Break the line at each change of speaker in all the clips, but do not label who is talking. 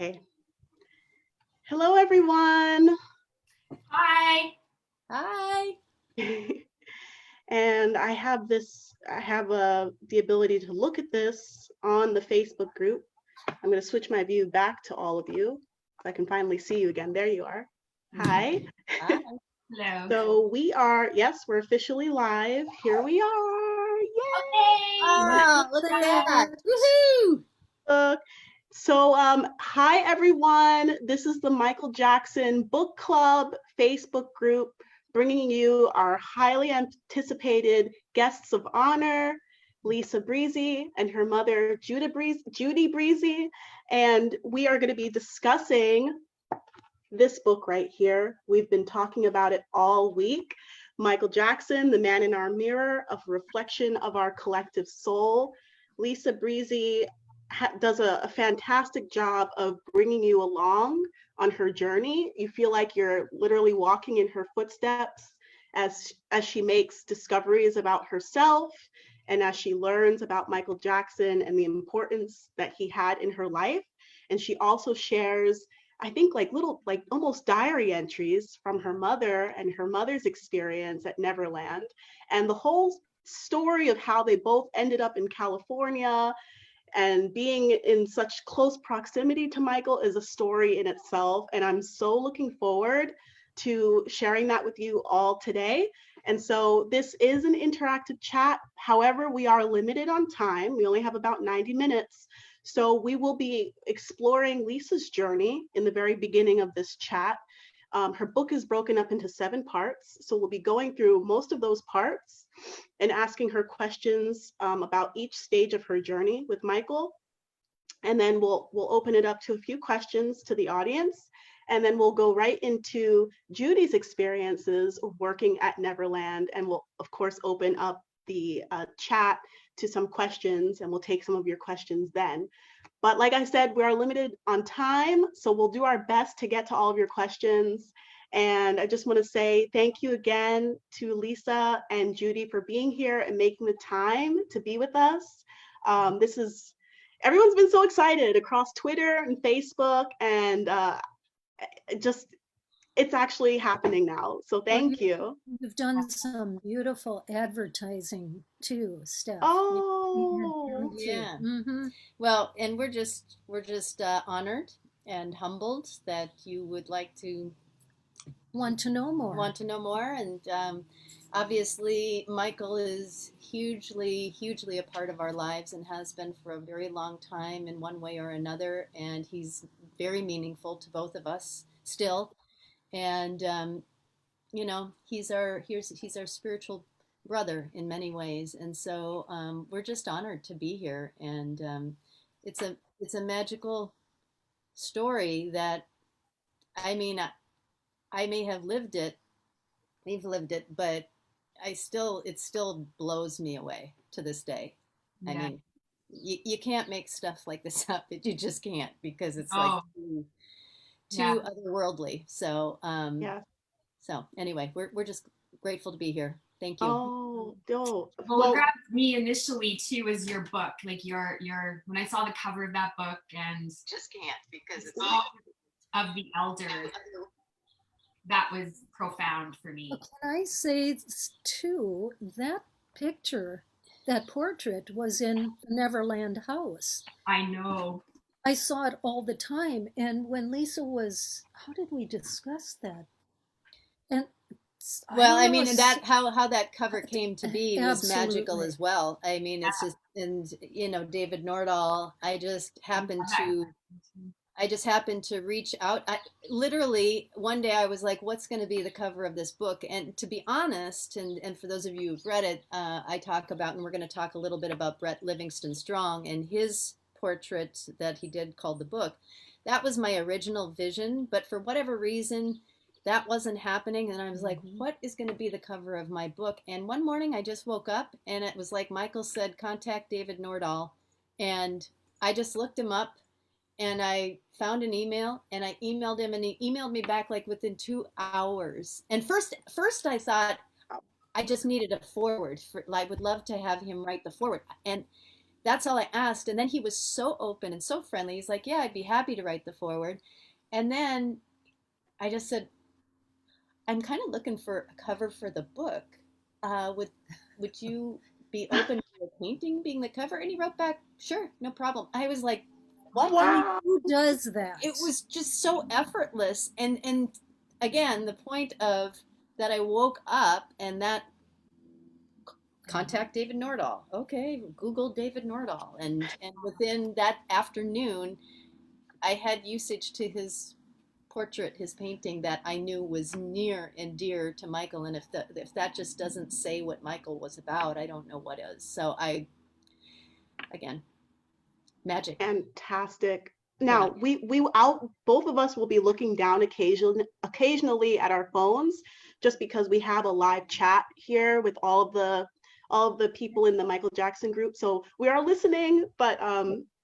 Okay. Hello, everyone.
Hi.
Hi.
And I have the ability to look at this on the Facebook group. I'm going to switch my view back to all of you so I can finally see you again. There you are. Hi.
Hi.
Hello.
So we're officially live. Here we are. Yay!
Oh, look at that. Woohoo!
So, hi everyone. This is the Michael Jackson Book Club Facebook group, bringing you our highly anticipated guests of honor, Brisse Judi and her mother, Judy Brisse, and we are going to be discussing this book right here. We've been talking about it all week. Michael Jackson, The Man in Our Mirror, a reflection of our collective soul. Brisse Judi does a fantastic job of bringing you along on her journey. You feel like you're literally walking in her footsteps as she makes discoveries about herself and as she learns about Michael Jackson and the importance that he had in her life. And she also shares, I think, like little, like almost diary entries from her mother and her mother's experience at Neverland, and the whole story of how they both ended up in California. And being in such close proximity to Michael is a story in itself. And I'm so looking forward to sharing that with you all today. And so this is an interactive chat. However, we are limited on time. We only have about 90 minutes. So we will be exploring Lisa's journey in the very beginning of this chat. Her book is broken up into 7 parts. So we'll be going through most of those parts and asking her questions about each stage of her journey with Michael. And then we'll open it up to a few questions to the audience. And then we'll go right into Judy's experiences of working at Neverland. And we'll, of course, open up the chat to some questions, and we'll take some of your questions then. But like I said, we are limited on time, so we'll do our best to get to all of your questions. And I just want to say thank you again to Lisa and Judy for being here and making the time to be with us. Everyone's been so excited across Twitter and Facebook, and it's actually happening now. So thank you.
You've done some beautiful advertising too, Steph.
Oh,
Yeah.
Mm-hmm.
Well, and we're just honored and humbled that you would like to
Want to know more.
And obviously Michael is hugely a part of our lives and has been for a very long time in one way or another, and he's very meaningful to both of us still. And he's our spiritual brother in many ways, and so we're just honored to be here. And it's a magical story that, I mean, I may have lived it, we've lived it, but it still blows me away to this day. Yeah. I mean, you can't make stuff like this up. You just can't, because it's like too otherworldly. So
yeah.
So anyway, we're just grateful to be here. Thank you.
Oh, no.
Well, what grabbed me initially too was your book. Like your when I saw the cover of that book, and
just can't, because it's
of the elders. That was profound for me.
Can I say too, that picture, that portrait was in the Neverland house.
I know.
I saw it all the time. And when Lisa was, how did we discuss that? And
well, I mean, that how that cover came to be was magical as well. I mean, it's just, and David Nordahl, I just happened to reach out. Literally one day I was like, what's going to be the cover of this book? And to be honest, and for those of you who've read it, I talk about, and we're going to talk a little bit about Brett Livingston Strong and his portrait that he did called The Book. That was my original vision, but for whatever reason, that wasn't happening. And I was like, what is going to be the cover of my book? And one morning I just woke up, and it was like Michael said, contact David Nordahl. And I just looked him up, and I found an email, and I emailed him, and he emailed me back like within 2 hours. And first I thought I just needed a forward. I would love to have him write the forward. And that's all I asked. And then he was so open and so friendly. He's like, yeah, I'd be happy to write the foreword. And then I just said, I'm kind of looking for a cover for the book. Would you be open to a painting being the cover? And he wrote back, sure, no problem. I was like, what?
Wow.
Who does that?
It was just so effortless. And again, the point of that I woke up and that contact David Nordahl. Okay, Google David Nordahl. And within that afternoon, I had usage to his portrait, his painting that I knew was near and dear to Michael. And if that just doesn't say what Michael was about, I don't know what is. So again, magic.
Fantastic.
Yeah.
Now, both of us will be looking down occasionally at our phones, just because we have a live chat here with all of the people in the Michael Jackson group. So we are listening, but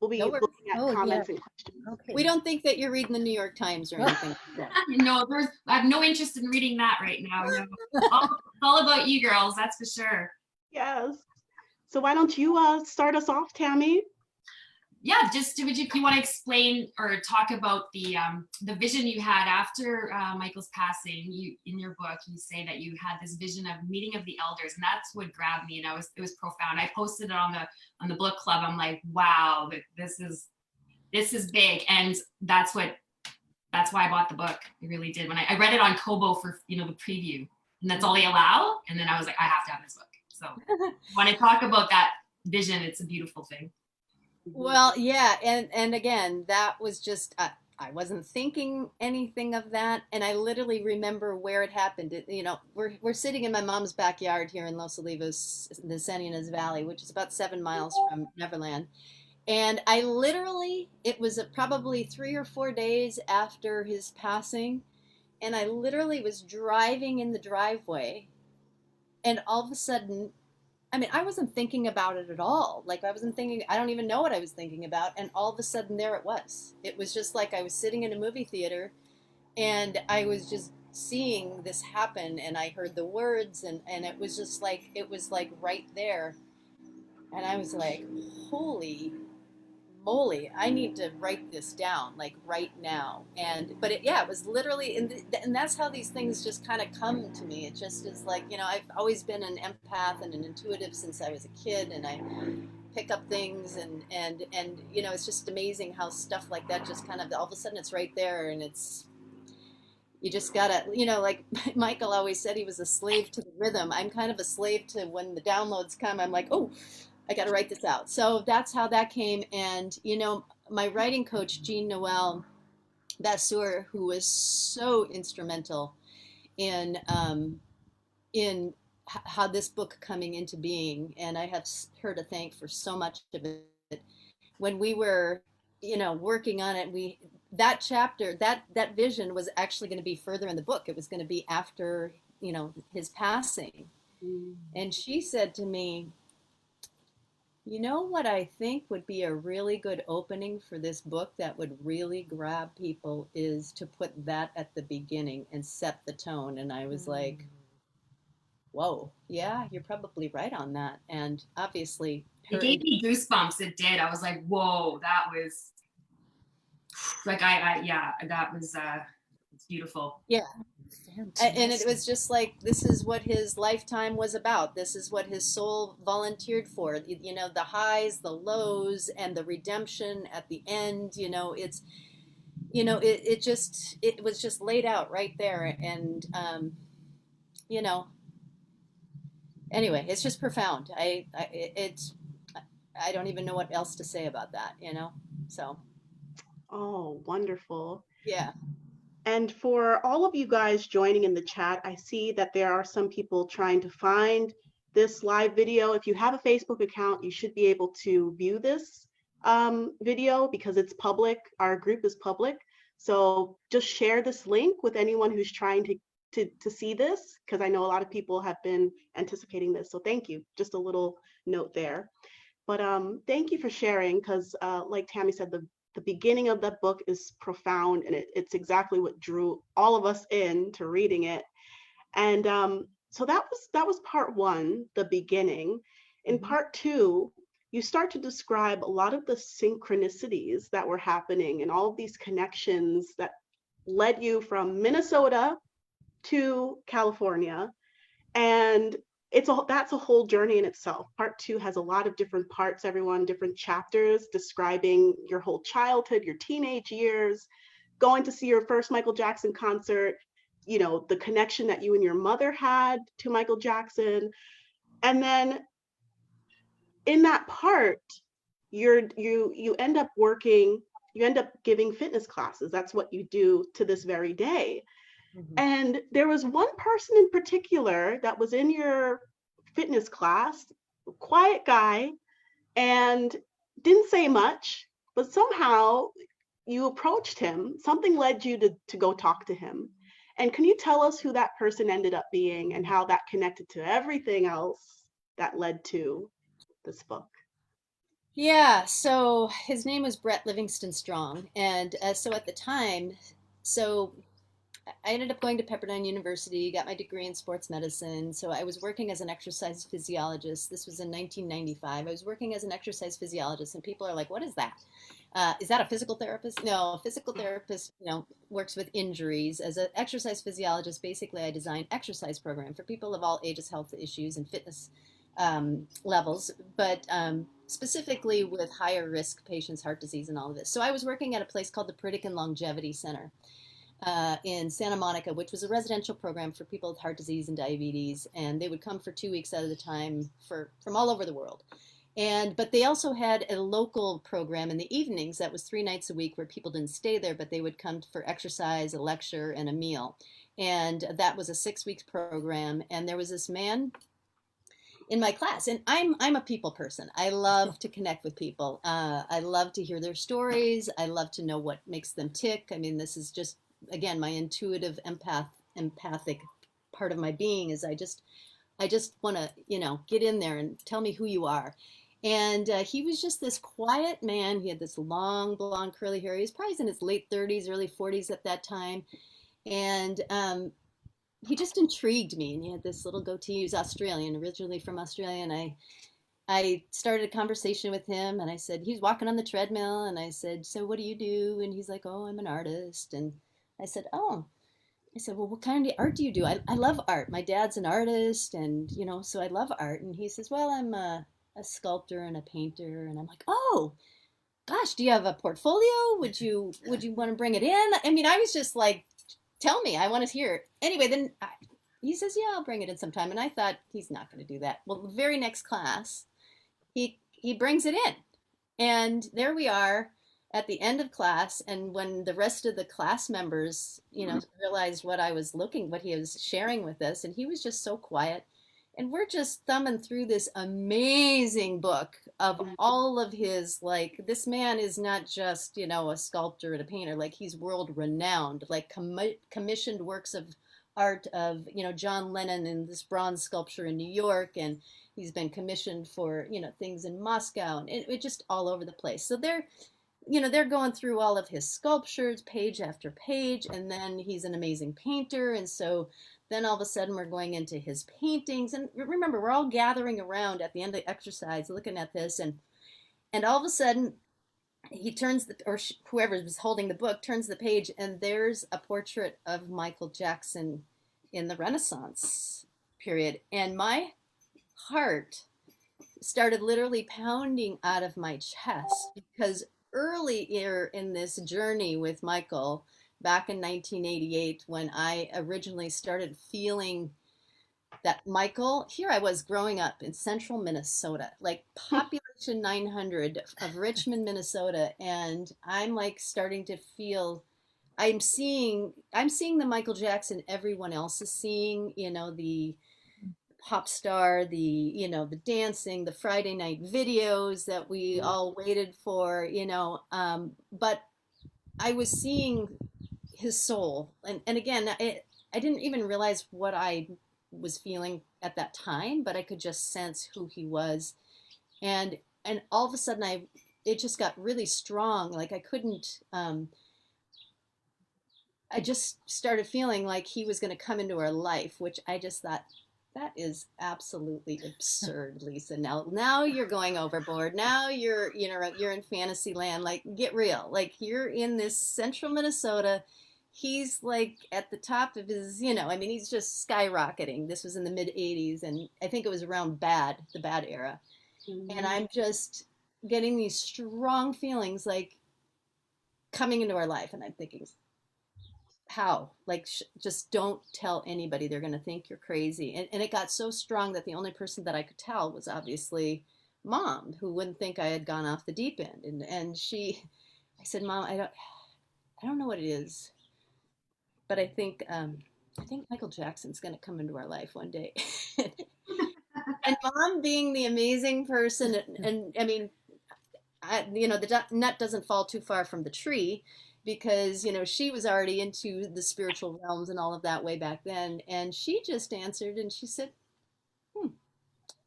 we'll be
No, we're-
looking at
Oh,
comments
yeah.
and questions.
Okay.
We don't think that you're reading the New York Times or anything. like that.
No, I have no interest in reading that right now. No. It's all about you girls, that's for sure.
Yes. So why don't you start us off, Tammy?
Yeah, just if you want to explain or talk about the vision you had after Michael's passing. You in your book you say that you had this vision of meeting of the elders, and that's what grabbed me, and it was profound. I posted it on the book club. I'm like, wow, this is big, and that's why I bought the book. I really did. When I read it on Kobo for the preview, and that's all they allow, and then I was like, I have to have this book. So when I talk about that vision, it's a beautiful thing.
Well, yeah, and again, that was just I wasn't thinking anything of that, and I literally remember where it happened. We're sitting in my mom's backyard here in Los Olivos, the San Ynez Valley, which is about 7 miles from Neverland. And I literally, it was probably 3 or 4 days after his passing, and I literally was driving in the driveway, and all of a sudden, I mean, I wasn't thinking about it at all. Like, I wasn't thinking, I don't even know what I was thinking about. And all of a sudden, there it was. It was just like I was sitting in a movie theater and I was just seeing this happen. And I heard the words, and it was just like, it was like right there. And I was like, holy moly, I need to write this down, like right now. But it was literally, and that's how these things just kind of come to me. It just is like, I've always been an empath and an intuitive since I was a kid, and I pick up things, and it's just amazing how stuff like that just kind of all of a sudden it's right there, and you just gotta, like Michael always said, he was a slave to the rhythm. I'm kind of a slave to when the downloads come. I'm like, oh, I got to write this out. So that's how that came. And, my writing coach, Jean Noel Basseur, who was so instrumental in how this book coming into being. And I have her to thank for so much of it. When we were, working on it, that chapter, that vision was actually going to be further in the book. It was going to be after, his passing. And she said to me, you know what I think would be a really good opening for this book that would really grab people is to put that at the beginning and set the tone. And I was like, whoa, yeah, you're probably right on that. And obviously,
it gave me goosebumps. It did. I was like, whoa, that was like, that was it's beautiful.
Yeah.
Fantastic.
And it was just like, this is what his lifetime was about. This is what his soul volunteered for. The highs, the lows, and the redemption at the end. It's, it was just laid out right there. And, anyway, it's just profound. I don't even know what else to say about that, so.
Oh, wonderful.
Yeah.
And for all of you guys joining in the chat, I see that there are some people trying to find this live video. If you have a Facebook account, you should be able to view this video because it's public. Our group is public. So just share this link with anyone who's trying to see this, because I know a lot of people have been anticipating this. So thank you. Just a little note there. But thank you for sharing, because like Tammy said, the beginning of that book is profound, and it's exactly what drew all of us into reading it. And so that was part one, the beginning. In part two, you start to describe a lot of the synchronicities that were happening and all of these connections that led you from Minnesota to California. And that's a whole journey in itself. Part 2 has a lot of different parts, everyone, different chapters describing your whole childhood, your teenage years, going to see your first Michael Jackson concert, you know, the connection that you and your mother had to Michael Jackson. And then in that part, you end up working, you end up giving fitness classes. That's what you do to this very day.
Mhm.
And there was one person in particular that was in your fitness class, quiet guy, and didn't say much, but somehow you approached him. Something led you to go talk to him. And can you tell us who that person ended up being and how that connected to everything else that led to this book?
Yeah, so his name was Brett Livingston Strong. And so at the time, so I ended up going to Pepperdine University, got my degree in sports medicine. So I was working as an exercise physiologist. This was in 1995. I was working as an exercise physiologist, and people are like, "What is that? Is that a physical therapist?" No, a physical therapist, works with injuries. As an exercise physiologist, basically, I design exercise program for people of all ages, health issues, and fitness levels, but specifically with higher risk patients, heart disease, and all of this. So I was working at a place called the Pritikin Longevity Center in Santa Monica, which was a residential program for people with heart disease and diabetes, and they would come for 2 weeks at a time from all over the world. But they also had a local program in the evenings that was 3 nights a week where people didn't stay there, but they would come for exercise, a lecture, and a meal. And that was a 6 week program. And there was this man in my class, and I'm a people person. I love to connect with people. I love to hear their stories. I love to know what makes them tick. I mean, this is just, again, my intuitive empathic part of my being is I just want to, get in there and tell me who you are. And he was just this quiet man. He had this long blonde curly hair. He was probably in his late 30s, early 40s at that time. And he just intrigued me, and he had this little goatee. He was Australian, originally from Australia, and I started a conversation with him, and I said, he was walking on the treadmill, and I said, "So what do you do?" And he's like, "Oh, I'm an artist." And I said, "Oh." I said, "Well, what kind of art do you do?" I love art. My dad's an artist, and so I love art. And he says, "Well, I'm a sculptor and a painter." And I'm like, "Oh, gosh, do you have a portfolio? Would you want to bring it in?" I mean, I was just like, "Tell me, I want to hear it." Anyway, then he says, "Yeah, I'll bring it in sometime." And I thought, he's not going to do that. Well, the very next class, he brings it in. And there we are at the end of class. And when the rest of the class members, realized what he was sharing with us, and he was just so quiet. And we're just thumbing through this amazing book of all of his, like, this man is not just, a sculptor and a painter, like, he's world renowned, like, commissioned works of art of, John Lennon and this bronze sculpture in New York. And he's been commissioned for, things in Moscow, and it just all over the place. So they're going through all of his sculptures, page after page, and then he's an amazing painter. And so then all of a sudden we're going into his paintings. And remember, we're all gathering around at the end of the exercise looking at this, and all of a sudden he turns whoever was holding the book turns the page, and there's a portrait of Michael Jackson in the Renaissance period. And my heart started literally pounding out of my chest, because earlier in this journey with Michael, back in 1988, when I originally started feeling that Michael, here I was growing up in central Minnesota, like population 900 of Richmond, Minnesota, and I'm like starting to feel I'm seeing the Michael Jackson everyone else is seeing, the pop star, the dancing, the Friday night videos that we all waited for, but I was seeing his soul. And again, I didn't even realize what I was feeling at that time, but I could just sense who he was. And all of a sudden it just got really strong. Like I couldn't, I just started feeling like he was going to come into our life, which I just thought, That is absolutely absurd, Lisa. Now you're going overboard. Now you're in fantasy land. Like, get real. Like, you're in this central Minnesota. He's like at the top of his, I mean, he's just skyrocketing. This was in the mid 80s, and I think it was around the bad era. And I'm just getting these strong feelings like coming into our life, and I'm thinking, how? Like, just don't tell anybody. They're going to think you're crazy. And it got so strong that the only person that I could tell was obviously Mom, who wouldn't think I had gone off the deep end. And I said, Mom, I don't know what it is, but I think Michael Jackson's going to come into our life one day. And Mom, being the amazing person, and I mean, the nut doesn't fall too far from the tree, because she was already into the spiritual realms and all of that way back then, and she just answered and she said,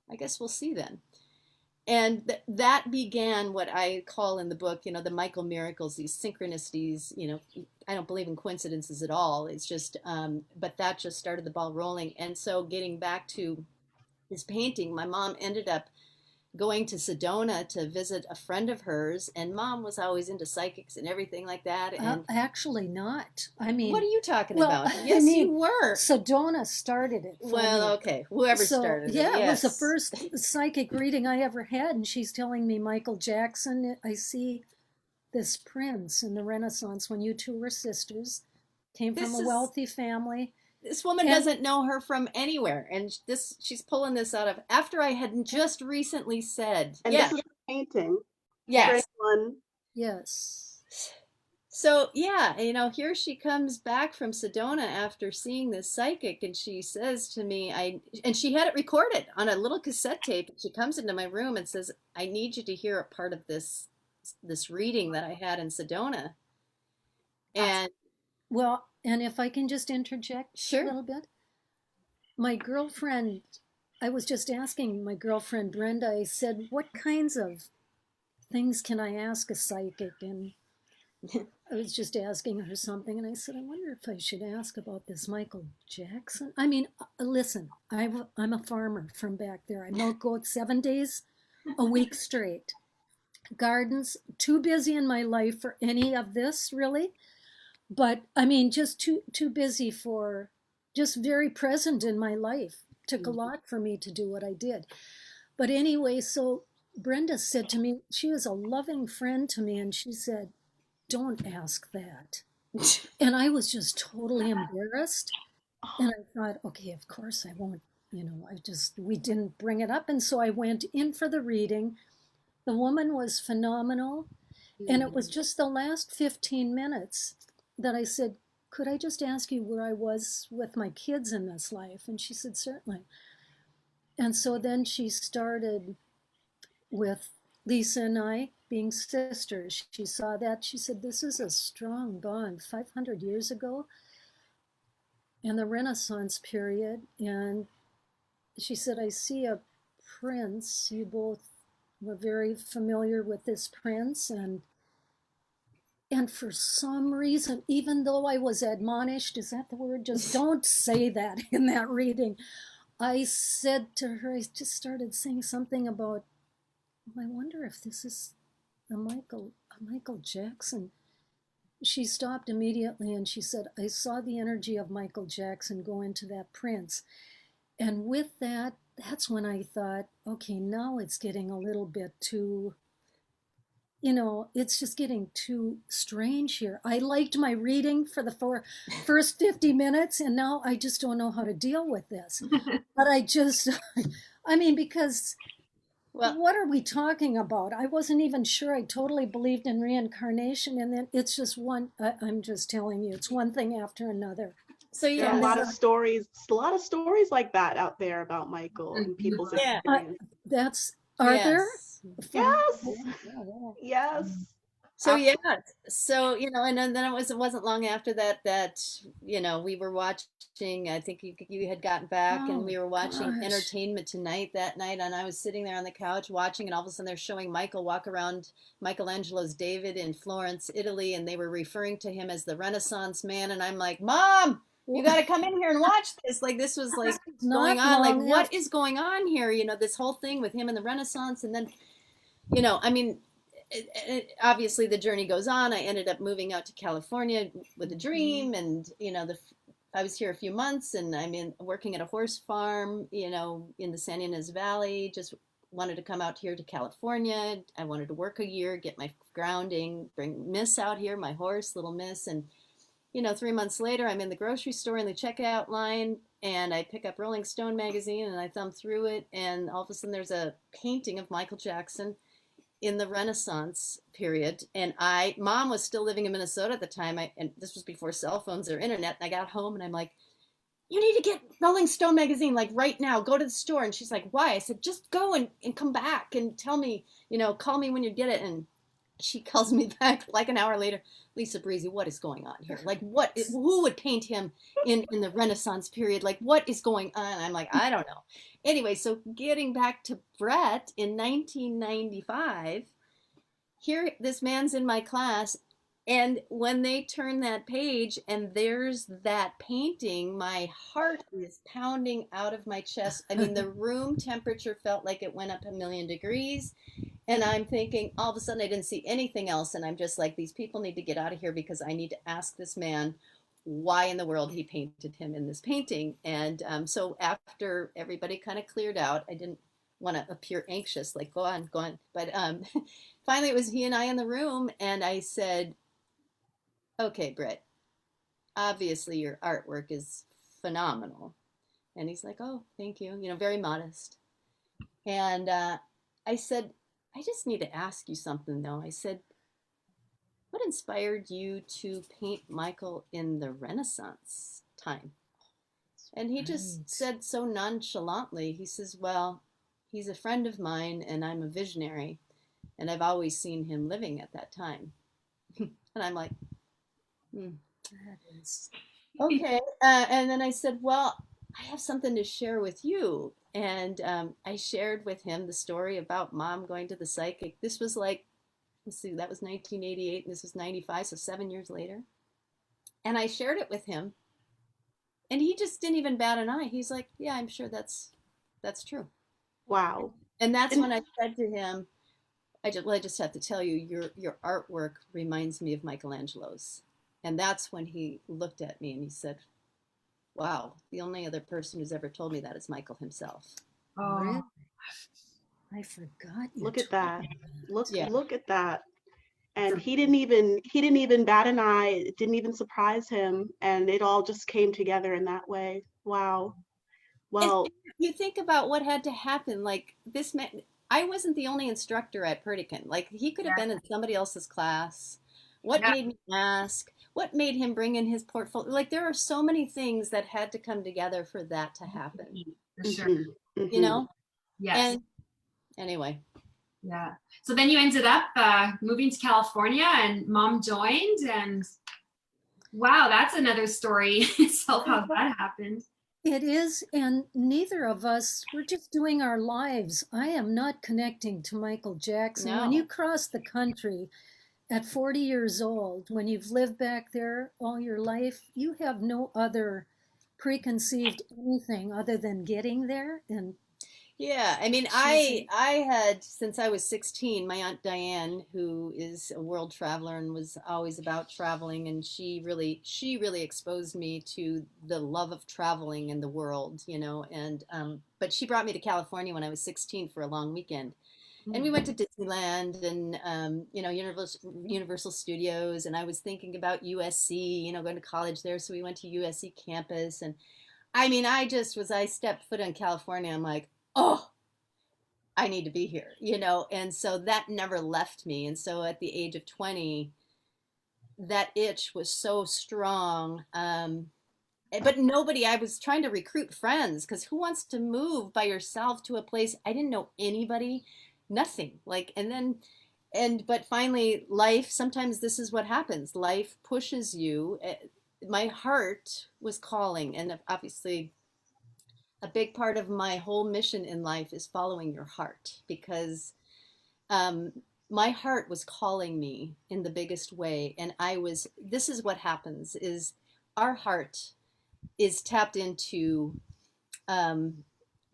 I guess we'll see then. And that began what I call in the book, the Michael miracles, these synchronicities. I don't believe in coincidences at all. It's just but that just started the ball rolling. And so, getting back to his painting, my mom ended up going to Sedona to visit a friend of hers, and Mom was always into psychics and everything like that. And
actually not. I mean,
what are you talking about? Yes,
I mean,
you were.
Sedona started it.
Well, okay, whoever started it.
Yeah,
yes.
It was the first psychic reading I ever had, and she's telling me Michael Jackson. I see this prince in the Renaissance when you two were sisters, came from a wealthy family.
This woman doesn't know her from anywhere, and she's pulling this out of after I had just recently said.
And this is a painting.
Yes.
One.
Yes.
So yeah, here she comes back from Sedona after seeing this psychic, and she says to me, and she had it recorded on a little cassette tape. And she comes into my room and says, "I need you to hear a part of this reading that I had in Sedona." And
well, and if I can just interject a little bit. My girlfriend, I was just asking my girlfriend Brenda, I said, what kinds of things can I ask a psychic? And I was just asking her something, and I said, I wonder if I should ask about this Michael Jackson. I mean, listen, I'm a farmer from back there. I milk goats 7 days a week straight. Gardens, too busy in my life for any of this, really. But I mean, just too busy for, just very present in my life. Took a lot for me to do what I did. But anyway, so Brenda said to me, she was a loving friend to me, and she said, don't ask that. And I was just totally embarrassed. And I thought, okay, of course I won't, we didn't bring it up. And so I went in for the reading. The woman was phenomenal. And it was just the last 15 minutes that I said, could I just ask you where I was with my kids in this life? And she said, certainly. And so then she started with Lisa and I being sisters. She saw that. She said, this is a strong bond 500 years ago in the Renaissance period. And she said, I see a prince. You both were very familiar with this prince. And for some reason, even though I was admonished, is that the word? Just don't say that in that reading. I said to her, I just started saying something about, I wonder if this is a Michael Jackson. She stopped immediately and she said, I saw the energy of Michael Jackson go into that prince. And with that, that's when I thought, okay, now it's getting a little bit too, it's just getting too strange here. I liked my reading for the first 50 minutes, and now I just don't know how to deal with this. But because what are we talking about? I wasn't even sure I totally believed in reincarnation, and then it's just I'm just telling you, it's one thing after another.
So yeah,
a lot of stories like that out there about Michael and people's experience.
Are there?
Yes. Yes.
So yeah. So and then it wasn't long after that we were watching. I think you had gotten back, and we were watching Entertainment Tonight that night, and I was sitting there on the couch watching, and all of a sudden they're showing Michael walk around Michelangelo's David in Florence, Italy, and they were referring to him as the Renaissance man, and I'm like, Mom, you got to come in here and watch this. Like, this was like going on. Like, what is going on here? You know, this whole thing with him in the Renaissance. And then, you know, I mean, obviously the journey goes on. I ended up moving out to California with a dream. And, you know, I was here a few months, and I'm working at a horse farm, you know, in the San Ynez Valley. Just wanted to come out here to California. I wanted to work a year, get my grounding, bring Miss out here, my horse, little Miss. And, you know, 3 months later, I'm in the grocery store in the checkout line, and I pick up Rolling Stone magazine, and I thumb through it, and all of a sudden there's a painting of Michael Jackson in the Renaissance period. And Mom was still living in Minnesota at the time. And this was before cell phones or internet. And I got home and I'm like, you need to get Rolling Stone magazine, like right now, go to the store. And she's like, why? I said, just go and come back and tell me, you know, call me when you get it. And she calls me back like an hour later. Lisa Brisse, what is going on here? Like, who would paint him in the Renaissance period? Like, what is going on? I'm like, I don't know. Anyway, so getting back to Brett, in 1995, here, this man's in my class, and when they turn that page and there's that painting, my heart is pounding out of my chest. I mean, the room temperature felt like it went up 1,000,000 degrees. And I'm thinking, all of a sudden, I didn't see anything else. And I'm just like, these people need to get out of here, because I need to ask this man why in the world he painted him in this painting. And so after everybody kind of cleared out, I didn't want to appear anxious, like, go on. But finally, it was he and I in the room. And I said, okay, Britt, obviously your artwork is phenomenal. And he's like, oh, thank you. You know, very modest. And I said, I just need to ask you something, though. I said, what inspired you to paint Michael in the Renaissance time? And he just said so nonchalantly, he says, well, he's a friend of mine, and I'm a visionary, and I've always seen him living at that time. And I'm like, okay. And then I said, well, I have something to share with you. And I shared with him the story about Mom going to the psychic. This was like, let's see, that was 1988, and this was 95, so 7 years later. And I shared it with him, and he just didn't even bat an eye. He's like, yeah, I'm sure that's true.
Wow.
And that's when I said to him, I just have to tell you, your artwork reminds me of Michelangelo's. And that's when he looked at me and he said, wow, the only other person who's ever told me that is Michael himself.
Oh, really? I forgot.
Look at that. Look at that. And
Sure.
he didn't even bat an eye. It didn't even surprise him. And it all just came together in that way. Wow. Well,
you think about what had to happen. Like, this man, I wasn't the only instructor at Perdican. Like, he could have been in somebody else's class. What made me ask? What made him bring in his portfolio? Like, there are so many things that had to come together for that to happen.
For sure.
You know?
Yes.
And anyway.
Yeah. So then you ended up moving to California, and Mom joined, and wow, that's another story itself, how that happened.
It is, and neither of us, we're just doing our lives. I am not connecting to Michael Jackson.
No.
When you cross the country at 40 years old, when you've lived back there all your life, you have no other preconceived anything other than getting there. And
yeah, I mean, I had, since I was 16, my Aunt Diane, who is a world traveler and was always about traveling, and she really exposed me to the love of traveling in the world, you know. And but she brought me to California when I was 16 for a long weekend. And we went to Disneyland and, you know, Universal Studios. And I was thinking about USC, you know, going to college there. So we went to USC campus. And I mean, I stepped foot in California. I'm like, oh, I need to be here, you know. And so that never left me. And so at the age of 20, that itch was so strong. But I was trying to recruit friends, because who wants to move by yourself to a place? I didn't know anybody. Nothing. Like, but finally, life, sometimes this is what happens. Life pushes you. My heart was calling, and obviously a big part of my whole mission in life is following your heart, because my heart was calling me in the biggest way. And this is what happens, is our heart is tapped into the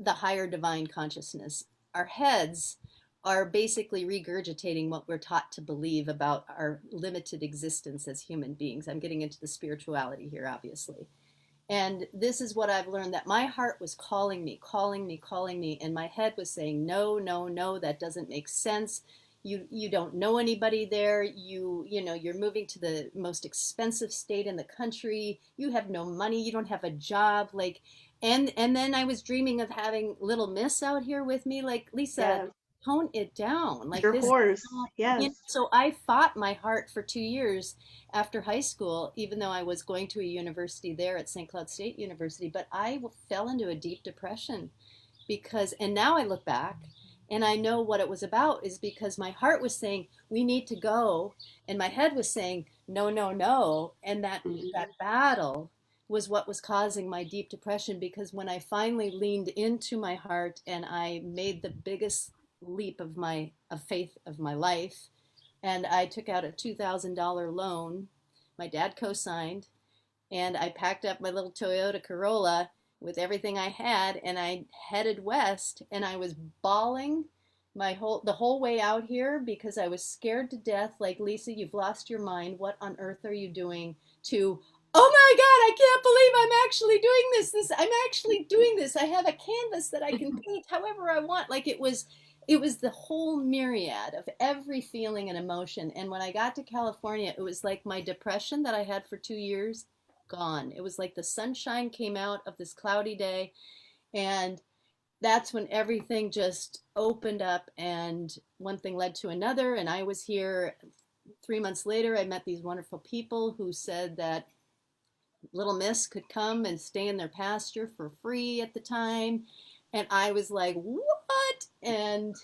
higher divine consciousness. Our heads are basically regurgitating what we're taught to believe about our limited existence as human beings. I'm getting into the spirituality here, obviously. And this is what I've learned, that my heart was calling me, calling me, calling me, and my head was saying, no, no, no, that doesn't make sense. You don't know anybody there. You're moving to the most expensive state in the country. You have no money. You don't have a job. Like, and then I was dreaming of having little Miss out here with me. Like, Lisa,
Yes.
tone it down. Like
Your
this.
horse. Yes.
So I fought my heart for 2 years after high school, even though I was going to a university there at St. Cloud State University. But I fell into a deep depression and now I look back and I know what it was about is because my heart was saying, we need to go. And my head was saying, no, no, no. And that battle was what was causing my deep depression, because when I finally leaned into my heart and I made the biggest leap of faith of my life, and I took out a $2,000 loan, my dad co-signed, and I packed up my little Toyota Corolla with everything I had, and I headed west, and I was bawling the whole way out here because I was scared to death. Like, Lisa, you've lost your mind. What on earth are you doing? To, oh my God, I can't believe I'm actually doing this. I'm actually doing this. I have a canvas that I can paint however I want. Like, it was the whole myriad of every feeling and emotion. And when I got to California, it was like my depression that I had for 2 years, gone. It was like the sunshine came out of this cloudy day, and that's when everything just opened up, and one thing led to another. And I was here 3 months later. I met these wonderful people who said that little Miss could come and stay in their pasture for free at the time. And I was like, what? And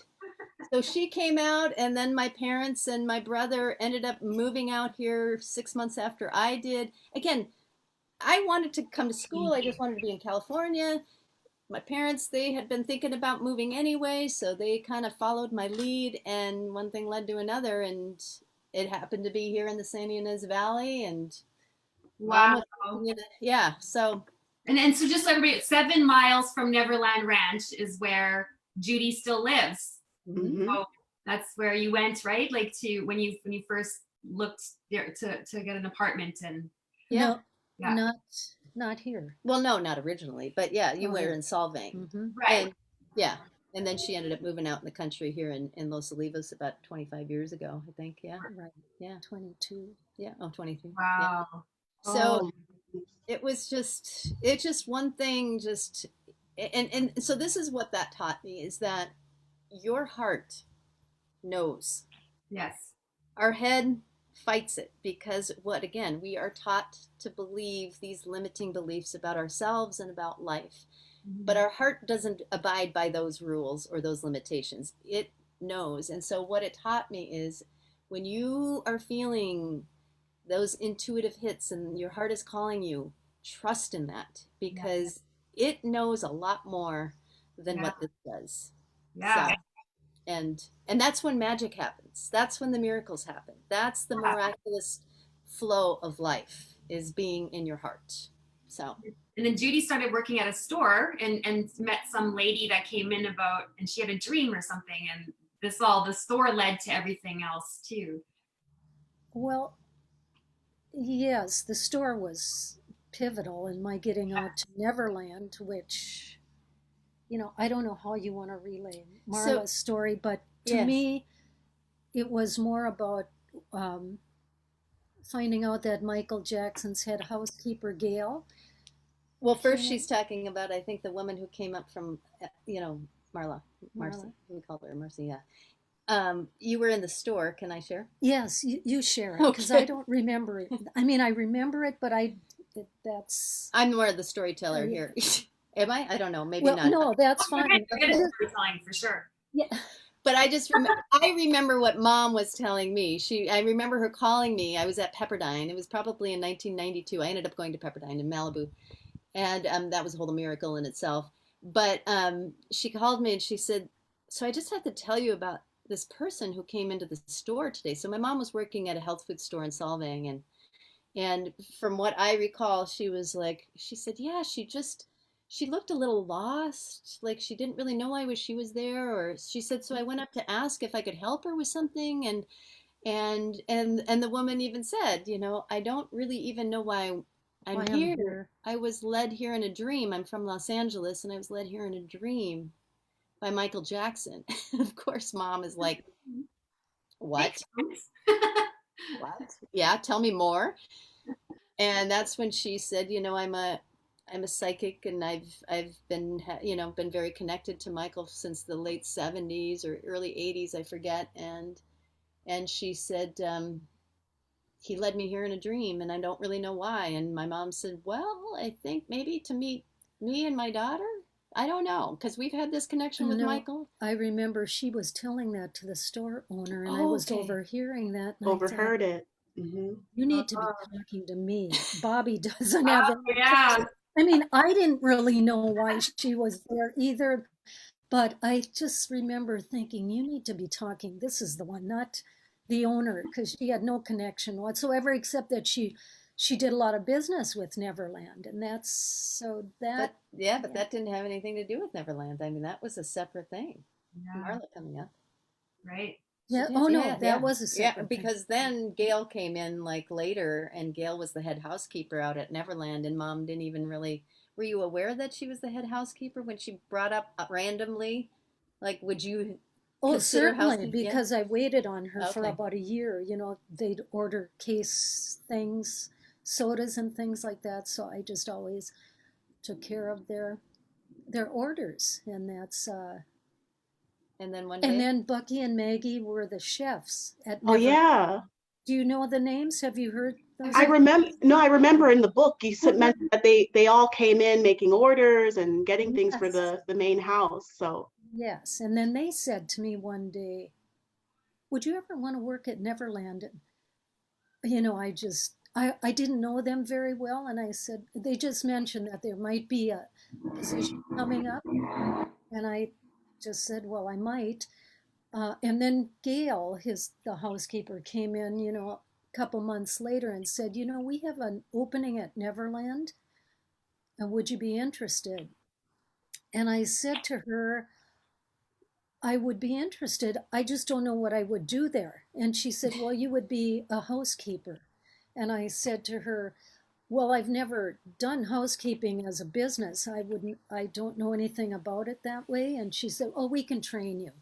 so she came out, and then my parents and my brother ended up moving out here 6 months after I did. Again, I wanted to come to school. I just wanted to be in California. My parents, they had been thinking about moving anyway, so they kind of followed my lead, and one thing led to another, and it happened to be here in the San Ynez Valley, and
wow.
Yeah, so.
And so just so everybody, 7 miles from Neverland Ranch is where Judy still lives.
Mm-hmm.
So that's where you went, right? Like when you first looked there to get an apartment. And
yeah, no, not here.
Well, no, not originally, but yeah, you were in Solvang.
Mm-hmm.
Right.
And yeah, and then she ended up moving out in the country here in Los Olivos about 25 years ago, I think. Yeah.
Right.
Yeah.
22.
Yeah. Oh, 22.
Wow.
Yeah. So it's just one thing, and so this is what that taught me, is that your heart knows.
Yes.
Our head fights it because we are taught to believe these limiting beliefs about ourselves and about life. Mm-hmm. But our heart doesn't abide by those rules or those limitations. It knows. And so what it taught me is, when you are feeling those intuitive hits and your heart is calling you, trust in that, because it knows a lot more than what this does.
Yeah.
So, and that's when magic happens. That's when the miracles happen. That's the miraculous flow of life, is being in your heart. So.
And then Judy started working at a store and met some lady that came in and she had a dream or something. And the store led to everything else too.
Well, yes, the store was pivotal in my getting out to Neverland, which, I don't know how you want to relay Marla's story, but to me, it was more about finding out that Michael Jackson's head housekeeper, Gail.
Well, first she's talking about, I think, the woman who came up from, Marcy. We called her Marcy, yeah. You were in the store. Can I share?
Yes, you share it, because I don't remember it. I mean, I remember it, but that's...
I'm more of the storyteller here. Am I? I don't know. Maybe not.
No, that's fine.
You're good at storytelling for sure.
Yeah.
But I remember what Mom was telling me. I remember her calling me. I was at Pepperdine. It was probably in 1992. I ended up going to Pepperdine in Malibu. And that was a whole miracle in itself. But she called me and she said, so I just have to tell you about this person who came into the store today. So my mom was working at a health food store in Solvang, And from what I recall, she was like, she said, yeah, she looked a little lost, like she didn't really know why she was there. Or she said, so I went up to ask if I could help her with something. And the woman even said, I don't really even know why I'm here. I was led here in a dream. I'm from Los Angeles, and I was led here in a dream by Michael Jackson. Of course, mom is like, what? What? Yeah, tell me more. And that's when she said, I'm a psychic, and I've been been very connected to Michael since the late 70s or early 80s, I forget. And she said, he led me here in a dream, and I don't really know why. And my mom said, well, I think maybe to meet me and my daughter. I don't know, because we've had this connection with Michael.
I remember she was telling that to the store owner, and I was overhearing that. And
overheard it. Mm-hmm.
You need to be talking to me. Bobby doesn't have any connection. I mean, I didn't really know why she was there either, but I just remember thinking, you need to be talking. This is the one, not the owner, because she had no connection whatsoever, except that she did a lot of business with Neverland, and that's so that.
But that didn't have anything to do with Neverland. I mean, that was a separate thing. Marla coming up,
right?
Yeah. Oh no, that was a separate
because then Gail came in like later, and Gail was the head housekeeper out at Neverland, and Mom didn't even really. Were you aware that she was the head housekeeper when she brought up randomly? Like, would you?
Oh, certainly, because I waited on her for about a year. They'd order case things, sodas and things like that. So I just always took care of their orders, and that's.
And then one day.
And then Bucky and Maggie were the chefs at Neverland.
Oh yeah.
Do you know the names? Have you heard those?
I remember. No, I remember in the book you mentioned that they all came in making orders and getting things for the main house. So
yes, and then they said to me one day, "Would you ever want to work at Neverland?" And, I didn't know them very well, and I said they just mentioned that there might be a position coming up, and I just said, "Well, I might." And then Gail, the housekeeper, came in, a couple months later and said, we have an opening at Neverland, and would you be interested? And I said to her, I would be interested. I just don't know what I would do there. And she said, well, you would be a housekeeper. And I said to her, well, I've never done housekeeping as a business. I don't know anything about it that way. And she said, oh, we can train you.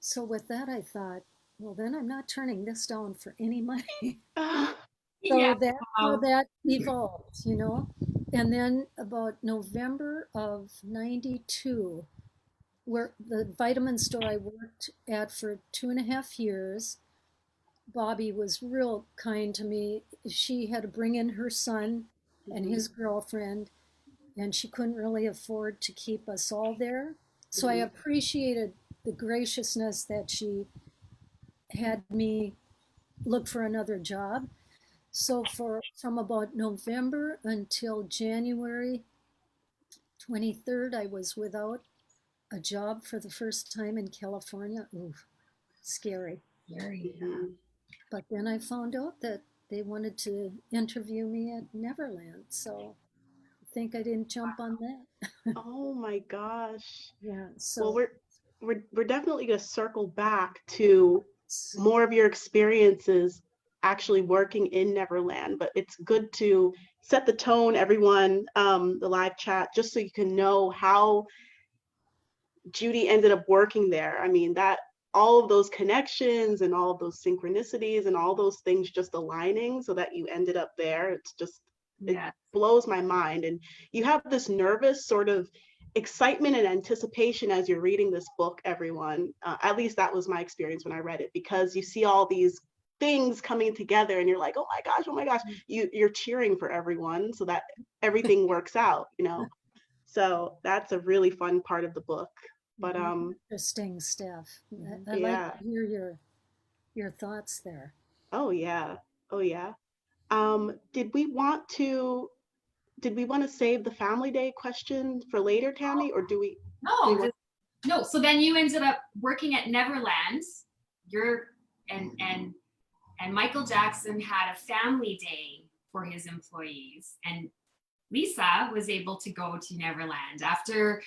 So with that, I thought, well, then I'm not turning this down for any money. So that's how that evolved, And then about November of 92, where the vitamin store I worked at for 2.5 years, Bobby was real kind to me. She had to bring in her son and his girlfriend, and she couldn't really afford to keep us all there. So I appreciated the graciousness that she had me look for another job. So from about November until January 23rd, I was without a job for the first time in California. Ooh, scary.
Scary.
But then I found out that they wanted to interview me at Neverland. So I think I didn't jump on that.
Oh my gosh.
Yeah. So
well, we're definitely going to circle back to more of your experiences actually working in Neverland, but it's good to set the tone, everyone, the live chat, just so you can know how Judy ended up working there. I mean, that all of those connections and all of those synchronicities and all those things just aligning so that you ended up there. It's just, it blows my mind. And you have this nervous sort of excitement and anticipation as you're reading this book, everyone. At least that was my experience when I read it, because you see all these things coming together and you're like, oh my gosh, you're cheering for everyone so that everything works out, So that's a really fun part of the book. But
interesting stuff. I'd like to hear your thoughts there.
Oh yeah. Did we want to save the Family Day question for later, Tammy, or do we?
No. So then you ended up working at Neverland. And Michael Jackson had a family day for his employees. And Lisa was able to go to Neverland after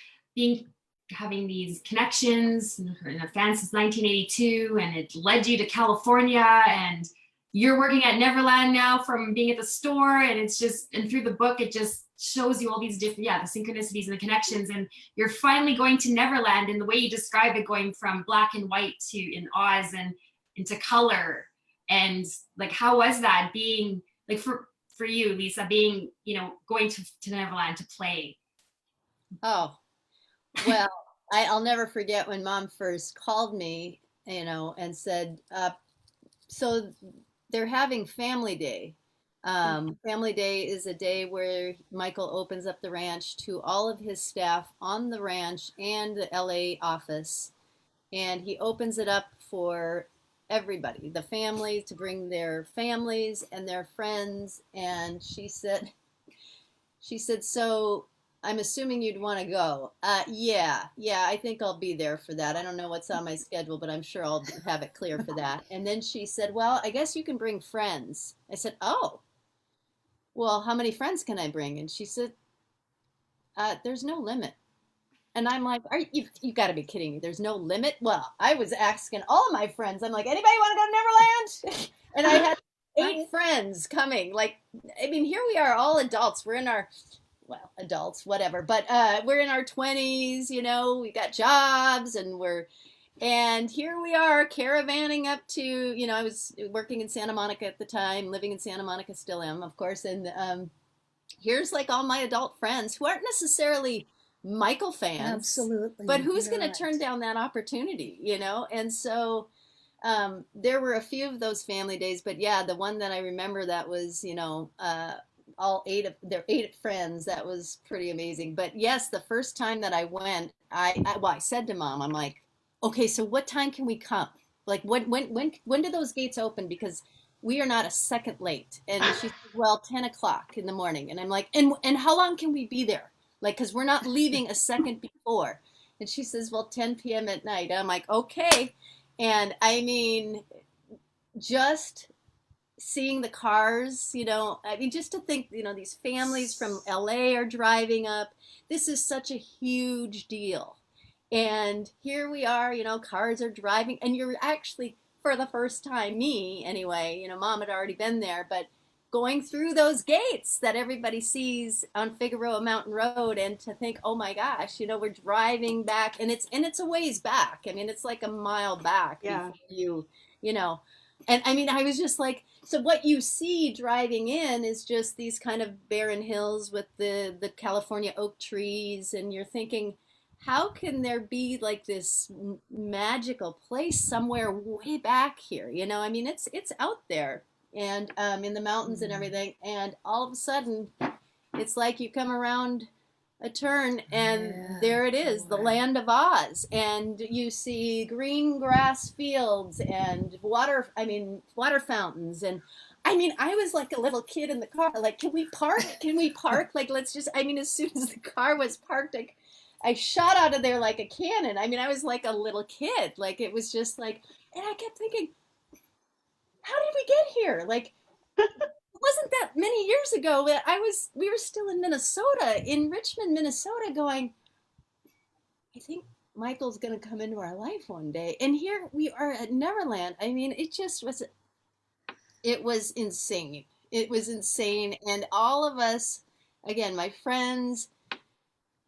having these connections in a fan since 1982, and it led you to California, and you're working at Neverland now from being at the store, and it's just, and through the book, it just shows you all these different, the synchronicities and the connections, and you're finally going to Neverland, and the way you describe it, going from black and white to in Oz and into color. And like, how was that being, like, for you, Lisa, being, going to Neverland to play?
Oh, well, I'll never forget when Mom first called me, and said, so they're having Family Day. Family Day is a day where Michael opens up the ranch to all of his staff on the ranch and the LA office. And he opens it up for everybody, the family, to bring their families and their friends. And she said, so I'm assuming you'd want to go. Yeah, I think I'll be there for that. I don't know what's on my schedule, but I'm sure I'll have it clear for that. And then she said, well, I guess you can bring friends. I said, oh, well, how many friends can I bring? And she said, there's no limit. And I'm like, you got to be kidding me. There's no limit? Well, I was asking all of my friends. I'm like, anybody want to go to Neverland? And I had 8 friends coming. Like, I mean, here we are, all adults. We're in our, well, adults, whatever. But we're in our 20s, we got jobs, and here we are caravanning up to, I was working in Santa Monica at the time, living in Santa Monica, still am, of course. And here's like all my adult friends who aren't necessarily Michael fans.
Absolutely.
But who's going to turn down that opportunity, And so there were a few of those family days, but yeah, the one that I remember that was, all 8 of their 8 friends, that was pretty amazing. But yes, the first time that I went, I said to Mom, I'm like, okay, so what time can we come? Like, when do those gates open? Because we are not a second late. And she said, well, 10 o'clock in the morning. And I'm like, and how long can we be there? Like, because we're not leaving a second before. And she says, well, 10 p.m. at night. And I'm like, okay. And I mean, just seeing the cars, just to think, these families from LA are driving up. This is such a huge deal. And here we are, cars are driving, and you're actually, for the first time, me anyway, Mom had already been there, but going through those gates that everybody sees on Figueroa Mountain Road, and to think, oh my gosh, we're driving back, and it's a ways back. I mean, it's like a mile back.
Yeah.
Before and I mean, I was just like, so what you see driving in is just these kind of barren hills with the California oak trees, and you're thinking, how can there be like this magical place somewhere way back here? I mean, it's out there, and in the mountains and everything, and all of a sudden it's like you come around a turn, and there it is, the land of Oz, and you see green grass fields and water fountains. And I mean, I was like a little kid in the car, like, can we park? Like, let's just, I mean, as soon as the car was parked, I shot out of there like a cannon. I mean, I was like a little kid. Like, it was just like, and I kept thinking, how did we get here? Like, it wasn't that many years ago that we were still in Minnesota, in Richmond, Minnesota, going, I think Michael's going to come into our life one day. And here we are at Neverland. I mean, it was insane. It was insane. And all of us, again, my friends,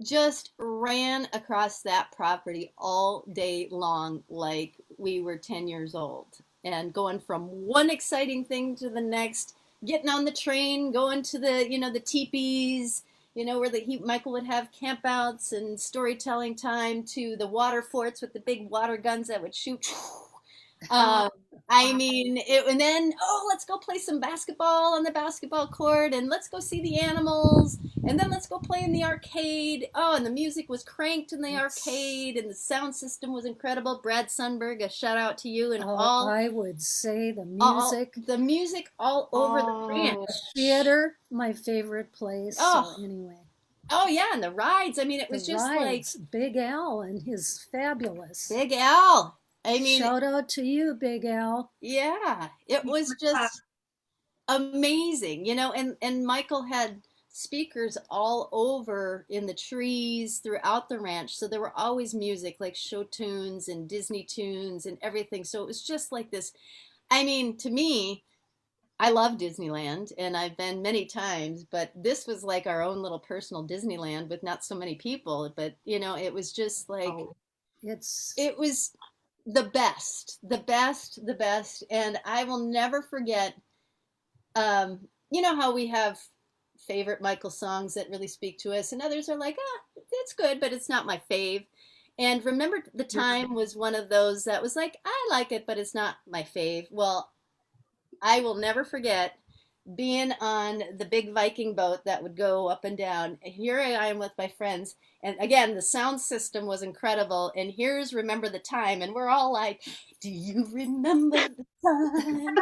just ran across that property all day long like we were 10 years old, and going from one exciting thing to the next, getting on the train, going to the teepees, where Michael would have campouts and storytelling time, to the water forts with the big water guns that would shoot. I mean, and then, let's go play some basketball on the basketball court, and let's go see the animals, and then let's go play in the arcade. Oh, and the music was cranked in the arcade, and the sound system was incredible. Brad Sundberg, a shout out to you. And
I would say the music
all over the ranch.
Theater, my favorite place. So anyway.
Oh yeah, and the rides. I mean, it was just rides,
like Big Al and his fabulous.
Big Al. I mean,
shout out to you, Big Al.
Yeah, it was just, amazing, you know, and Michael had speakers all over in the trees throughout the ranch. So there were always music like show tunes and Disney tunes and everything. So it was just like this. I mean, to me, I love Disneyland and I've been many times, but this was like our own little personal Disneyland with not so many people. But, you know, it was just like,
Oh,
it was the best, the best, the best. And I will never forget, you know how we have favorite Michael songs that really speak to us, and others are like, ah, it's good, but it's not my fave. And Remember the Time was one of those that was like, I like it, but it's not my fave. Well, I will never forget being on the big Viking boat that would go up and down. Here I am with my friends. And again, the sound system was incredible. And here's Remember the Time. And we're all like, do you remember the time?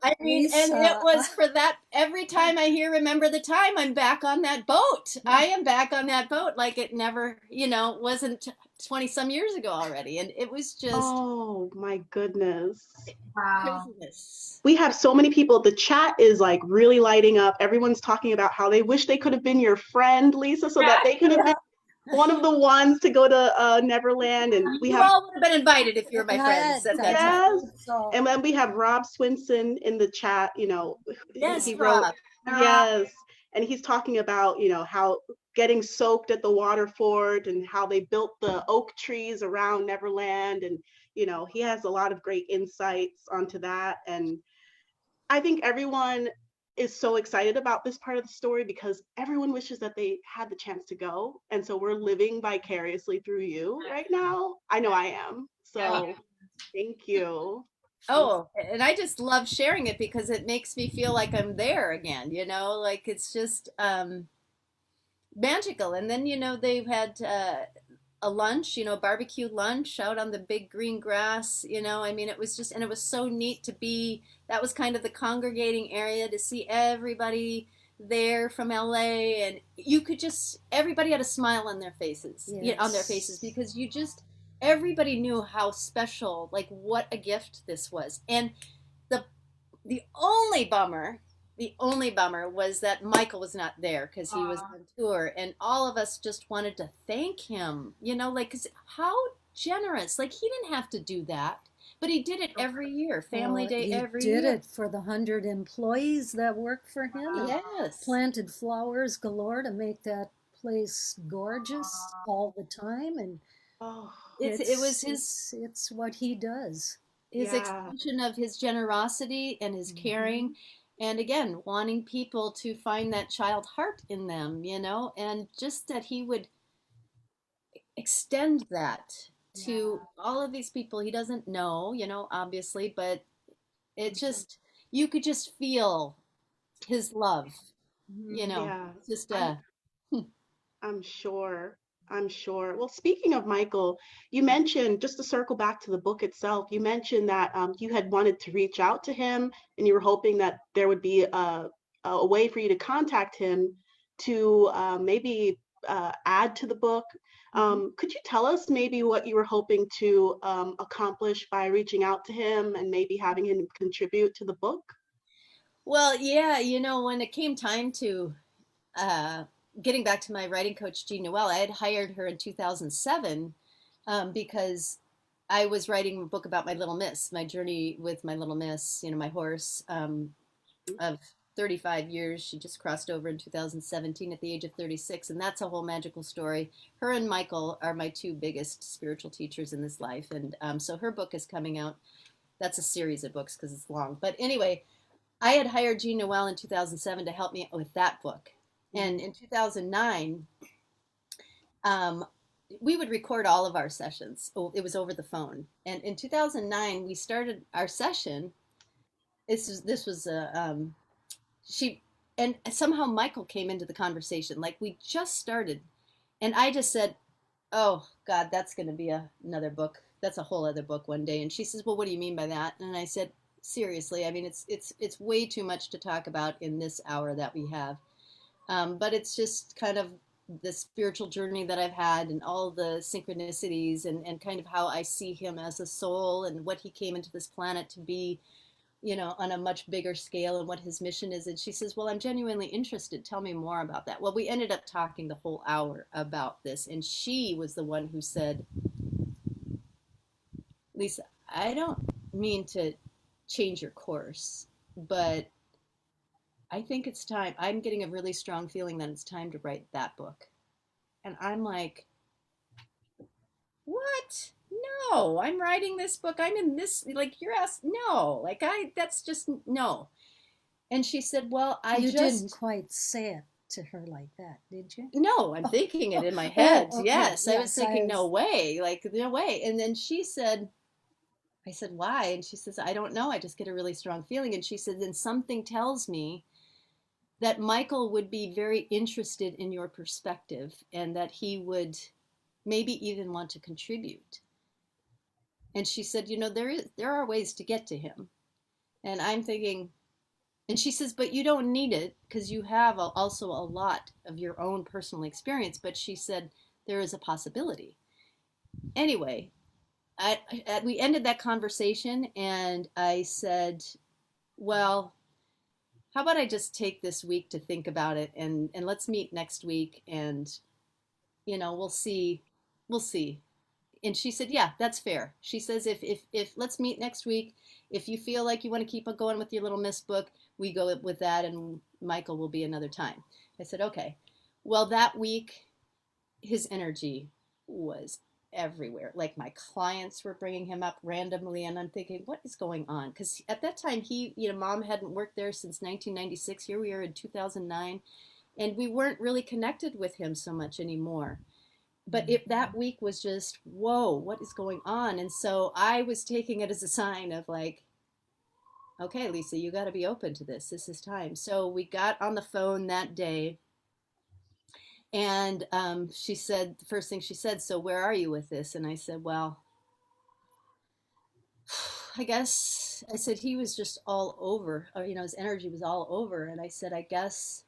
I mean, and it was for that, every time I hear Remember the Time, I'm back on that boat. I am back on that boat like it never, you know, wasn't 20 some years ago already. And it was just,
oh my goodness.
Wow.
craziness.
We have so many people. The chat is like really lighting up. Everyone's talking about how they wish they could have been your friend, Lisa, so that they could have been one of the ones to go to Neverland. And we
You
have
all would have been invited if you were my friends at that time.
yes. And then we have Rob Swinson in the chat, you know,
Yes,
he wrote,
Rob.
yes. And he's talking about, you know, how getting soaked at the water fort and how they built the oak trees around Neverland. And, you know, he has a lot of great insights onto that. And I think everyone is so excited about this part of the story because everyone wishes that they had the chance to go. And so we're living vicariously through you right now. I know I am. So thank you.
Oh, and I just love sharing it because it makes me feel like I'm there again, you know, like it's just magical. And then, you know, they've had a lunch, you know, barbecue lunch out on the big green grass, you know, I mean, it was just, and it was so neat to be, that was kind of the congregating area to see everybody there from LA, and you could just, everybody had a smile on their faces, you know, on their faces, because you just, everybody knew how special, like what a gift this was. And the the only bummer, the only bummer was that Michael was not there because he was on tour, and all of us just wanted to thank him, you know, like, 'cause how generous, like he didn't have to do that, but he did it every year, Family Day every year.
He did it for the 100 employees that work for him.
Yes.
Planted flowers galore to make that place gorgeous all the time. And
it was his,
it's what he does.
His expression of his generosity and his caring, and again, wanting people to find that child heart in them, you know, and just that he would extend that to all of these people he doesn't know, you know, obviously, but it just, you could just feel his love, you know, just
I'm sure. I'm sure. Well, speaking of Michael, you mentioned, just to circle back to the book itself, you mentioned that you had wanted to reach out to him and you were hoping that there would be a way for you to contact him to maybe add to the book. Could you tell us maybe what you were hoping to accomplish by reaching out to him and maybe having him contribute to the book?
Well, yeah, you know, when it came time to getting back to my writing coach, Jean Noel, I had hired her in 2007 because I was writing a book about my little miss, my journey with my little miss, you know, my horse of 35 years. She just crossed over in 2017 at the age of 36, and that's a whole magical story. Her and Michael are my two biggest spiritual teachers in this life, and so her book is coming out. That's a series of books because it's long. But anyway, I had hired Jean Noel in 2007 to help me with that book. And in 2009, we would record all of our sessions. It was over the phone. And in 2009, we started our session. This was she, and somehow Michael came into the conversation. Like we just started, and I just said, "Oh God, that's going to be another book. That's a whole other book one day." And she says, "Well, what do you mean by that?" And I said, "Seriously, I mean, it's way too much to talk about in this hour that we have." But it's just kind of the spiritual journey that I've had and all the synchronicities and kind of how I see him as a soul and what he came into this planet to be you know, on a much bigger scale and what his mission is. And she says, well, I'm genuinely interested. Tell me more about that. Well, we ended up talking the whole hour about this. And she was the one who said, Lisa, I don't mean to change your course, but I think it's time. I'm getting a really strong feeling that it's time to write that book. And I'm like, what? No, I'm writing this book. I'm in this, like, you're asked, no, like, that's just, no. And she said, well,
You didn't quite say it to her like that, did you?
No, I'm thinking it in my head.
Okay.
Yes, I was
Yes,
thinking, no way, like, no way. And then she said, I said, why? And she says, I don't know. I just get a really strong feeling. And she said, then something tells me that Michael would be very interested in your perspective and that he would maybe even want to contribute. And she said, you know, there are ways to get to him. And I'm thinking, and she says, but you don't need it because you have also a lot of your own personal experience. But she said, there is a possibility. Anyway, we ended that conversation and I said, well, how about I just take this week to think about it and let's meet next week and, you know, we'll see. And she said, yeah, that's fair. She says, if let's meet next week. If you feel like you want to keep on going with your Little Miss book, we go with that and Michael will be another time. I said, okay. Well, that week, his energy was everywhere. Like my clients were bringing him up randomly and I'm thinking, what is going on? Because at that time, Mom hadn't worked there since 1996. Here we are in 2009 and we weren't really connected with him so much anymore. But that week was just, whoa, what is going on? And so I was taking it as a sign of like, okay, Lisa, you got to be open to this. This is time. So we got on the phone that day. And she said, the first thing she said, so where are you with this? And I said, well, I said, he was just all over, his energy was all over. And I said, I guess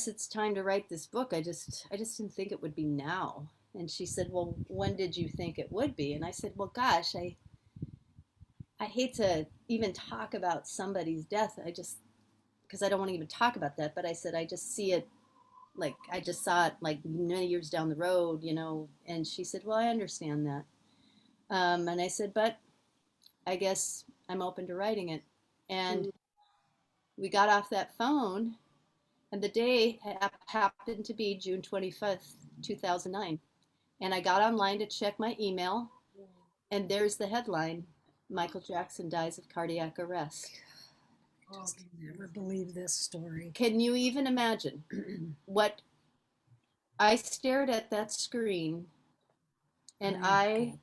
it's time to write this book. I just didn't think it would be now. And she said, well, when did you think it would be? And I said, well, gosh, I hate to even talk about somebody's death. Because I don't want to even talk about that. But I said, I just see it, like, I just saw it like many years down the road, And she said, well, I understand that. And I said, but I guess I'm open to writing it. And we got off that phone. And the day happened to be June 25th, 2009. And I got online to check my email. And there's the headline, Michael Jackson dies of cardiac arrest.
I just can never believe this story.
Can you even imagine what I stared at that screen and I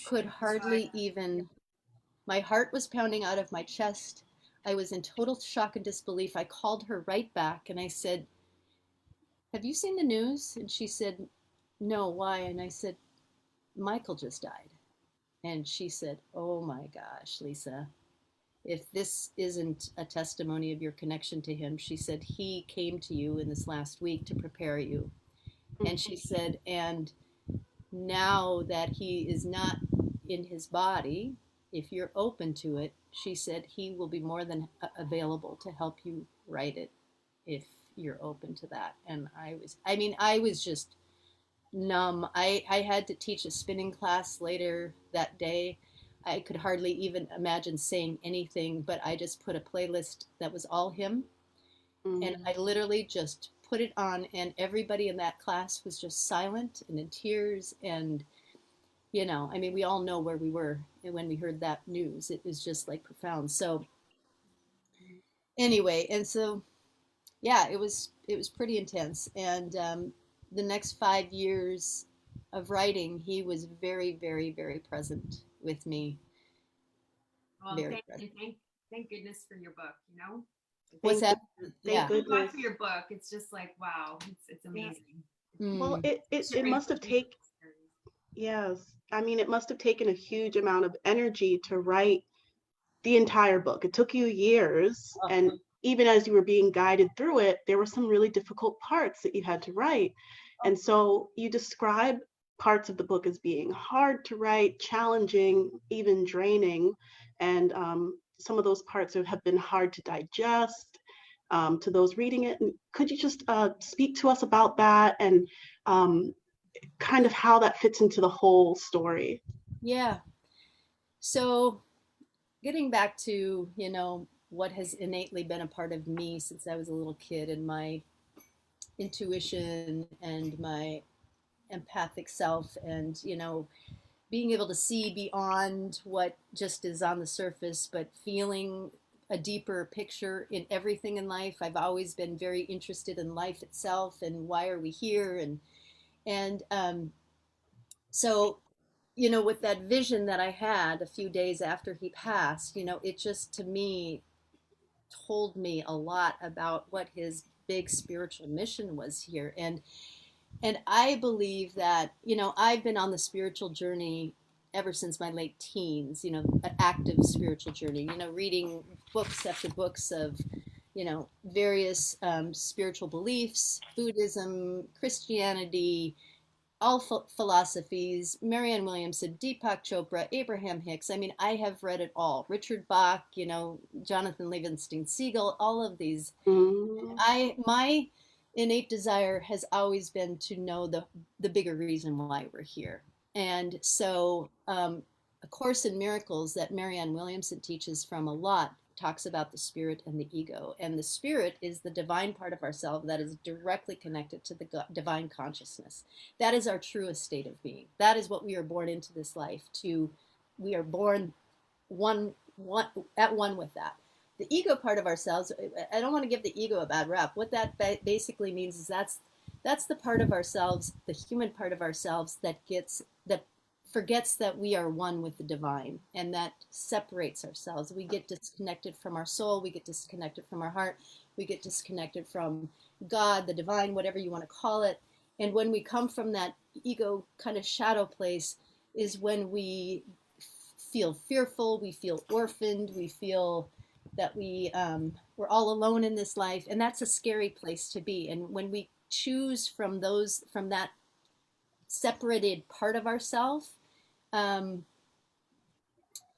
could hardly even, my heart was pounding out of my chest. I was in total shock and disbelief. I called her right back and I said, have you seen the news? And she said, no, why? And I said, Michael just died. And she said, oh my gosh, Lisa, if this isn't a testimony of your connection to him, she said, he came to you in this last week to prepare you. And she said, and now that he is not in his body, if you're open to it, she said, he will be more than available to help you write it if you're open to that. And I was just numb. I had to teach a spinning class later that day. I could hardly even imagine saying anything, but I just put a playlist that was all him. And I literally just put it on and everybody in that class was just silent and in tears. And, we all know where we were when we heard that news. It was just like profound. So anyway, and so, yeah, it was pretty intense. And the next 5 years of writing, he was very, very, very present with me.
Well, thank goodness for your book,
What's that?
Thank goodness for your book. It's just like, wow, it's amazing.
Yeah. Well, it must have taken, yes. It must have taken a huge amount of energy to write the entire book. It took you years. And even as you were being guided through it, there were some really difficult parts that you had to write. And so you describe parts of the book as being hard to write, challenging, even draining. And some of those parts have been hard to digest to those reading it. And could you just speak to us about that and kind of how that fits into the whole story?
Yeah. So getting back to, what has innately been a part of me since I was a little kid, and my intuition and my empathic self, and, being able to see beyond what just is on the surface, but feeling a deeper picture in everything in life. I've always been very interested in life itself and why are we here, and so with that vision that I had a few days after he passed, it just to me told me a lot about what his big spiritual mission was here. And I believe that, I've been on the spiritual journey ever since my late teens, an active spiritual journey, reading books after books of, various spiritual beliefs, Buddhism, Christianity, all philosophies, Marianne Williamson, Deepak Chopra, Abraham Hicks. I mean, I have read it all. Richard Bach, Jonathan Livingston Seagull, all of these. My innate desire has always been to know the bigger reason why we're here. And so A Course in Miracles that Marianne Williamson teaches from a lot talks about the spirit and the ego. And the spirit is the divine part of ourselves that is directly connected to the divine consciousness. That is our truest state of being. That is what we are born into this life to. We are born at one with that. The ego part of ourselves, I don't want to give the ego a bad rap. What that basically means is that's the part of ourselves, the human part of ourselves that forgets that we are one with the divine, and that separates ourselves. We get disconnected from our soul, we get disconnected from our heart, we get disconnected from God, the divine, whatever you want to call it. And when we come from that ego kind of shadow place is when we feel fearful, we feel orphaned, we feel that we're all alone in this life, and that's a scary place to be. And when we choose from that separated part of ourselves,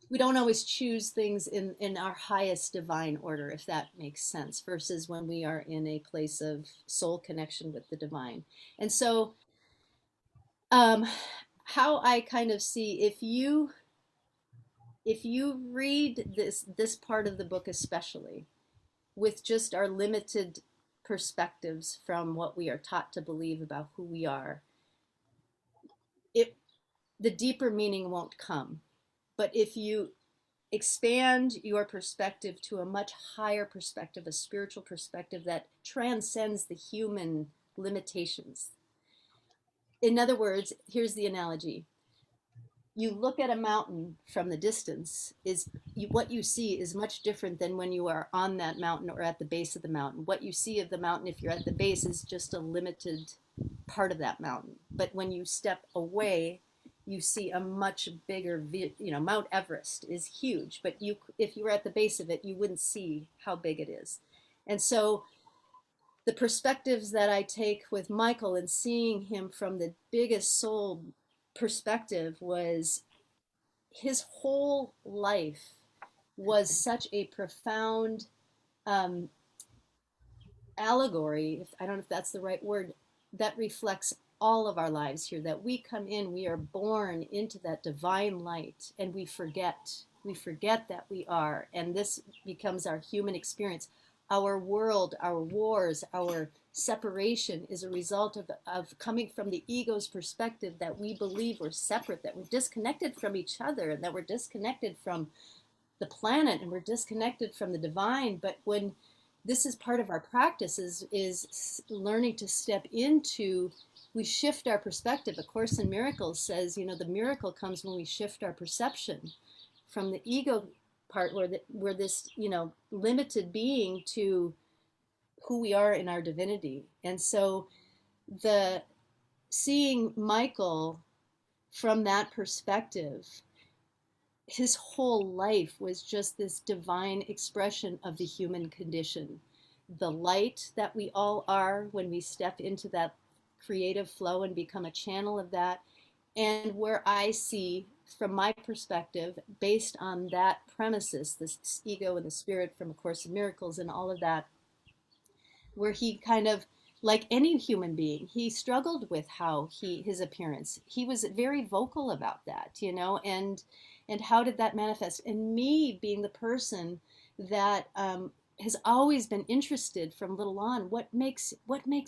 we don't always choose things in our highest divine order, if that makes sense, versus when we are in a place of soul connection with the divine. And so how I kind of see, if you read this part of the book, especially with just our limited perspectives from what we are taught to believe about who we are, the deeper meaning won't come. But if you expand your perspective to a much higher perspective, a spiritual perspective that transcends the human limitations. In other words, here's the analogy. You look at a mountain from the distance, what you see is much different than when you are on that mountain or at the base of the mountain. What you see of the mountain, if you're at the base, is just a limited part of that mountain. But when you step away, you see a much bigger, Mount Everest is huge, but if you were at the base of it, you wouldn't see how big it is. And so the perspectives that I take with Michael and seeing him from the biggest soul perspective was his whole life was such a profound allegory, I don't know if that's the right word, that reflects all of our lives here, that we come in, we are born into that divine light, and we forget that we are, and this becomes our human experience. Our world, our wars, our separation is a result of coming from the ego's perspective that we believe we're separate, that we're disconnected from each other, and that we're disconnected from the planet, and we're disconnected from the divine. But when this is part of our practice, is learning to step into, we shift our perspective. A Course in Miracles says, the miracle comes when we shift our perception from the ego part, where this, limited being, to who we are in our divinity. And so the seeing Michael from that perspective, his whole life was just this divine expression of the human condition. The light that we all are when we step into that creative flow and become a channel of that. And where I see from my perspective, based on that premises, this ego and the spirit from A Course in Miracles and all of that, where he kind of, like any human being, he struggled with how his appearance. He was very vocal about that, you know, and how did that manifest? And me being the person that has always been interested from little on, what makes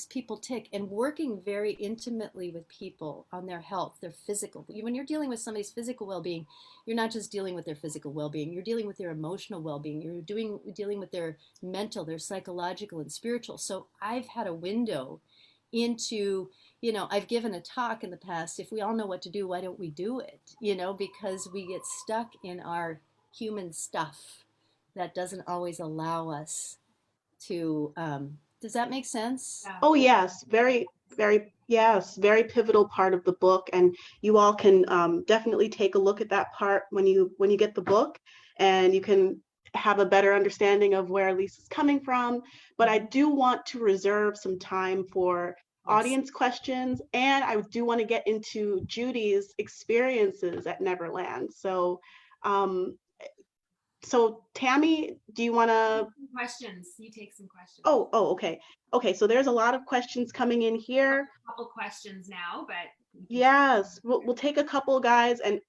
people tick, and working very intimately with people on their health, their physical. When you're dealing with somebody's physical well-being, you're not just dealing with their physical well-being, you're dealing with their emotional well-being, you're dealing with their mental, their psychological and spiritual. So I've had a window into, you know, I've given a talk in the past, if we all know what to do, why don't we do it? You know, because we get stuck in our human stuff that doesn't always allow us to, does that make sense?
Yeah.
Oh, yes, yes, very pivotal part of the book. And you all can definitely take a look at that part when you get the book, and you can have a better understanding of where Lisa's coming from. But I do want to reserve some time for audience questions, and I do want to get into Judy's experiences at Neverland. So Tammy, do you want to?
Questions. You take some questions.
Oh, okay. Okay, so there's a lot of questions coming in here.
A couple questions now, but
yes, we'll take a couple, guys, and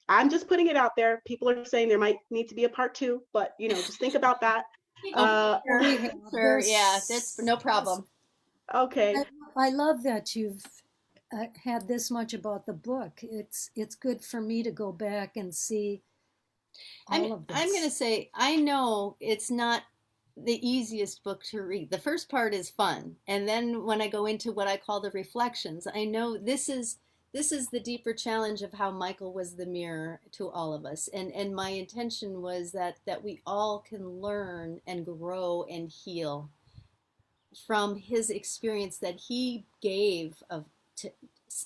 I'm just putting it out there. People are saying there might need to be a part 2, but you know, just think about that.
Sure, yeah, that's no problem.
Okay.
I love that you've had this much about the book. It's good for me to go back and see all of this.
I'm going to say, I know it's not the easiest book to read. The first part is fun, and then when I go into what I call the reflections, I know this is the deeper challenge of how Michael was the mirror to all of us, and my intention was that we all can learn and grow and heal from his experience that he gave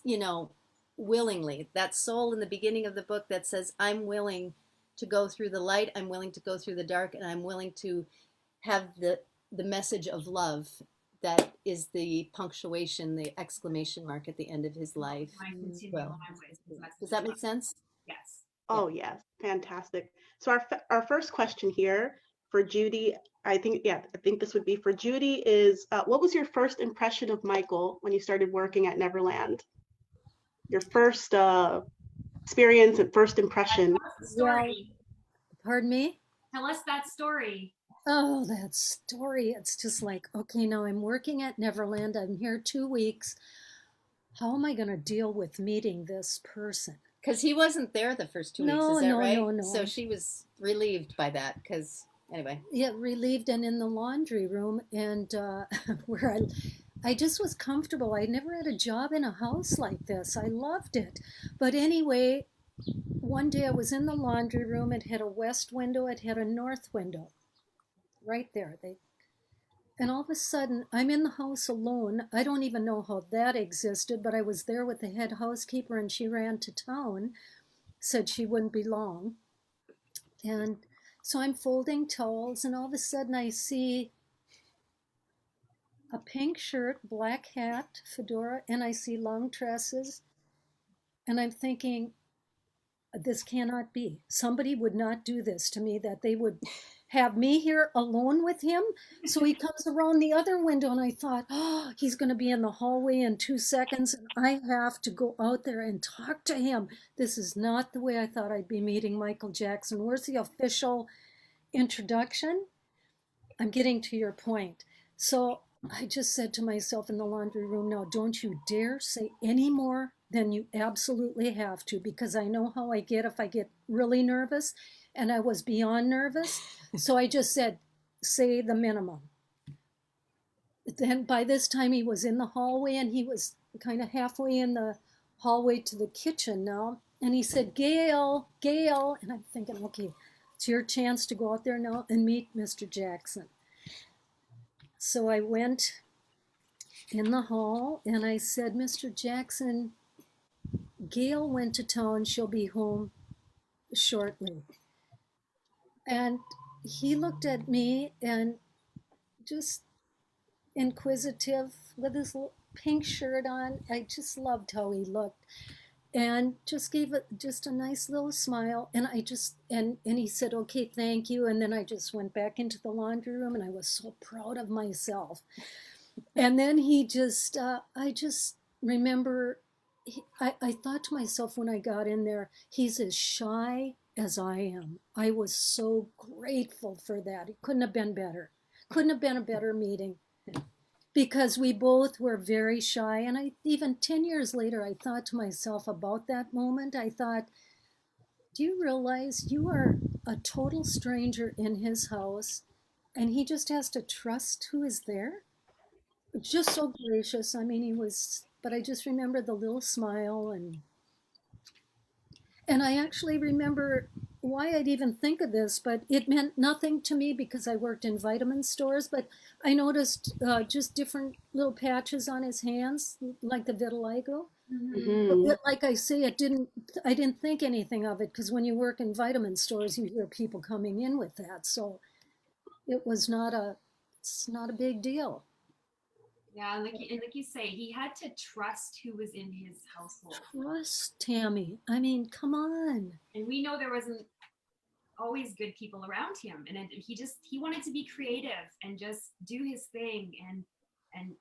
you know, willingly. That soul in the beginning of the book that says, I'm willing to go through the light, I'm willing to go through the dark, and I'm willing to have the message of love that is the punctuation, the exclamation mark at the end of his life. Well, does that make sense?
Yes.
Oh, yes, fantastic. So our first question here for Judy, I think this would be for Judy, is what was your first impression of Michael when you started working at Neverland? Your first experience and first impression.
Story.
Well, pardon me?
Tell us that story.
Oh, that story. It's just like, okay, now I'm working at Neverland. I'm here 2 weeks. How am I going to deal with meeting this person?
Because he wasn't there the first 2 weeks, is that right? No. So she was relieved by that, because anyway.
Yeah, relieved, and in the laundry room, and where I just was comfortable. I never had a job in a house like this. I loved it. But anyway, one day I was in the laundry room. It had a west window. It had a north window. Right there. And all of a sudden, I'm in the house alone. I don't even know how that existed, but I was there with the head housekeeper, and she ran to town, said she wouldn't be long. And so I'm folding towels, and all of a sudden I see a pink shirt, black hat, fedora, and I see long tresses. And I'm thinking, this cannot be. Somebody would not do this to me, that they would have me here alone with him. So he comes around the other window, and I thought, oh, he's going to be in the hallway in 2 seconds, and I have to go out there and talk to him. This is not the way I thought I'd be meeting Michael Jackson. Where's the official introduction? I'm getting to your point. So I just said to myself in the laundry room, now don't you dare say any more than you absolutely have to, because I know how I get if I get really nervous, and I was beyond nervous. So I just said, say the minimum. Then by this time he was in the hallway, and he was kind of halfway in the hallway to the kitchen now. And he said, Gail, Gail. And I'm thinking, okay, it's your chance to go out there now and meet Mr. Jackson. So I went in the hall and I said, Mr. Jackson, Gail went to town. She'll be home shortly. And he looked at me and just inquisitive with his pink shirt on. I just loved how he looked. and just gave it just a nice little smile. And I just, and he said, okay, thank you. And then I just went back into the laundry room and I was so proud of myself. And then he just, I just remember, I thought to myself when I got in there, he's as shy as I am. I was so grateful for that. It couldn't have been better. Couldn't have been a better meeting because we both were very shy. And I, even 10 years later, I thought to myself about that moment. I thought, do you realize you are a total stranger in his house and he just has to trust who is there? Just so gracious. I mean, he was, but I just remember the little smile, and I actually remember why I'd even think of this, but it meant nothing to me because I worked in vitamin stores. But I noticed just different little patches on his hands, like the vitiligo.
Mhm.
But like I say, I didn't think anything of it because when you work in vitamin stores, you hear people coming in with that. So it was it's not a big deal.
Yeah, and like you say, he had to trust who was in his household.
Trust, Tammy. I mean, come on.
And we know there wasn't always good people around him, and he wanted to be creative and just do his thing and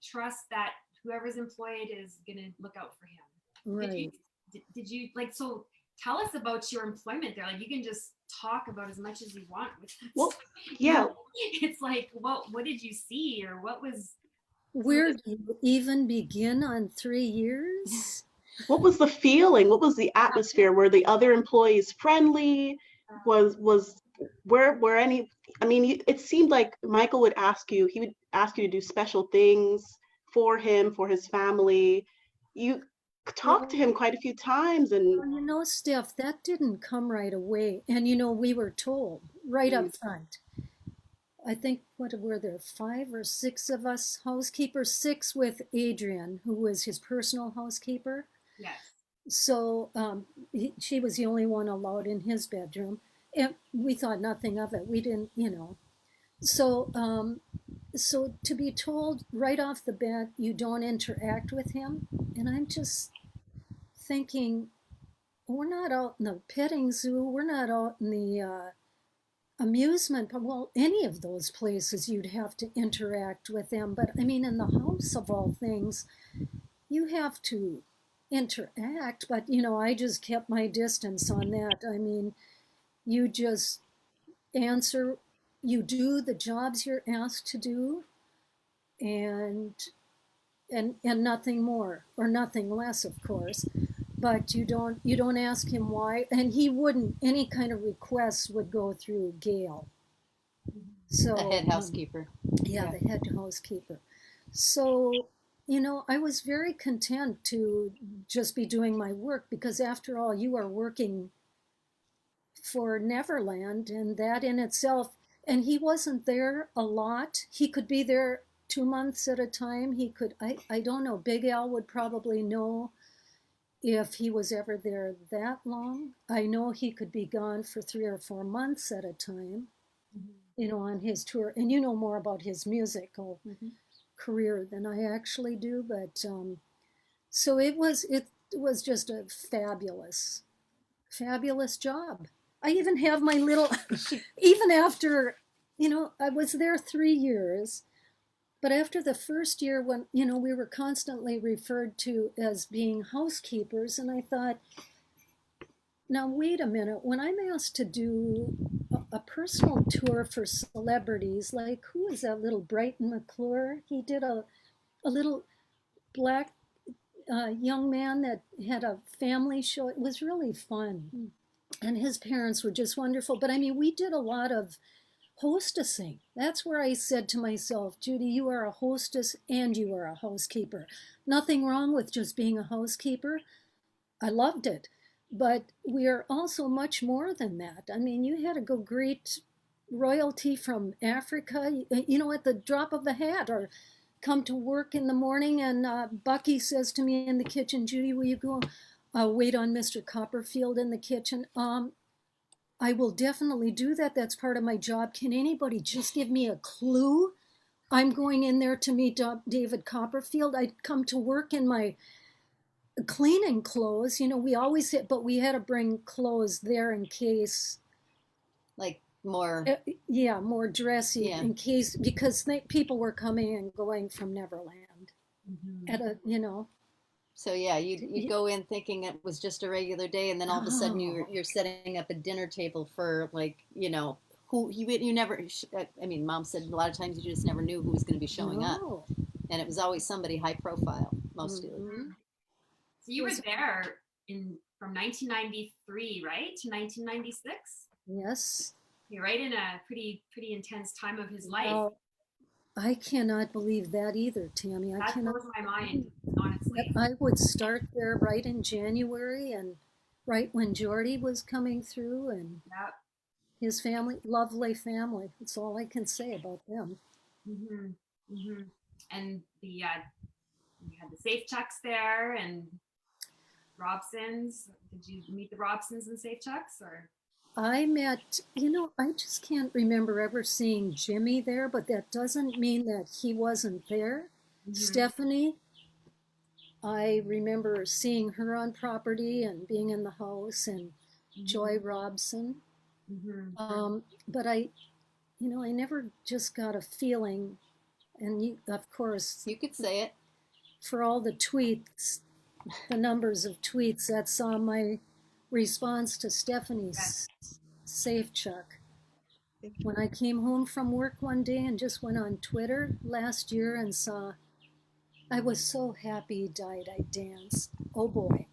trust that whoever's employed is gonna look out for him.
Right.
Did you like, so tell us about your employment there? Like, you can just talk about as much as you want with us.
Well, yeah.
It's like, what did you see, or what was
Where do you even begin on 3 years?
What was the feeling? What was the atmosphere? Were the other employees friendly? Was were any? I mean, it seemed like Michael would ask you. He would ask you to do special things for him, for his family. You talked to him quite a few times, and
Well, Steph, that didn't come right away. And we were told right up front. I think, what were there, 5 or 6 of us housekeepers, 6 with Adrian, who was his personal housekeeper.
yes.
So she was the only one allowed in his bedroom. And we thought nothing of it. We didn't, So, so to be told right off the bat, you don't interact with him. And I'm just thinking, we're not out in the petting zoo. We're not out in the amusement, well, any of those places you'd have to interact with them. But I mean, in the house of all things, you have to interact. But, I just kept my distance on that. I mean, you just answer, you do the jobs you're asked to do, and and nothing more or nothing less, of course. But you don't ask him why, and he wouldn't. Any kind of requests would go through Gail. So
The head housekeeper.
Yeah, the head housekeeper. So I was very content to just be doing my work because after all, you are working for Neverland, and that in itself. And he wasn't there a lot. He could be there 2 months at a time. He could. I don't know. Big Al would probably know if he was ever there that long. I know he could be gone for 3 or 4 months at a time, on his tour. And you know more about his musical career than I actually do. But so it was just a fabulous, fabulous job. I even have my little, even after, I was there 3 years. But after the first year, when we were constantly referred to as being housekeepers, and I thought, now wait a minute. When I'm asked to do a personal tour for celebrities, like who is that little Brighton McClure? He did a little black young man that had a family show. It was really fun, and his parents were just wonderful. But I mean, we did a lot of hostessing. That's where I said to myself, Judy, you are a hostess and you are a housekeeper. Nothing wrong with just being a housekeeper. I loved it. But we are also much more than that. I mean, you had to go greet royalty from Africa, at the drop of a hat, or come to work in the morning and Bucky says to me in the kitchen, Judy, will you go wait on Mr. Copperfield in the kitchen? I will definitely do that. That's part of my job. Can anybody just give me a clue? I'm going in there to meet David Copperfield. I'd come to work in my cleaning clothes. We always had, but we had to bring clothes there in case.
Like more.
Yeah, more dressy
Yeah.
in case, because people were coming and going from Neverland
Mhm.
at a.
So yeah, you'd go in thinking it was just a regular day, and then all of a sudden
Oh.
you're setting up a dinner table for, like, who you never. I mean, Mom said a lot of times you just never knew who was going to be showing up,
No.
and it was always somebody high profile, mostly.
Mhm.
So you were there from 1993, right, to 1996.
Yes.
You're right in a pretty intense time of his life.
Well, I cannot believe that either, Tammy. I
That
cannot
blows my mind,
believe that
honestly.
I would start there right in January, and right when Jordy was coming through, and
Yeah.
his family, lovely family. That's all I can say about them.
Mhm. Mhm. And you had the Safe Chucks there and Robsons. Did you meet the Robsons and Safe Chucks or?
I met, I just can't remember ever seeing Jimmy there, but that doesn't mean that he wasn't there.
Mhm.
Stephanie, I remember seeing her on property and being in the house, and Joy Robson. But I never just got a feeling, and of course,
You could say it.
for all the tweets, the numbers of tweets, that's my response to Stephanie's Safe Chuck. When I came home from work one day and just went on Twitter last year and saw, I was so happy he died, I danced. Oh boy.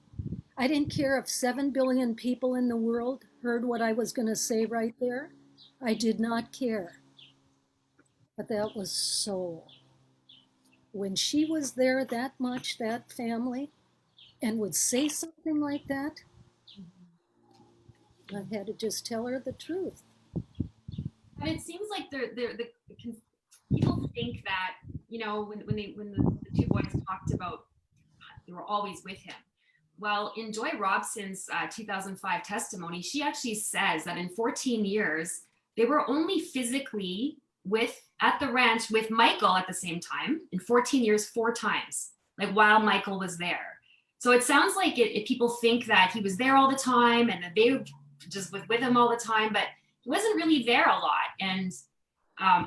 I didn't care if 7 billion people in the world heard what I was going to say right there. I did not care. But that was so. When she was there that much, that family, and would say something like that, I had to just tell her the truth.
And it seems like people think that, when the two boys talked about they were always with him. Well, in Joy Robson's 2005 testimony, she actually says that in 14 years, they were only physically at the ranch with Michael at the same time in 14 years, 4 times, like while Michael was there. So it sounds like people think that he was there all the time and that they just was with him all the time, but he wasn't really there a lot. And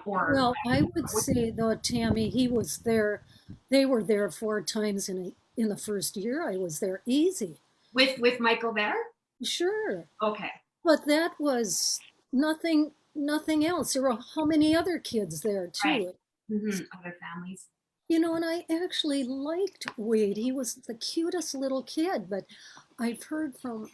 Well, I would say though, Tammy, he was there. They were there 4 times in the first year. I was there easy.
With Michael there.
Sure.
Okay.
But that was nothing else. There were how many other kids there too?
Right. Other families.
And I actually liked Wade. He was the cutest little kid, but I've heard from,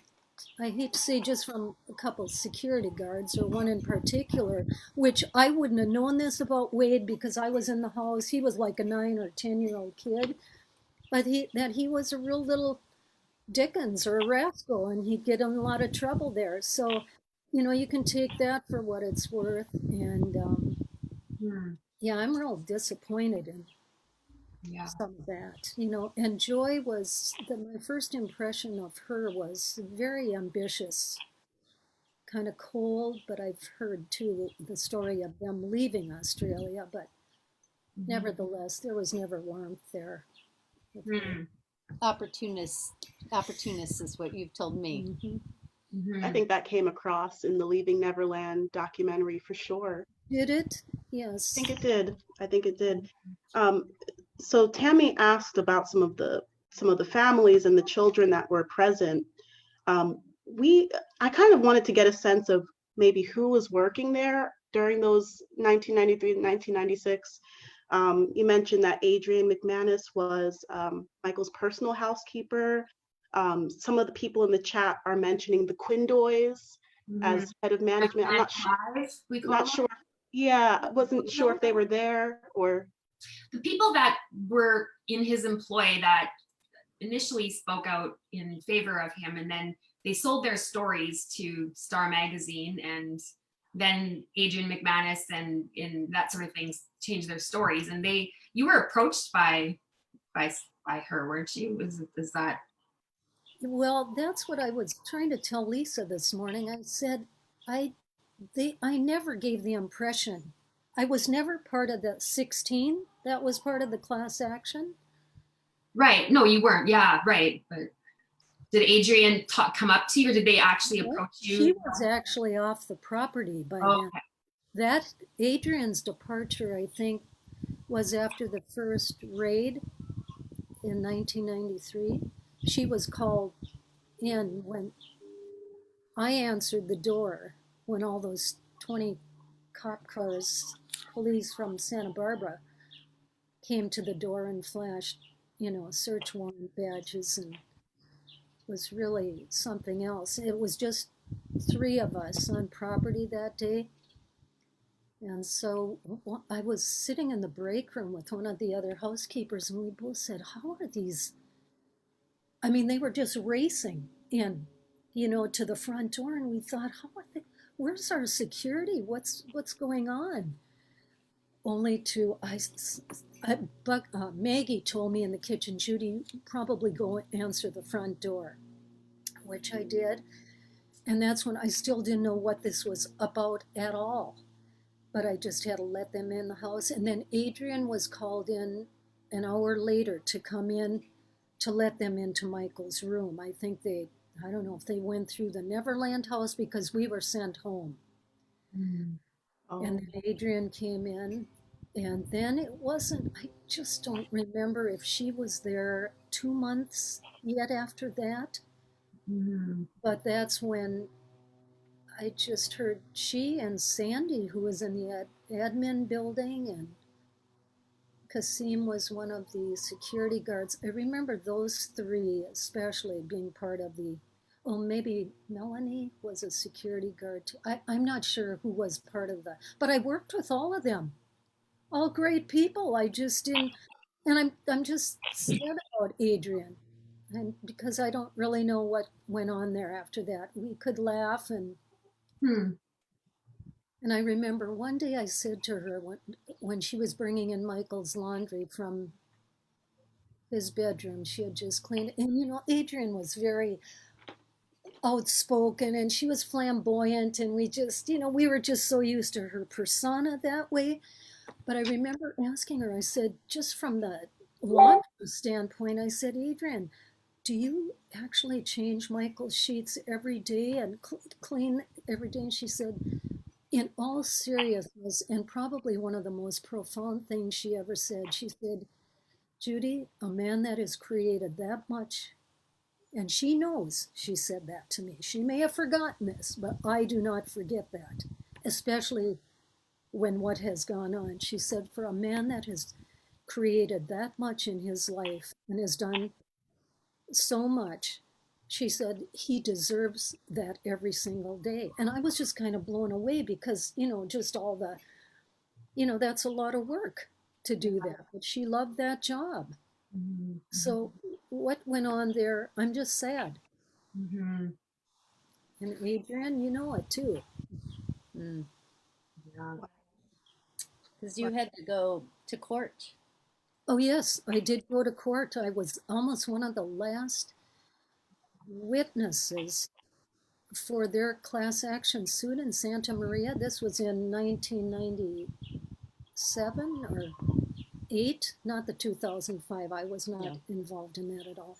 I hate to say, just from a couple security guards, or one in particular, which I wouldn't have known this about Wade because I was in the house. He was like a 9 or 10-year-old kid, but he was a real little Dickens or a rascal, and he'd get in a lot of trouble there. So, you can take that for what it's worth. And yeah, I'm real disappointed in some of that. And Joy was my first impression of her was very ambitious, kind of cold, but I've heard too the story of them leaving Australia, but nevertheless, there was never warmth there.
Opportunist is what you've told me.
I think that came across in the Leaving Neverland documentary for sure.
Did it? Yes.
I think it did. So Tammy asked about some of the families and the children that were present. I kind of wanted to get a sense of maybe who was working there during those 1993 and 1996. You mentioned that Adrian McManus was Michael's personal housekeeper. Some of the people in the chat are mentioning the Quindoys as head of management. I'm not sure. Yeah, I wasn't sure if they were there or.
The people that were in his employ that initially spoke out in favor of him, and then they sold their stories to Star Magazine, and then Adrian McManus and that sort of things changed their stories. And you were approached by her, weren't you? Is that?
Well, that's what I was trying to tell Lisa this morning. I said, I never gave the impression. I was never part of the 16 that was part of the class action.
Right. No, you weren't. Yeah, right. But did Adrian come up to you, or did they actually approach you?
She was actually off the property by then.
Okay.
That Adrian's departure, I think, was after the first raid in 1993. She was called in when I answered the door when all those 20 cop cars, police from Santa Barbara, came to the door and flashed, search warrant badges, and was really something else. It was just three of us on property that day. And so I was sitting in the break room with one of the other housekeepers, and we both said, how are these? I mean, they were just racing in, to the front door, and we thought, how are they? Where's our security? What's going on? Only to Maggie told me in the kitchen, Judy, probably go answer the front door, which I did. And that's when I still didn't know what this was about at all. But I just had to let them in the house. And then Adrian was called in an hour later to come in to let them into Michael's room. I think I don't know if they went through the Neverland house because we were sent home.
Mm. Oh.
And then Adrian came in. And then it wasn't, I just don't remember if she was there 2 months yet after that.
Mm-hmm.
But that's when I just heard she and Sandy, who was in the admin building, and Kasim was one of the security guards. I remember those three especially being part of maybe Melanie was a security guard too. I'm not sure who was part of that, but I worked with all of them. All great people. I just didn't, and I'm just sad about Adrian, and because I don't really know what went on there after that. We could laugh and I remember one day I said to her when she was bringing in Michael's laundry from his bedroom, she had just cleaned it. And Adrian was very outspoken and she was flamboyant, and we just, we were just so used to her persona that way. But I remember asking her, I said, just from the laundry standpoint, I said, Adrian, do you actually change Michael's sheets every day and clean every day? And she said, in all seriousness, and probably one of the most profound things she ever said, she said, Judy, a man that has created that much, and she knows she said that to me. She may have forgotten this, but I do not forget that, especially when what has gone on. She said, for a man that has created that much in his life and has done so much, she said, he deserves that every single day. And I was just kind of blown away because, just all that's a lot of work to do that. But she loved that job. Mm-hmm. So what went on there, I'm just sad. Mm-hmm. And Adrian, you know it too.
Mm. Yeah. Because you had to go to court.
Oh, yes, I did go to court. I was almost one of the last witnesses for their class action suit in Santa Maria. This was in 1997 or 8, not the 2005. I was not involved in that at all.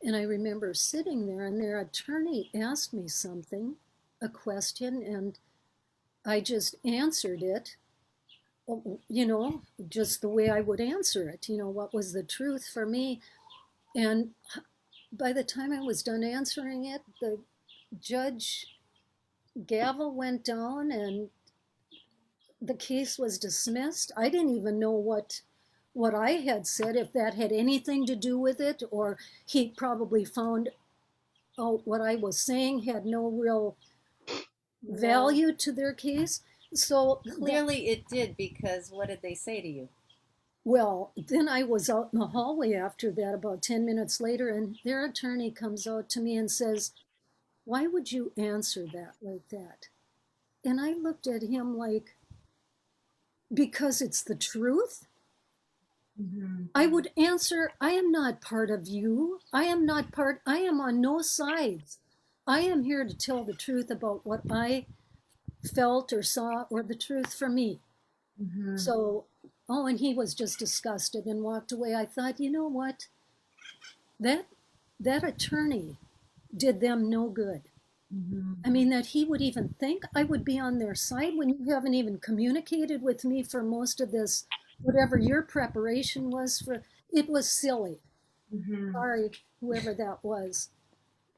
And I remember sitting there, and their attorney asked me something, a question, and I just answered it, just the way I would answer it, what was the truth for me. And by the time I was done answering it, the judge gavel went down and the case was dismissed. I didn't even know what I had said, if that had anything to do with it, or he probably found what I was saying had no real value to their case. So
clearly it did, because what did they say to you?
Well, then I was out in the hallway after that about 10 minutes later, and their attorney comes out to me and says, why would you answer that like that? And I looked at him like, because it's the truth? Mm-hmm. I would answer, I am not part of you. I am on no sides. I am here to tell the truth about what I felt or saw, or the truth for me. Mm-hmm. So, and he was just disgusted and walked away. I thought, you know what? that that attorney did them no good. I mean, that he would even think I would be on their side when you haven't even communicated with me for most of this, whatever your preparation was for. It was silly. Sorry, whoever that was.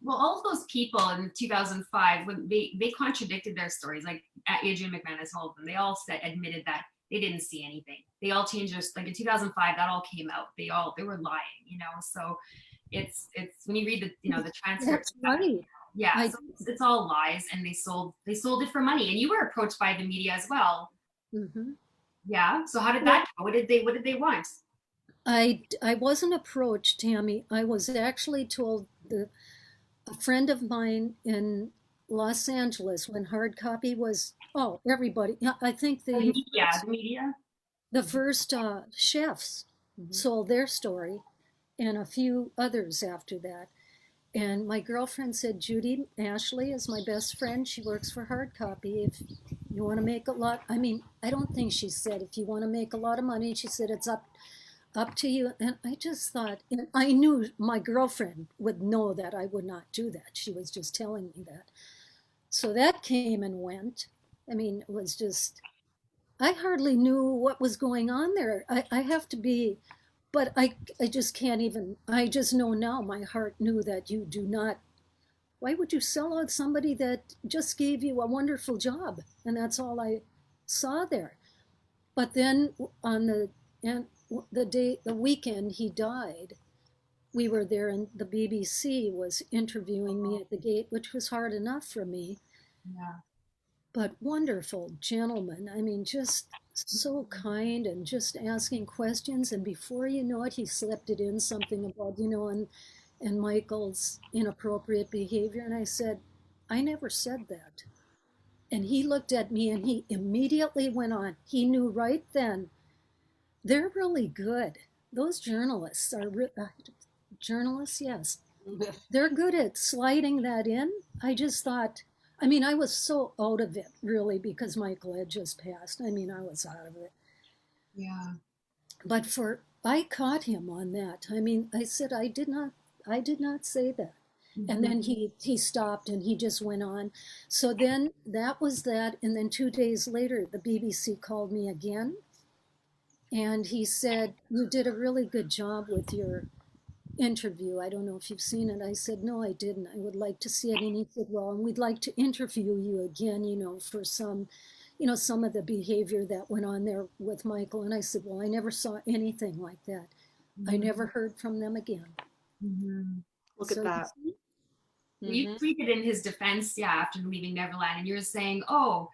Well, all of those people in 2005, when they contradicted their stories, like Adrian McManus, all of them, they all admitted that they didn't see anything. They all changed their, like in 2005, that all came out. They were lying, you know. So it's when you read the transcripts.
That's right.
Yeah, so it's all lies, and they sold it for money. And you were approached by the media as well.
Mm-hmm.
Yeah. So how did that go? What did they want?
I wasn't approached, Tammy. I was actually told a friend of mine in Los Angeles when hard copy was, oh, everybody. I think
The media.
The first chefs sold their story, and a few others after that. And my girlfriend said, Judy, Ashley is my best friend. She works for hard copy. If you want to make a lot, I mean, I don't think she said if you want to make a lot of money. She said it's up to you. And I just thought, and I knew my girlfriend would know that I would not do that. She was just telling me that. So that came and went. I mean, it was just, I hardly knew what was going on there. I have to be, but I just can't even, I just know now my heart knew that you do not, why would you sell out somebody that just gave you a wonderful job? And that's all I saw there. But then on the weekend he died, we were there and the BBC was interviewing me at the gate, which was hard enough for me.
Yeah.
But wonderful gentleman. I mean, just so kind and just asking questions. And before you know it, he slipped it in something about, and Michael's inappropriate behavior. And I said, I never said that. And he looked at me and he immediately went on. He knew right then, they're really good. Those journalists are journalists, yes. They're good at sliding that in. I just thought, I mean, I was so out of it really because Michael had just passed. I mean, I was out of it.
Yeah.
But I caught him on that. I mean, I said I did not say that. And then he stopped and he just went on. So then that was that. And then 2 days later, the BBC called me again. And he said, you did a really good job with your interview. I don't know if you've seen it. I said, no, I didn't. I would like to see it. And he said, well, and we'd like to interview you again, for some of the behavior that went on there with Michael. And I said, well, I never saw anything like that. I never heard from them again.
Look at that.
You tweeted in his defense, after leaving Neverland, and you were saying, oh,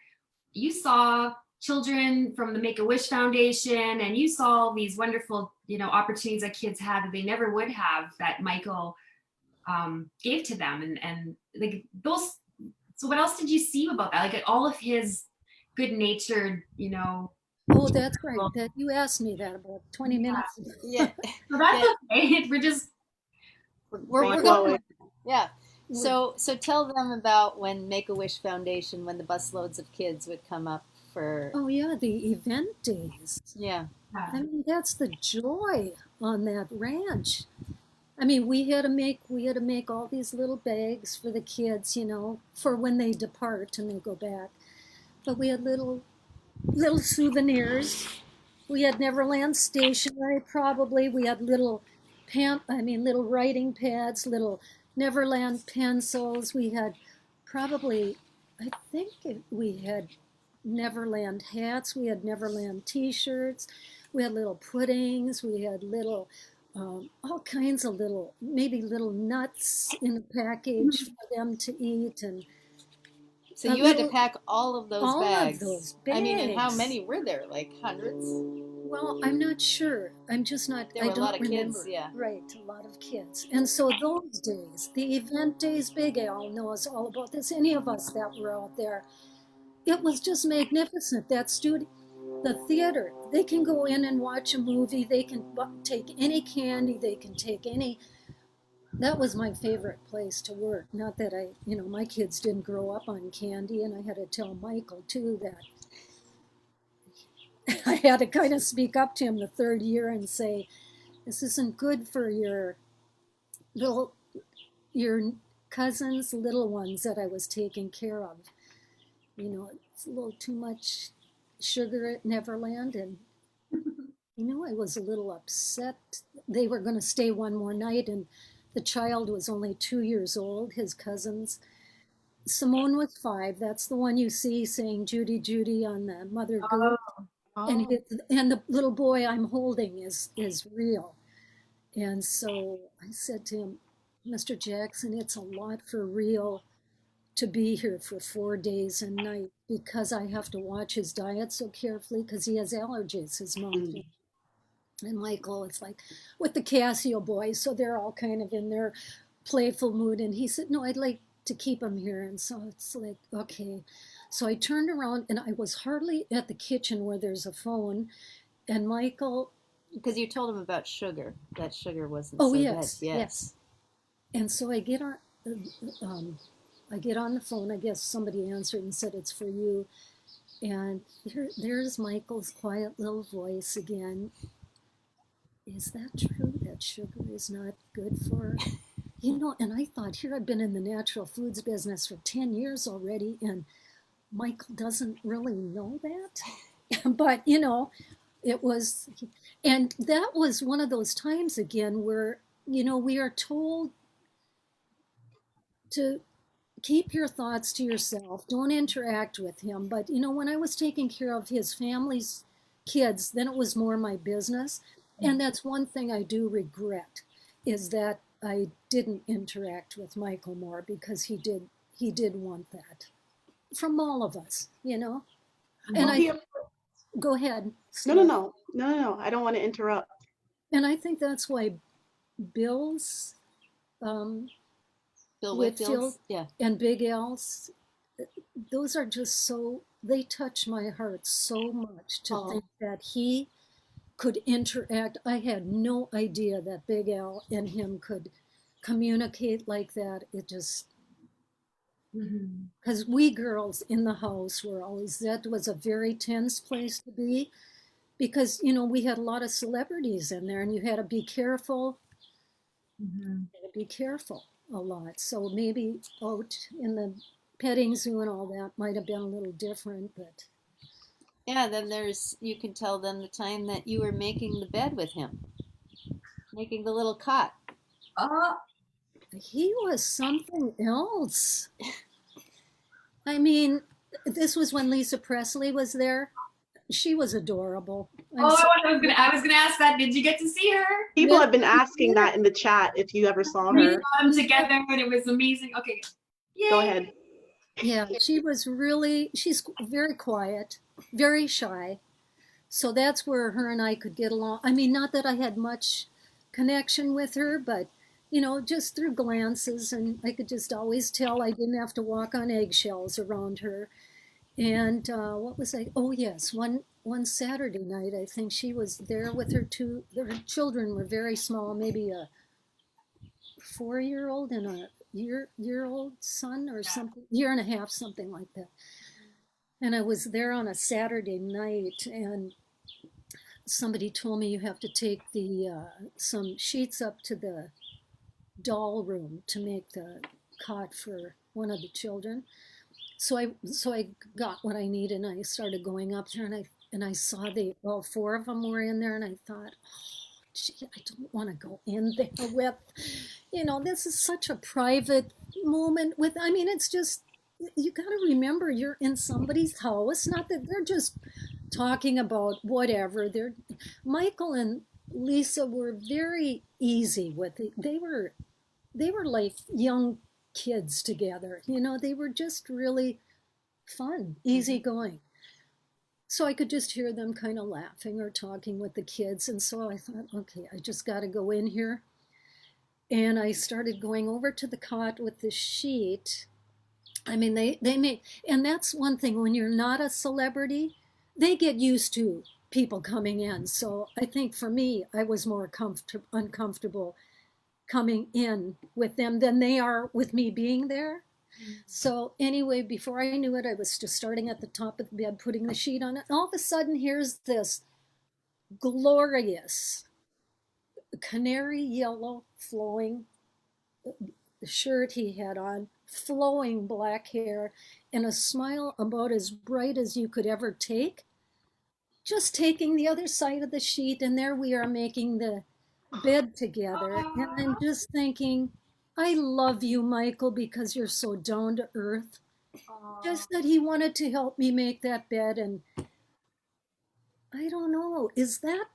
you saw children from the Make-A-Wish Foundation, and you saw these wonderful, opportunities that kids had that they never would have, that Michael gave to them, and like those. So what else did you see about that? Like all of his good-natured,
Oh, that's right. That you asked me that about 20 minutes ago.
Yeah.
So that's okay.
We're going. Yeah. So tell them about when Make-A-Wish Foundation, when the busloads of kids would come up for.
Oh yeah, the event days.
Yeah.
I mean, that's the joy on that ranch. I mean, we had to make all these little bags for the kids, for when they depart and they go back. But we had little souvenirs. We had Neverland stationery, probably. We had little writing pads, little Neverland pencils. We had probably, I think we had Neverland hats. We had Neverland T-shirts. We had little puddings. We had little, all kinds of maybe little nuts in a package for them to eat. And
so you had to pack all of those bags.
All of those bags.
I mean, and how many were there? Like hundreds?
Well, I'm not sure. I'm just not.
There were
I don't
a lot of
remember.
kids, yeah.
Right, a lot of kids. And so those days, the event days, Big Al knows all about this. Any of us that were out there, it was just magnificent. That studio, the theater, they can go in and watch a movie. They can take any candy. They can take any. That was my favorite place to work. Not that my kids didn't grow up on candy, and I had to tell Michael too that I had to kind of speak up to him the third year and say, this isn't good for your little, your cousin's little ones that I was taking care of. It's a little too much sugar at Neverland, and I was a little upset. They were going to stay one more night, and the child was only 2 years old, his cousins. Simone was 5. That's the one you see saying Judy, Judy on the Mother Goose. And, and the little boy I'm holding is real. And so I said to him, Mr. Jackson, it's a lot for real to be here for 4 days and night because I have to watch his diet so carefully because he has allergies, his mom. And Michael, it's like with the Casio boys, so they're all kind of in their playful mood. And he said, no, I'd like to keep him here. And so it's like, okay. So I turned around and I was hardly at the kitchen where there's a phone. And Michael.
Because you told him about sugar. That sugar wasn't
so
yes, good.
Yes. And so I get on the phone. I guess somebody answered and said, it's for you. And there's Michael's quiet little voice again. Is that true that sugar is not good for, and I thought, here I've been in the natural foods business for 10 years already, and Michael doesn't really know that. But, it was, and that was one of those times again where, we are told to keep your thoughts to yourself, don't interact with him. But, when I was taking care of his family's kids, then it was more my business. And that's one thing I do regret is that I didn't interact with Michael more because he did want that from all of us, And go ahead.
No. I don't want to interrupt.
And I think that's why Bill's,
Bill
Whitfield,
yeah,
and Big L's, those are just they touch my heart so much to think that he could interact. I had no idea that Big Al and him could communicate like that. It just, because we girls in the house were always, that was a very tense place to be because, we had a lot of celebrities in there and you had to be careful. Be careful a lot. So maybe out in the petting zoo and all that might have been a little different, but.
Yeah, then you can tell them the time that you were making the bed with him, making the little cot.
He was something else. I mean, this was when Lisa Presley was there. She was adorable.
I was gonna ask that. Did you get to see her?
People have been asking that in the chat if you ever saw her.
We saw them together and it was amazing. Okay. Yay.
Go ahead.
Yeah, she's very quiet, very shy. So that's where her and I could get along. I mean, not that I had much connection with her, but, just through glances, and I could just always tell I didn't have to walk on eggshells around her. And what was I? Oh, yes, one Saturday night, I think she was there with her her children were very small, maybe a 4-year-old and a year-old son or something, year and a half, something like that. And I was there on a Saturday night, and somebody told me you have to take some sheets up to the doll room to make the cot for one of the children. So I got what I needed, and I started going up there, and I saw all 4 of them were in there, and I thought, gee, I don't want to go in there with, this is such a private moment it's just, you got to remember you're in somebody's house, not that they're just talking about whatever. Michael and Lisa were very easy with it. They were like young kids together. They were just really fun, easygoing. So I could just hear them kind of laughing or talking with the kids. And so I thought, okay, I just got to go in here. And I started going over to the cot with the sheet. I mean, they make, and that's one thing, when you're not a celebrity, they get used to people coming in. So I think for me, I was more uncomfortable coming in with them than they are with me being there. So anyway, before I knew it, I was just starting at the top of the bed, putting the sheet on it. All of a sudden, here's this glorious canary yellow flowing shirt he had on, flowing black hair, and a smile about as bright as you could ever take. Just taking the other side of the sheet, and there we are making the bed together. And I'm just thinking, I love you, Michael, because you're so down to earth. Just that he wanted to help me make that bed. And I don't know, is that,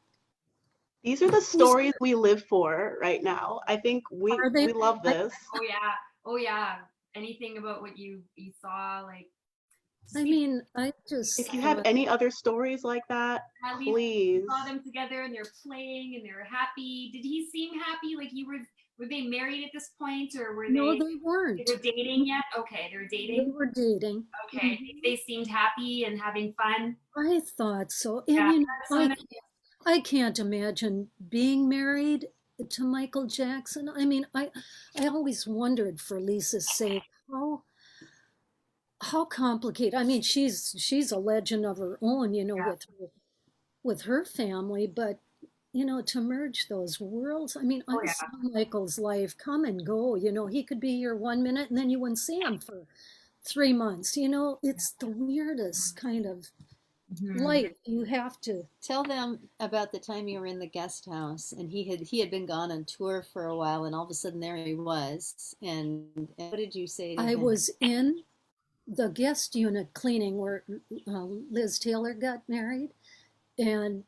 These are the stories we live for right now. I think
are they?
we love this.
Oh yeah. Oh yeah. Anything about what you saw, like
I mean, I just
If you have any other stories like that,
at least
please.
saw them together and they're playing and they're happy. Did he seem happy? Like you were they married at this point, or were
no,
they
they weren't.
they were dating yet? Okay, they were
They
dating.
were dating.
Okay, they seemed happy and having fun.
I thought so.
Yeah,
And you know,
that's so nice.
I can't imagine being married to Michael Jackson. I mean, I always wondered for Lisa's sake how complicated. I mean, she's a legend of her own, you know,
Yeah.
with her family, but you know, to merge those worlds. I mean,
Oh
I
yeah.
saw Michael's life come and go. You know, he could be here 1 minute and then you wouldn't see him for 3 months. You know, it's the weirdest kind of
Mhm.
life. You have to
Tell them about the time you were in the guest house and he had been gone on tour for a while and all of a sudden there he was. And what did you say to
I
him?
was in the guest unit cleaning where Liz Taylor got married, and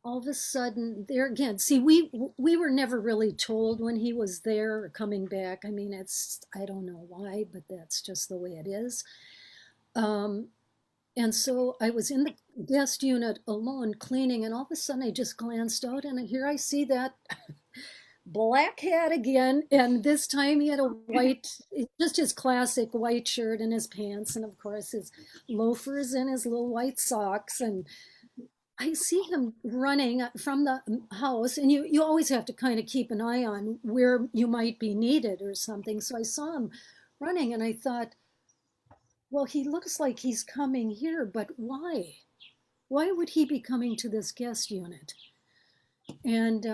all of a sudden, there again. See, we were never really told when he was there or coming back. I mean, it's I don't know why, but that's just the way it is. Um, and so I was in the guest unit alone cleaning, and all of a sudden I just glanced out, and here I see that black hat again, and this time he had a white, just his classic white shirt and his pants, and of course his loafers and his little white socks. And I see him running from the house, and you always have to kind of keep an eye on where you might be needed or something. So I saw him running, and I thought, well, he looks like he's coming here, but why? Why would he be coming to this guest unit? And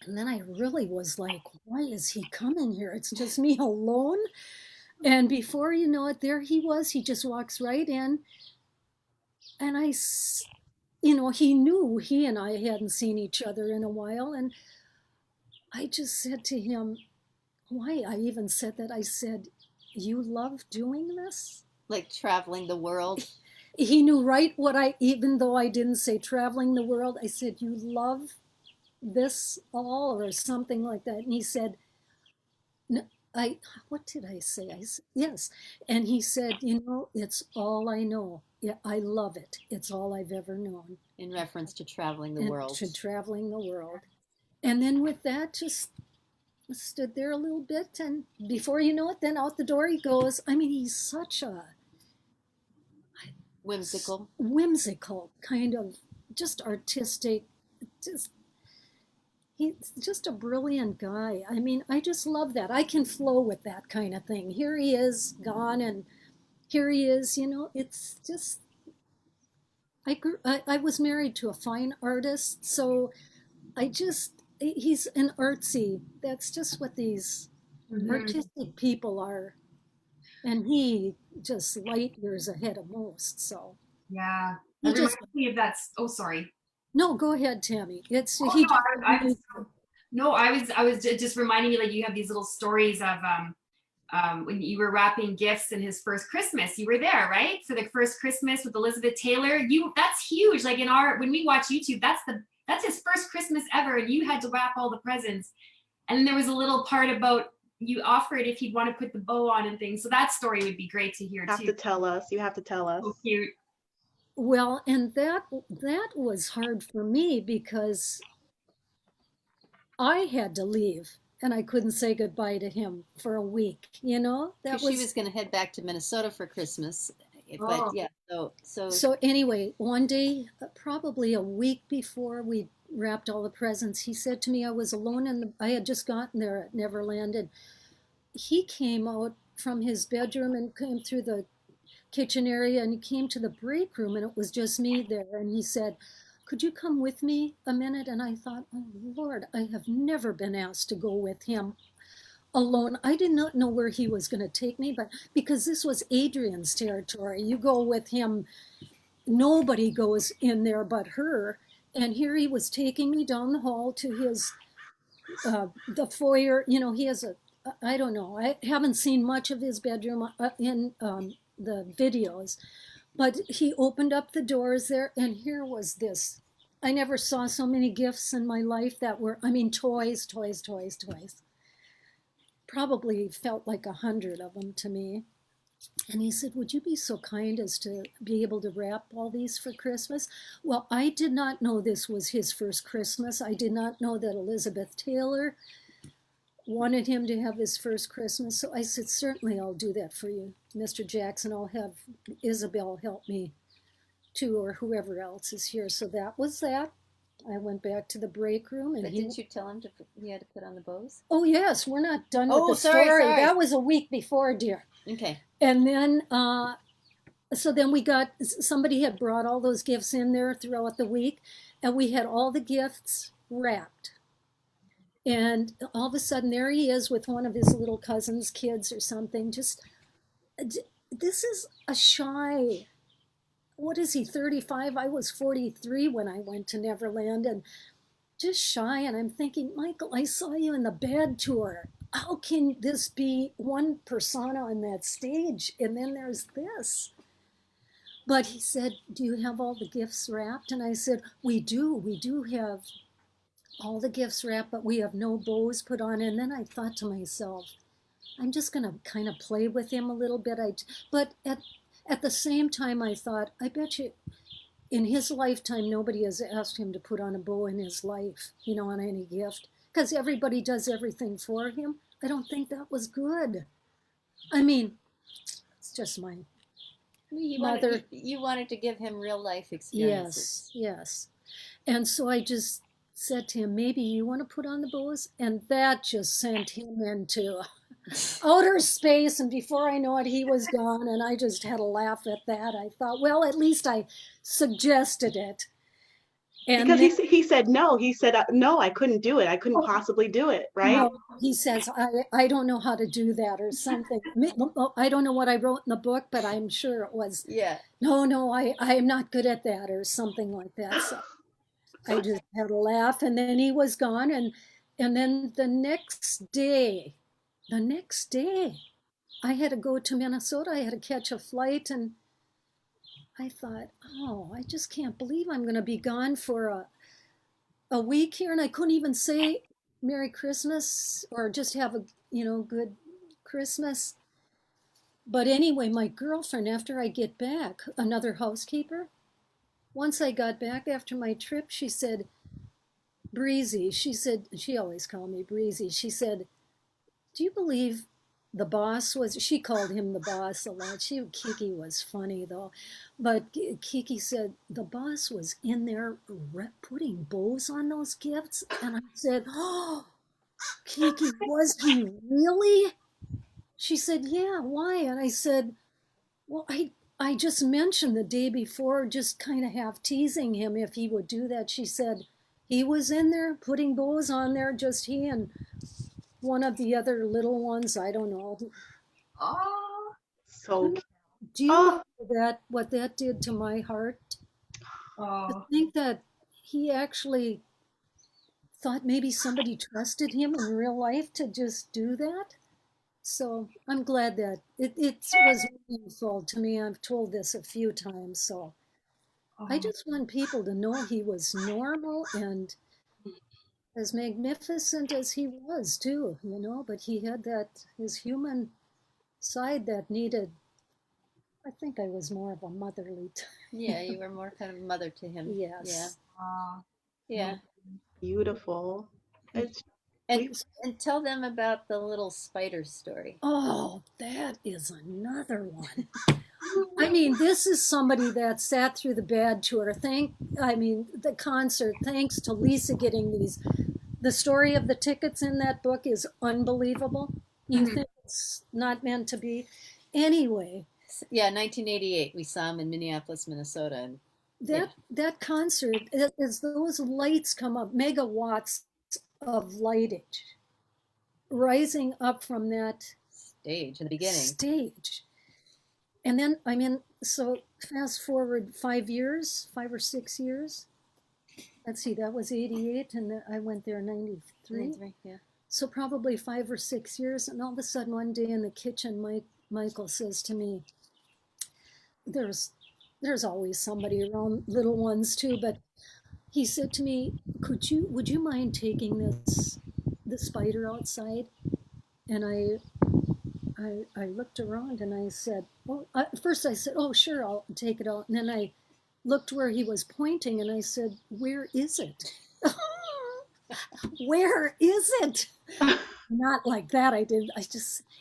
and then I really was like, why is he coming here? It's just me alone. And before you know it, there he was. He just walks right in. And you know, he knew he and I hadn't seen each other in a while. And I just said to him, why? I even said that. I said, you love doing this?
Like traveling the world?
He knew right what even though I didn't say traveling the world, I said, you love this all or something like that. And he said, no, what did I say? I said, yes. And he said, you know, it's all I know. Yeah, I love it. It's all I've ever known.
In reference to traveling the
And
world.
to traveling the world. And then with that, just stood there a little bit. And before you know it, then out the door he goes. I mean, he's such a whimsical kind of just artistic, just he's just a brilliant guy. I mean, I just love that. I can flow with that kind of thing. Here he is, gone, and here he is. You know, it's just. I was married to a fine artist, so he's an artsy. That's just what these artistic people are, and he just light years ahead of most. So
Yeah.
he
It
just
reminds me of that. Oh, sorry.
no, go ahead, Tammy. It's
Oh,
he
no,
just
I was just reminding me, like, you have these little stories of when you were wrapping gifts in his first Christmas. You were there, right? For the first Christmas with Elizabeth Taylor. That's huge. Like when we watch YouTube, that's his first Christmas ever, and you had to wrap all the presents. And then there was a little part about you offered if he'd want to put the bow on and things. So that story would be great to hear too.
You have to tell us.
So cute.
well, and that was hard for me because I had to leave and I couldn't say goodbye to him for a week, you know? That
She was going to head back to Minnesota for Christmas. But
Oh.
yeah,
So anyway, one day, probably a week before we wrapped all the presents, he said to me I was alone and I had just gotten there at Neverland, and he came out from his bedroom and came through the kitchen area and he came to the break room and it was just me there, and he said, could you come with me a minute? And I thought, oh Lord, I have never been asked to go with him alone. I did not know where he was going to take me, but because this was Adrian's territory, you go with him, nobody goes in there but her. And here he was taking me down the hall to his, the foyer. You know, he has a, I don't know, I haven't seen much of his bedroom in the videos, but he opened up the doors there, and here was this. I never saw so many gifts in my life that were, I mean, toys, toys, toys, toys. Probably felt like 100 of them to me. And he said, would you be so kind as to be able to wrap all these for Christmas? Well, I did not know this was his first Christmas. I did not know that Elizabeth Taylor wanted him to have his first Christmas. So I said, certainly I'll do that for you, Mr. Jackson. I'll have Isabel help me too, or whoever else is here. So that was that. I went back to the break room, and
But didn't you tell him he had to put on the bows?
Oh yes, we're not done
Oh,
with the
sorry,
story.
sorry.
That was a week before, dear.
Okay.
And then, so then we got, somebody had brought all those gifts in there throughout the week, and we had all the gifts wrapped. And all of a sudden, there he is with one of his little cousin's kids or something. Just, this is a shy, what is he, 35? I was 43 when I went to Neverland, and just shy. And I'm thinking, Michael, I saw you in the bed tour. How can this be one persona on that stage? And then there's this. But he said, do you have all the gifts wrapped? And I said, we do have all the gifts wrapped, but we have no bows put on. And then I thought to myself, I'm just going to kind of play with him a little bit. But at the same time, I thought, I bet you in his lifetime, nobody has asked him to put on a bow in his life, you know, on any gift, because everybody does everything for him. I don't think that was good. I mean, it's just my mother.
You wanted to give him real life experiences.
Yes. And so I just said to him, maybe you want to put on the bows? And that just sent him into outer space. And before I know it, he was gone. And I just had a laugh at that. I thought, well, at least I suggested it.
And because he said no. He said, no, I couldn't do it. I couldn't possibly do it, right?
No, he says, I don't know how to do that or something. I don't know what I wrote in the book, but I'm sure it was, no, I am not good at that or something like that. So I just had a laugh, and then he was gone. And then the next day, I had to go to Minnesota. I had to catch a flight, and I thought, oh, I just can't believe I'm going to be gone for a week here, and I couldn't even say Merry Christmas or just have a, good Christmas. But anyway, my girlfriend, after I get back, another housekeeper, once I got back after my trip, she said, Breezy, she always called me Breezy. She said, do you believe the boss was, she called him the boss a lot. Kiki was funny though. But Kiki said, the boss was in there putting bows on those gifts. And I said, oh, Kiki, was he really? She said, yeah, why? And I said, well, I just mentioned the day before, just kind of half teasing him if he would do that. She said, he was in there putting bows on there, just he and one of the other little ones, I don't know.
Oh, so
do you know what that did to my heart? I think that he actually thought maybe somebody trusted him in real life to just do that. So I'm glad that it was meaningful to me. I've told this a few times. So I just want people to know he was normal and as magnificent as he was too, but he had his human side that needed, I think I was more of a motherly type.
Yeah, you were more kind of mother to him.
Yes.
Yeah.
Beautiful.
And tell them about the little spider story.
Oh, that is another one. I mean, this is somebody that sat through the bad tour. The concert, thanks to Lisa getting these. The story of the tickets in that book is unbelievable. You think it's not meant to be. Anyway.
Yeah, 1988, we saw him in Minneapolis, Minnesota. And
that concert, as those lights come up, megawatts of lightage rising up from that
stage in the beginning.
Stage. And then, I mean, so fast forward 5 years, 5 or 6 years. Let's see, that was 88, and I went there in 93.
93, yeah.
So probably 5 or 6 years, and all of a sudden one day in the kitchen, Michael says to me, there's always somebody around, little ones too, but he said to me, would you mind taking the spider outside? And I looked around and I said, oh, first I said, oh, sure, I'll take it out. And then I looked where he was pointing and I said, where is it? Where is it? Not like that, I did.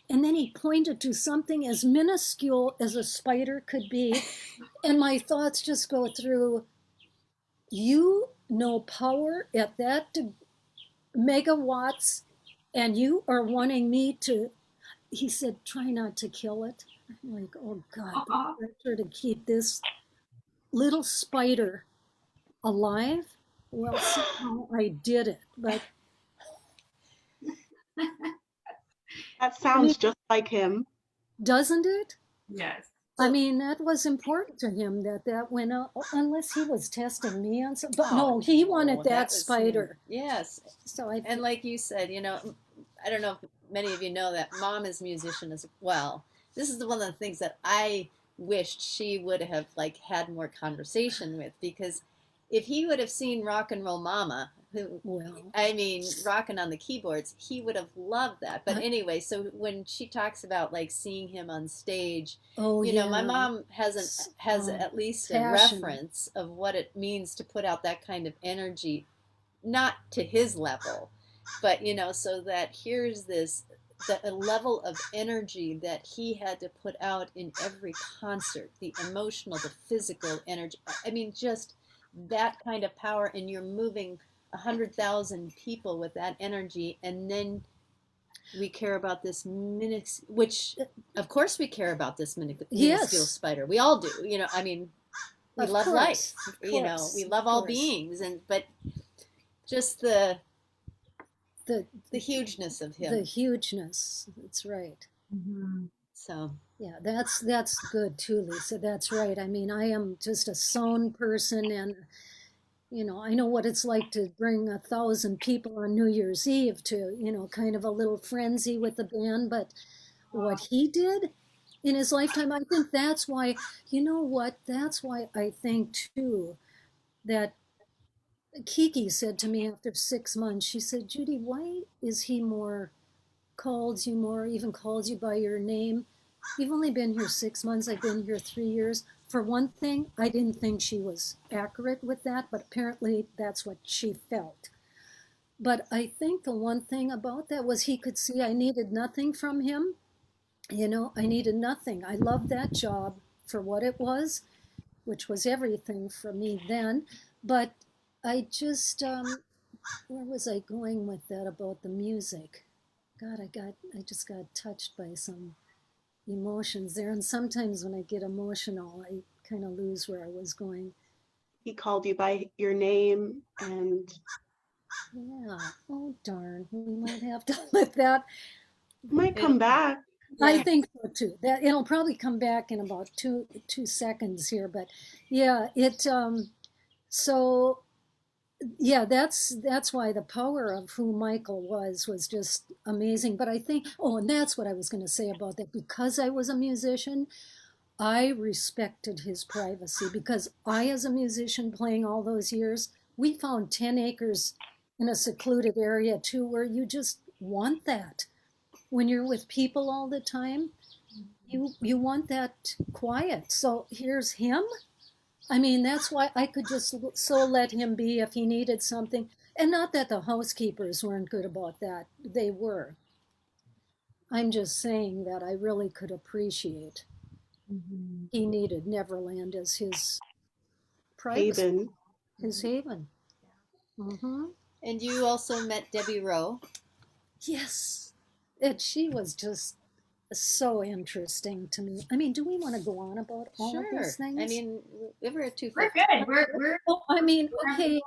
And then he pointed to something as minuscule as a spider could be. And my thoughts just go through, you know power at that megawatts, and you are wanting me to, he said, try not to kill it. I'm like, oh God, the pressure to keep this little spider alive. Well, somehow I did it, but
that sounds just like him.
Doesn't it?
Yes.
I mean, that was important to him that went out, unless he was testing me on something. But no, he wanted that spider.
Yes.
So
and like you said, you know, I don't know if many of you know that Mom is a musician as well. This is one of the things that I wished she would have like had more conversation with, because if he would have seen Rock and Roll Mama, who, I mean, rocking on the keyboards, he would have loved that. But anyway, so when she talks about like seeing him on stage, you know, my mom has at least a reference of what it means to put out that kind of energy, not to his level, but you know, so that here's this the level of energy that he had to put out in every concert, the emotional, the physical energy. I mean, just that kind of power, and you're moving 100,000 people with that energy, and then we care about this which of course we care about this minuscule spider. We all do, you know. I mean, we love life, you know. We love all beings, but just the hugeness of him.
The hugeness. That's right.
Mm-hmm. So
yeah, that's good too, Lisa. That's right. I mean, I am just a sound person, and you know, I know what it's like to bring 1,000 people on New Year's Eve to, you know, kind of a little frenzy with the band. But what he did in his lifetime, I think that's why, you know what, that's why I think too that Kiki said to me after 6 months, she said, Judy, why is he calls you even calls you by your name? You've only been here 6 months, I've been here 3 years. For one thing, I didn't think she was accurate with that, but apparently that's what she felt. But I think the one thing about that was he could see I needed nothing from him. You know, I needed nothing. I loved that job for what it was, which was everything for me then. But I just, where was I going with that about the music? God, I just got touched by some emotions there, and sometimes when I get emotional I kind of lose where I was going.
He called you by your name, and
yeah, oh darn, we might have to let that
might come back.
I think so too. That it'll probably come back in about two seconds here, but yeah, it so yeah, that's why the power of who Michael was just amazing. But I think, oh, and that's what I was going to say about that. Because I was a musician, I respected his privacy, because I, as a musician playing all those years, we found 10 acres in a secluded area too, where you just want that. When you're with people all the time, you want that quiet. So here's him. I mean, that's why I could just so let him be if he needed something. And not that the housekeepers weren't good about that. They were. I'm just saying that I really could appreciate. Mm-hmm. He needed Neverland as his privacy.
Haven.
His haven. Mm-hmm.
And you also met Debbie Rowe.
Yes. And she was just so interesting to me. I mean, do we want to go on about all of these things?
I mean, we're at 2:50.
We're good. We're
Oh, I mean, okay.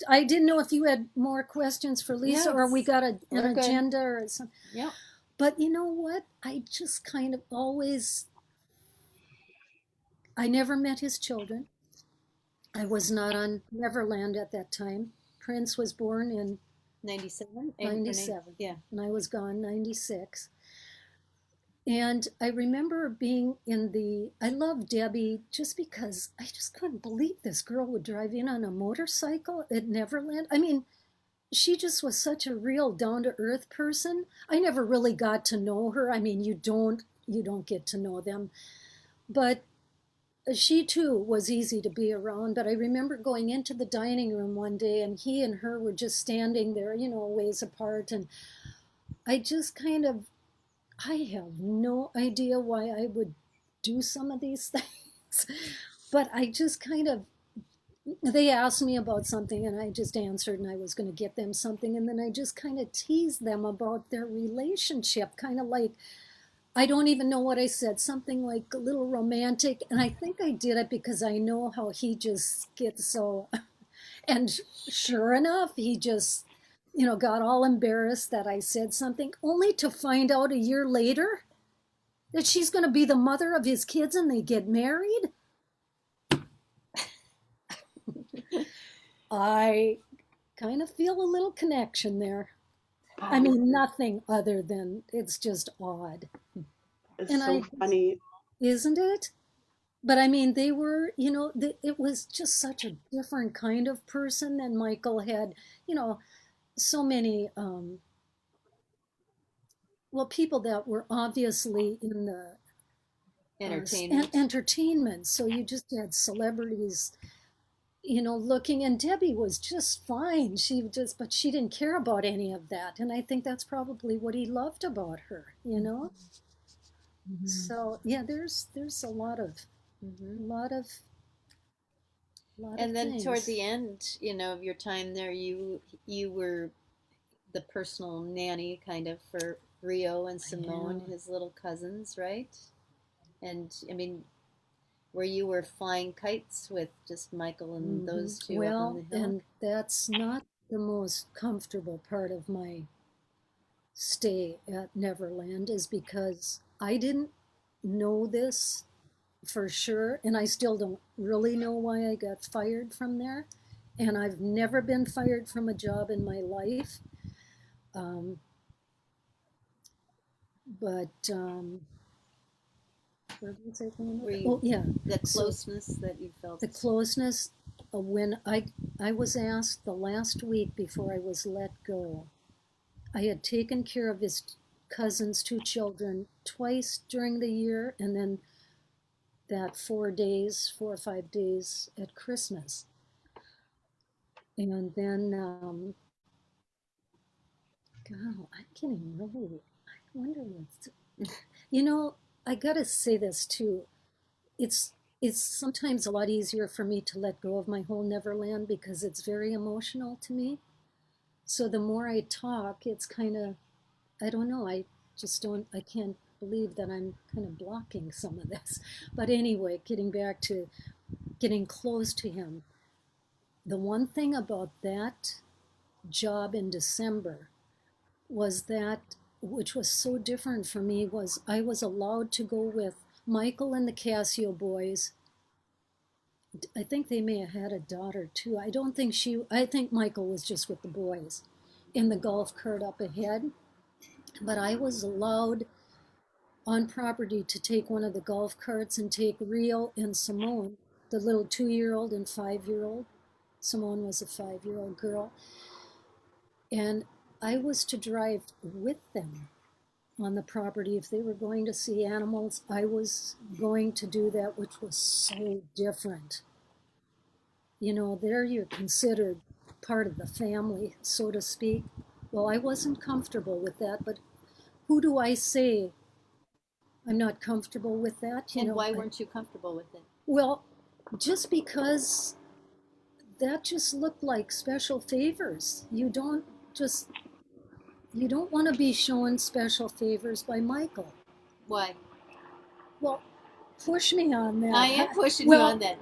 I didn't know if you had more questions for Lisa, or we got an agenda or something.
Yeah.
But you know what? I just kind of always. I never met his children. I was not on Neverland at that time. Prince was born in
97?
97.
Yeah.
And I was gone 96. And I remember being in I love Debbie just because I just couldn't believe this girl would drive in on a motorcycle at Neverland. I mean, she just was such a real down to earth person. I never really got to know her. I mean, you don't get to know them. But she too was easy to be around. But I remember going into the dining room one day and he and her were just standing there, ways apart. And I just kind of, I have no idea why I would do some of these things. But I just kind of, they asked me about something and I just answered and I was going to get them something. And then I just kind of teased them about their relationship, kind of like, I don't even know what I said, something like a little romantic. And I think I did it because I know how he just gets so, and sure enough, he just, got all embarrassed that I said something, only to find out a year later that she's going to be the mother of his kids and they get married. I kind of feel a little connection there. I mean, nothing other than it's just odd.
It's funny.
Isn't it? But I mean, they were, it was just such a different kind of person than Michael had, so many, people that were obviously in the entertainment. So you just had celebrities, looking, and Debbie was just fine. But she didn't care about any of that. And I think that's probably what he loved about her, Mm-hmm. So yeah, there's a lot of,
and then
things.
Toward the end, of your time there, you were the personal nanny kind of for Rio and Simone, his little cousins, right? And I mean, where you were flying kites with just Michael and those two up on the hill.
And that's not the most comfortable part of my stay at Neverland, is because I didn't know this for sure, and I still don't really know why I got fired from there. And I've never been fired from a job in my life. But where was I going?
The closeness that you felt.
The closeness, when I was asked the last week before I was let go. I had taken care of his cousin's 2 children twice during the year, and then that 4 or 5 days at Christmas. And then, God, I'm getting really, I wonder what's, I gotta say this too. It's sometimes a lot easier for me to let go of my whole Neverland because it's very emotional to me. So the more I talk, it's kind of, I don't know, I can't believe that I'm kind of blocking some of this. But anyway, getting back to getting close to him. The one thing about that job in December was that, which was so different for me, was I was allowed to go with Michael and the Casio boys. I think they may have had a daughter too. I think Michael was just with the boys in the golf cart up ahead. But I was allowed on property to take one of the golf carts and take Rio and Simone, the little 2-year-old and 5-year-old. Simone was a 5-year-old girl. And I was to drive with them on the property. If they were going to see animals, I was going to do that, which was so different. There you're considered part of the family, so to speak. Well, I wasn't comfortable with that, but who do I say I'm not comfortable with that?
And why weren't you comfortable with it?
Well, just because that just looked like special favors. You don't want to be shown special favors by Michael.
Why?
Well, push me on that.
I am pushing you on that.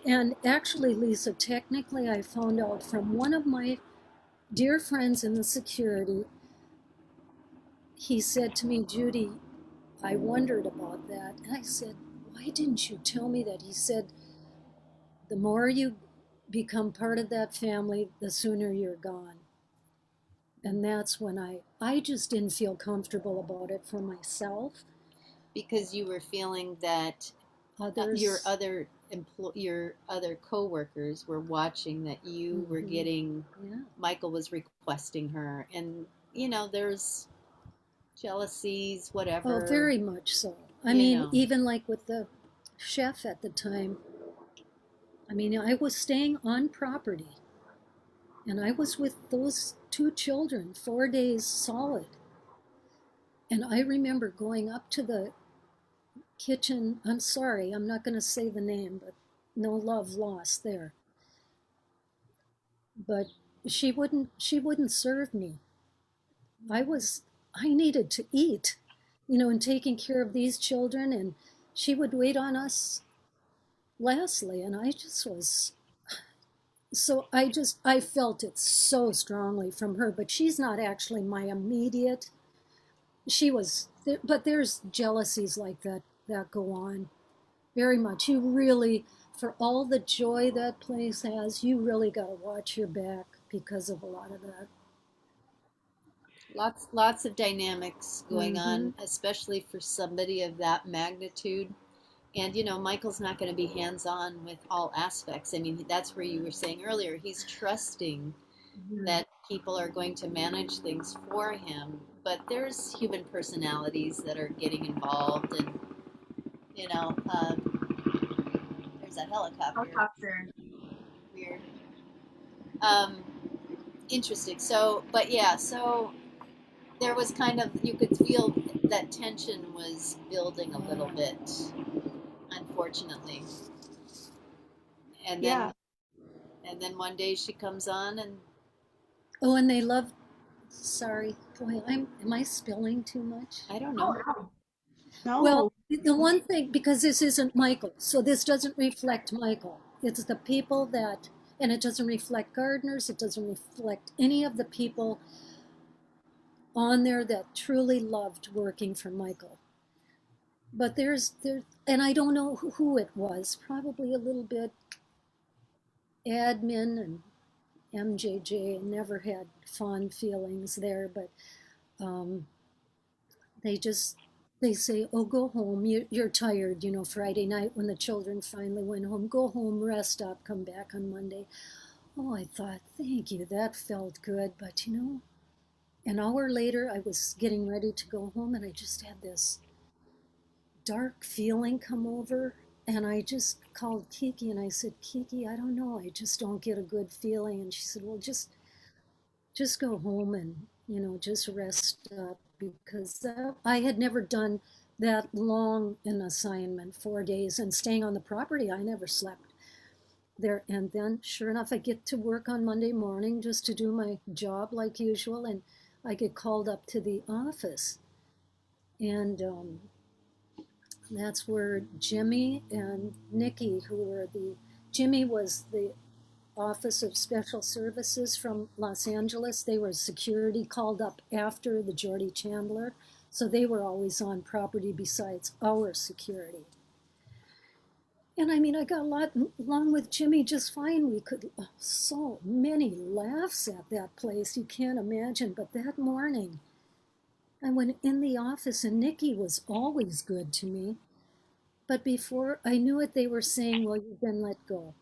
And actually, Lisa, technically, I found out from one of my dear friends in the security. He said to me, Judy, I wondered about that. And I said, why didn't you tell me that? He said, the more you become part of that family, the sooner you're gone. And that's when I just didn't feel comfortable about it for myself.
Because you were feeling that
Others,
your other coworkers were watching that you were getting, Michael was requesting her, and there's jealousies, whatever.
Oh, very much so. I mean, even like with the chef at the time, I mean, I was staying on property and I was with those two children 4 days solid. And I remember going up to the kitchen. I'm sorry, I'm not going to say the name, but no love lost there. But she wouldn't serve me. I needed to eat, and taking care of these children, and she would wait on us lastly, and I just was so I felt it so strongly from her, but she's not actually my immediate. She was but there's jealousies like that go on very much. You really, for all the joy that place has, you really got to watch your back because of a lot of that.
Lots of dynamics going on, especially for somebody of that magnitude. And Michael's not going to be hands-on with all aspects. I mean, that's where you were saying earlier, he's trusting that people are going to manage things for him, but there's human personalities that are getting involved, and there's that helicopter. Weird. Interesting. So there was kind of, you could feel that tension was building a little bit, unfortunately. And then one day she comes on and
and they love. Sorry, boy, am I spilling too much?
I don't know.
No.
Well, the one thing, because this isn't Michael, so this doesn't reflect Michael. It's the people that, and it doesn't reflect gardeners. It doesn't reflect any of the people on there that truly loved working for Michael. But and I don't know who it was. Probably a little bit admin and MJJ. Never had fond feelings there, but they say, oh, go home. You're tired, Friday night when the children finally went home. Go home, rest up, come back on Monday. Oh, I thought, thank you. That felt good. But, an hour later, I was getting ready to go home and I just had this dark feeling come over. And I just called Kiki and I said, Kiki, I don't know. I just don't get a good feeling. And she said, well, just go home and, just rest up, because I had never done that long an assignment, 4 days, and staying on the property. I never slept there. And then, sure enough, I get to work on Monday morning just to do my job like usual, and I get called up to the office. And that's where Jimmy and Nikki, Jimmy was the Office of Special Services from Los Angeles. They were security called up after the Jordy Chandler. So they were always on property besides our security. And I mean, I got along with Jimmy just fine. We could, so many laughs at that place, you can't imagine. But that morning, I went in the office and Nikki was always good to me. But before I knew it, they were saying, well, you've been let go.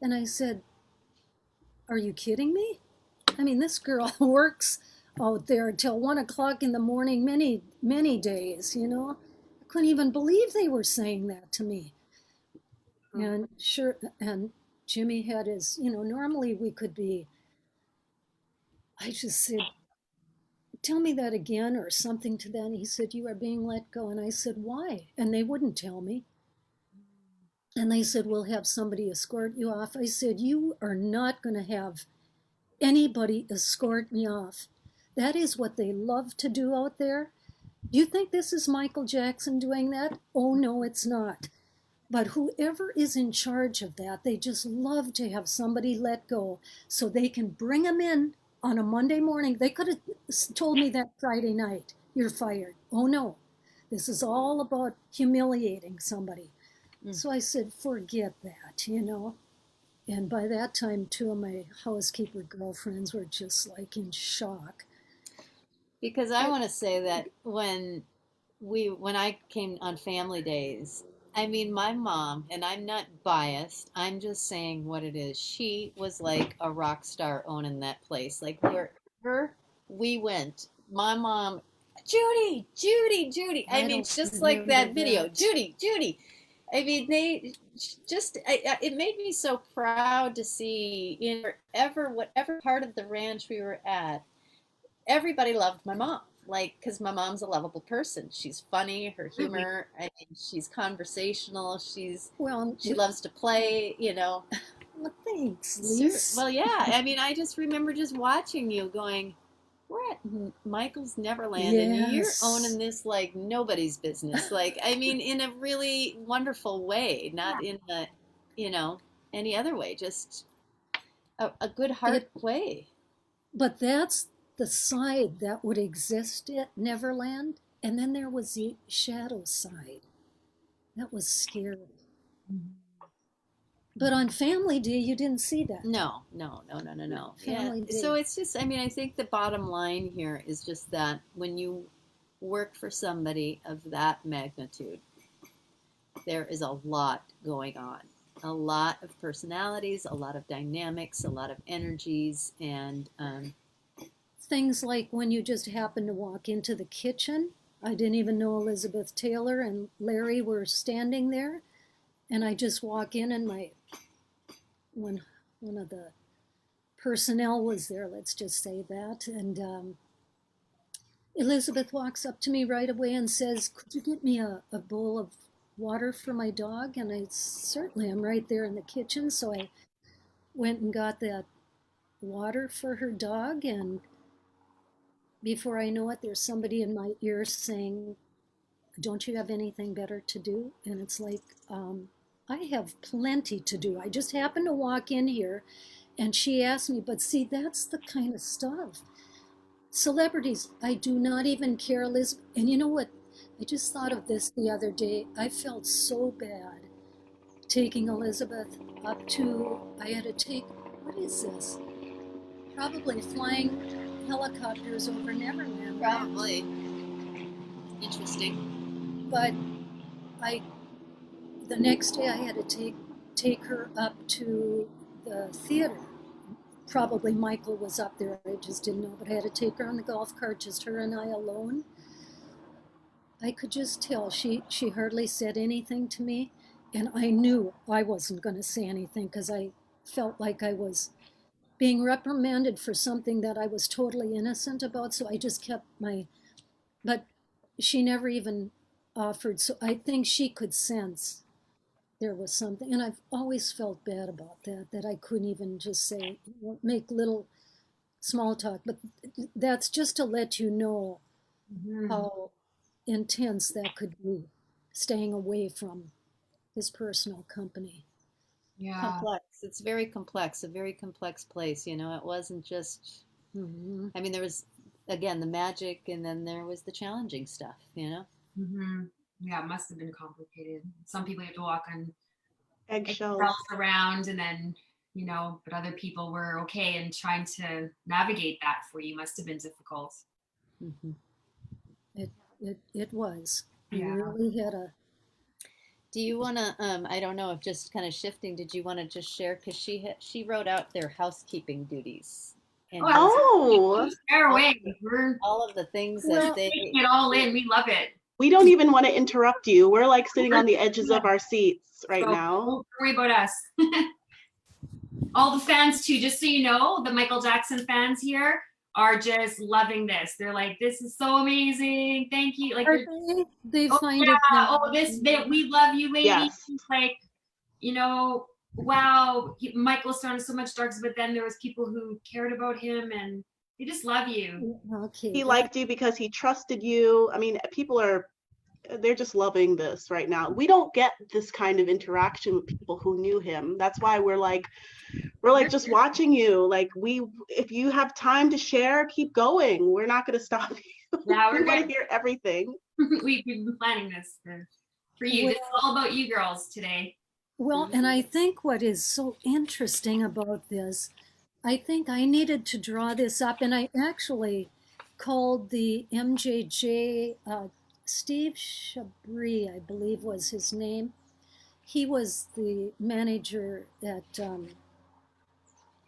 And I said, are you kidding me? I mean, this girl works out there till 1 o'clock in the morning, many, many days, I couldn't even believe they were saying that to me. And sure, and Jimmy had his, normally we could be, I just said, tell me that again or something to that. And he said, you are being let go. And I said, why? And they wouldn't tell me. And they said, we'll have somebody escort you off. I said, you are not going to have anybody escort me off. That is what they love to do out there. Do you think this is Michael Jackson doing that? Oh, no, it's not. But whoever is in charge of that, they just love to have somebody let go so they can bring them in on a Monday morning. They could have told me that Friday night, you're fired. Oh, no. This is all about humiliating somebody. So I said, forget that, you know. And by that time, two of my housekeeper girlfriends were just like in shock.
Because I want to say that when I came on family days, I mean, my mom, and I'm not biased, I'm just saying what it is. She was like a rock star owning that place. Like wherever we went, my mom, Judy, Judy, Judy. I mean, just like that video, Judy, Judy. I mean, they just, it made me so proud to see in whatever part of the ranch we were at, everybody loved my mom. Like, because my mom's a lovable person. She's funny, her humor, I mean, she's conversational, she loves to play, you know.
Well, thanks, Lise.
Well, yeah, I mean, I just remember just watching you going, we're at Michael's Neverland, and you're owning this like nobody's business. Like, I mean, in a really wonderful way, not in a, you know, any other way, just a good heart way.
But that's the side that would exist at Neverland. And then there was the shadow side. That was scary. But on Family Day, you didn't see that.
No. Yeah. So it's just, I mean, I think the bottom line here is just that when you work for somebody of that magnitude, there is a lot going on. A lot of personalities, a lot of dynamics, a lot of energies, and
things like when you just happen to walk into the kitchen. I didn't even know Elizabeth Taylor and Larry were standing there. And I just walk in and one of the personnel was there, let's just say that. And Elizabeth walks up to me right away and says, could you get me a bowl of water for my dog? And I certainly, I'm right there in the kitchen. So I went and got that water for her dog, and before I know it, there's somebody in my ear saying, don't you have anything better to do? And it's like, I have plenty to do. I just happened to walk in here and she asked me, but see, that's the kind of stuff. Celebrities, I do not even care, Liz. And you know what? I just thought of this the other day. I felt so bad taking Elizabeth up to, I had to take, what is this? Probably flying helicopters over Neverland.
Probably. Interesting.
But the next day I had to take her up to the theater. Probably Michael was up there, I just didn't know, but I had to take her on the golf cart, just her and I alone. I could just tell she hardly said anything to me, and I knew I wasn't going to say anything because I felt like I was being reprimanded for something that I was totally innocent about, so I just kept but she never even offered, so I think she could sense there was something, and I've always felt bad about that I couldn't even just say, make little small talk, but that's just to let you know how intense that could be, staying away from his personal company.
Yeah.
Complex. It's very complex, a very complex place, you know. It wasn't just, I mean, there was, again, the magic, and then there was the challenging stuff, you know.
Yeah, it must have been complicated. Some people had to walk on
eggshells
around, and then, you know, but other people were okay, and trying to navigate that for you must have been difficult.
It was.
Yeah.
You really had a.
Do you want to, I don't know if just kind of shifting, did you want to just share, because she wrote out their housekeeping duties. And
share away.
All of the things that they
taking it all in. We love it.
We don't even want to interrupt you. We're like sitting on the edges of our seats right now.
Don't worry about us. All the fans too, just so you know, the Michael Jackson fans here are just loving this. They're like, this is so amazing. Thank you. Like
they find it.
We love you, ladies.
Yes.
Like, you know, wow, Michael started so much darks, but then there was people who cared about him, and They just love you.
Okay.
He liked you because he trusted you. I mean, they're just loving this right now. We don't get this kind of interaction with people who knew him. That's why we're like just watching you. Like, if you have time to share, keep going. We're not going to stop you.
Yeah,
We want to hear everything.
We've been planning this for you. This is all about you girls today.
Well, and I think what is so interesting about this, I think I needed to draw this up, and I actually called the MJJ, Steve Chabris, I believe was his name. He was the manager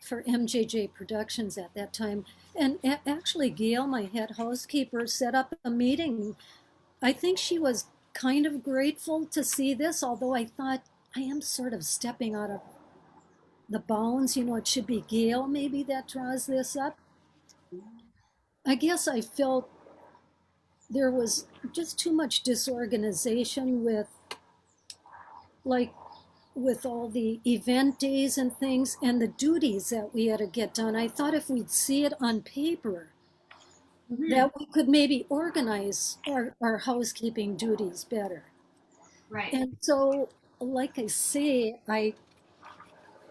for MJJ Productions at that time. And actually, Gail, my head housekeeper, set up a meeting. I think she was kind of grateful to see this, although I thought I am sort of stepping out of the bounds. It should be Gail maybe that draws this up. I guess I felt there was just too much disorganization with all the event days and things and the duties that we had to get done. I thought if we'd see it on paper, that we could maybe organize our housekeeping duties better.
Right.
And so, like I say, I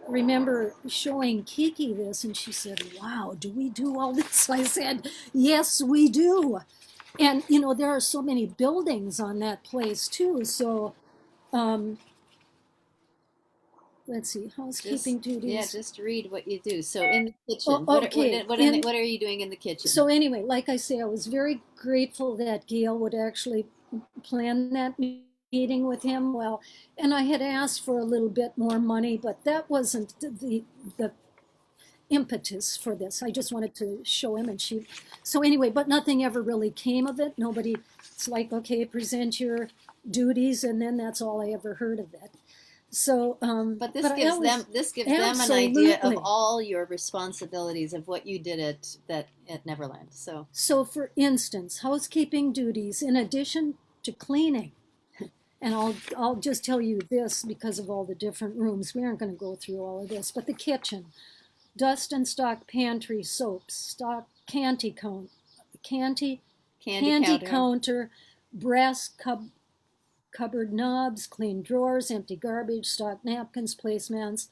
remember showing Kiki this and she said, "Wow, do we do all this?" I said, "Yes, we do." And, there are so many buildings on that place too. So, let's see, housekeeping duties.
Yeah, just read what you do. So in the kitchen,
okay.
what are you doing in the kitchen?
So anyway, like I say, I was very grateful that Gail would actually plan that meeting with him. Well, and I had asked for a little bit more money, but that wasn't the impetus for this. I just wanted to show him, and so anyway, but nothing ever really came of it. Nobody, it's like, okay, present your duties, and then that's all I ever heard of it. So,
but this gives them an idea of all your responsibilities of what you did at Neverland.
So for instance, housekeeping duties in addition to cleaning, and I'll just tell you this because of all the different rooms. We aren't going to go through all of this, but the kitchen, dust and stock pantry soaps, stock candy counter, brass cupboard knobs, clean drawers, empty garbage, stock napkins, placemats,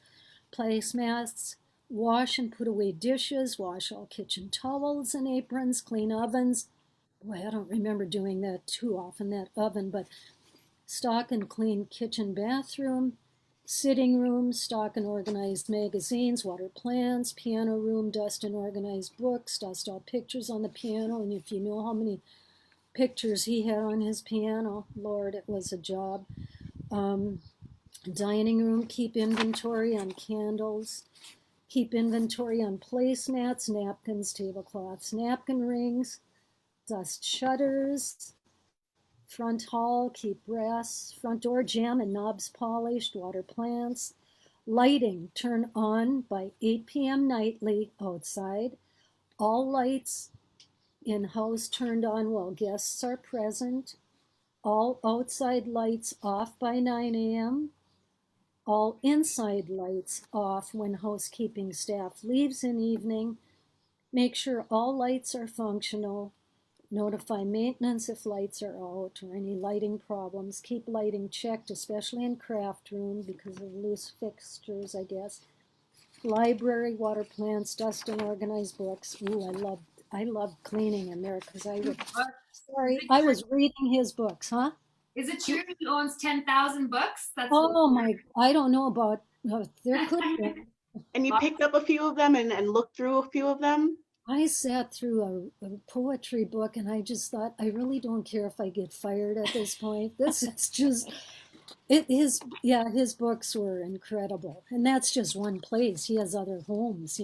wash and put away dishes, wash all kitchen towels and aprons, clean ovens. Boy, I don't remember doing that too often, that oven, but stock and clean kitchen, bathroom, sitting room, stock and organized magazines, water plants, piano room, dust and organized books, dust all pictures on the piano, and if you know how many pictures he had on his piano, Lord, it was a job. Dining room, keep inventory on candles, keep inventory on placemats, napkins, tablecloths, napkin rings, dust shutters. Front hall, keep brass, front door jamb and knobs polished, water plants. Lighting, turn on by 8 p.m. nightly outside. All lights in-house turned on while guests are present. All outside lights off by 9 a.m. All inside lights off when housekeeping staff leaves in evening. Make sure all lights are functional. Notify maintenance if lights are out or any lighting problems. Keep lighting checked, especially in craft room because of loose fixtures, I guess. Library, water plants, dust and organized books. Ooh, I loved cleaning in there because I was reading his books, huh?
Is it true he owns 10,000 books?
I don't know about, there could be.
And you picked up a few of them and looked through a few of them?
I sat through a poetry book and I just thought, I really don't care if I get fired at this point. This is just, his books were incredible. And that's just one place. He has other homes,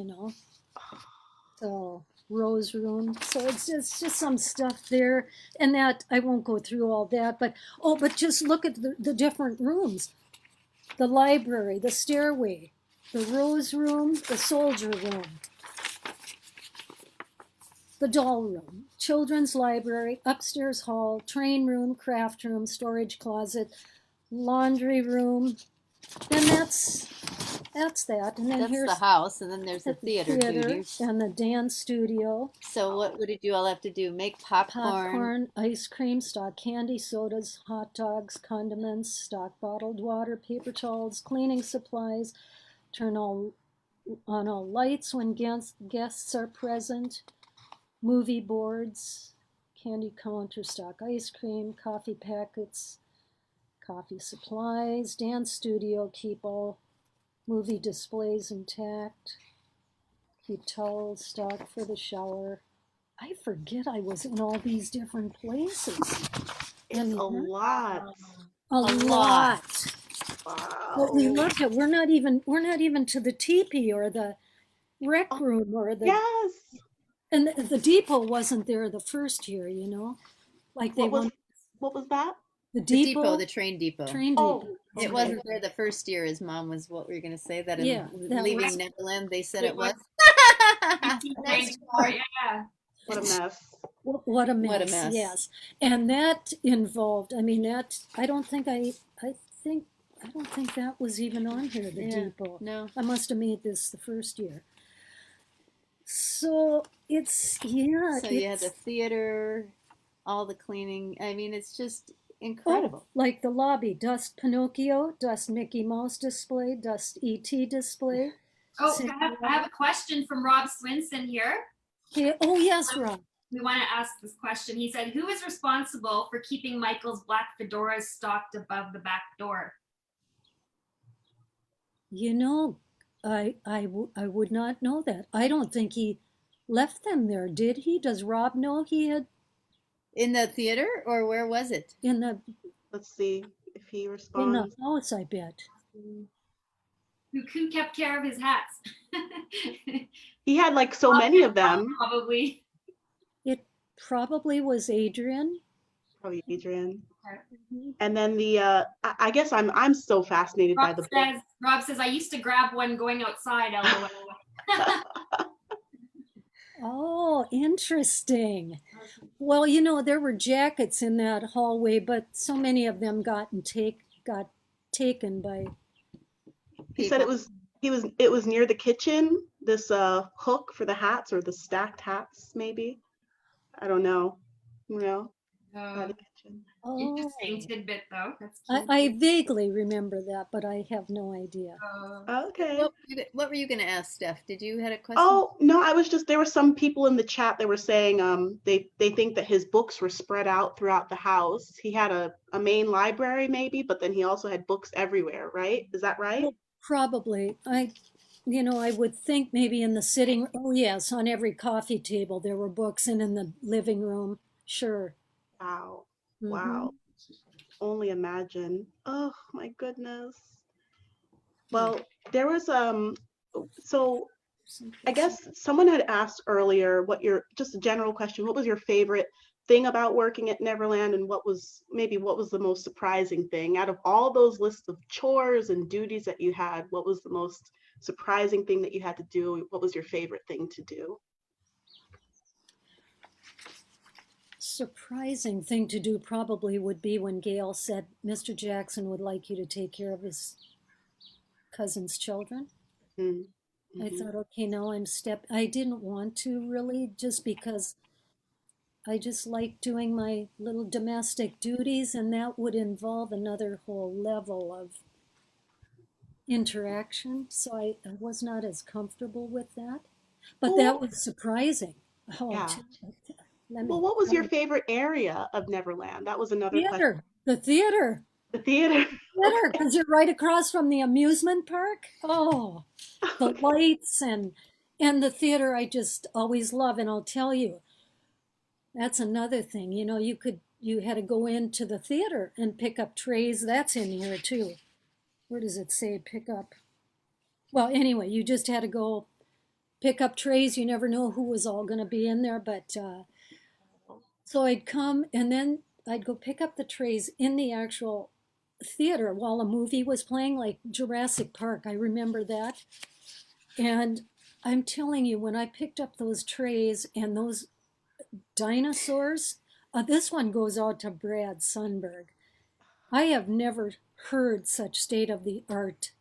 So, Rose Room. So it's just some stuff there. And that, I won't go through all that, but just look at the different rooms. The library, the stairway, the Rose Room, the Soldier Room. The doll room, children's library, upstairs hall, train room, craft room, storage closet, laundry room. And that's that. And then
That's
here's
the house, and then there's the theater, Judy.
and the dance studio.
So what did you all have to do? Make popcorn.
Ice cream, stock candy, sodas, hot dogs, condiments, stock bottled water, paper towels, cleaning supplies, turn on all lights when guests are present, movie boards, candy counter, stock ice cream, coffee packets, coffee supplies, dance studio, keep all movie displays intact, keep towels stocked for the shower. I forget I was in all these different places.
It's a lot.
A lot.
Wow.
But we look at we're not even to the teepee or the rec room or the
Yes.
And the depot wasn't there the first year, you know, like they
What was that?
The depot,
the train depot.
Train depot.
It wasn't there the first year. His mom was. What were you going to say? That in leaving Neverland, they said it was.
Yeah.
What a mess.
What a mess. What a mess. Yes, and that involved. I mean, that I don't think that was even on here. The depot.
No,
I must have made this the first year. So it's
So you had the theater, all the cleaning. I mean, it's just incredible.
Oh, like the lobby, dust Pinocchio, dust Mickey Mouse display, dust E.T. display.
Oh, I have a question from Rob Swinson here.
Yeah. Oh, yes, Rob.
We want to ask this question. He said, who is responsible for keeping Michael's black fedoras stocked above the back door?
You know, I would not know that. I don't think he left them there, did he? Does Rob know he had?
In the theater, or where was it?
In the.
Let's see if he responds.
In the house, I bet.
Who kept care of his hats?
He had like so many of them.
Probably.
It probably was Adrian.
Probably Adrian. And then the I guess I'm so fascinated by the book.
Rob says I used to grab one going outside.
Oh, interesting. Well, you know, there were jackets in that hallway, but so many of them got taken by.
He said it was near the kitchen. This hook for the hats, or the stacked hats, maybe. I don't know. You know. By the kitchen.
Interesting tidbit, though. That's cute.
I vaguely remember that, but I have no idea.
Okay.
What were you going to ask, Steph? Did you had a question?
Oh, no, I was just, there were some people in the chat that were saying they think that his books were spread out throughout the house. He had a main library maybe, but then he also had books everywhere, right? Is that right?
Well, probably. I would think maybe in the sitting, oh yes, on every coffee table there were books, and in the living room, sure.
Wow. Wow. Only imagine. Oh my goodness. Well, there was so I guess someone had asked earlier just a general question, what was your favorite thing about working at Neverland, and what was the most surprising thing out of all those lists of chores and duties that you had? What was the most surprising thing that you had to do? What was your favorite thing to do?
Surprising thing to do probably would be when Gail said Mr. Jackson would like you to take care of his cousin's children. Mm-hmm. I thought, okay, now I didn't want to really, just because I just like doing my little domestic duties, and that would involve another whole level of interaction. So I was not as comfortable with that, but that was surprisring. Oh,
yeah. Well, what was your favorite area of Neverland? That was another question.
The theater.
The theater.
Because you're right across from the amusement park. Oh, the lights and the theater I just always love. And I'll tell you, that's another thing. You know, you had to go into the theater and pick up trays. That's in here too. Where does it say pick up? Well, anyway, you just had to go pick up trays. You never know who was all going to be in there, but so I'd come, and then I'd go pick up the trays in the actual theater while a movie was playing, like Jurassic Park. I remember that. And I'm telling you, when I picked up those trays and those dinosaurs, this one goes out to Brad Sundberg. I have never heard such state-of-the-art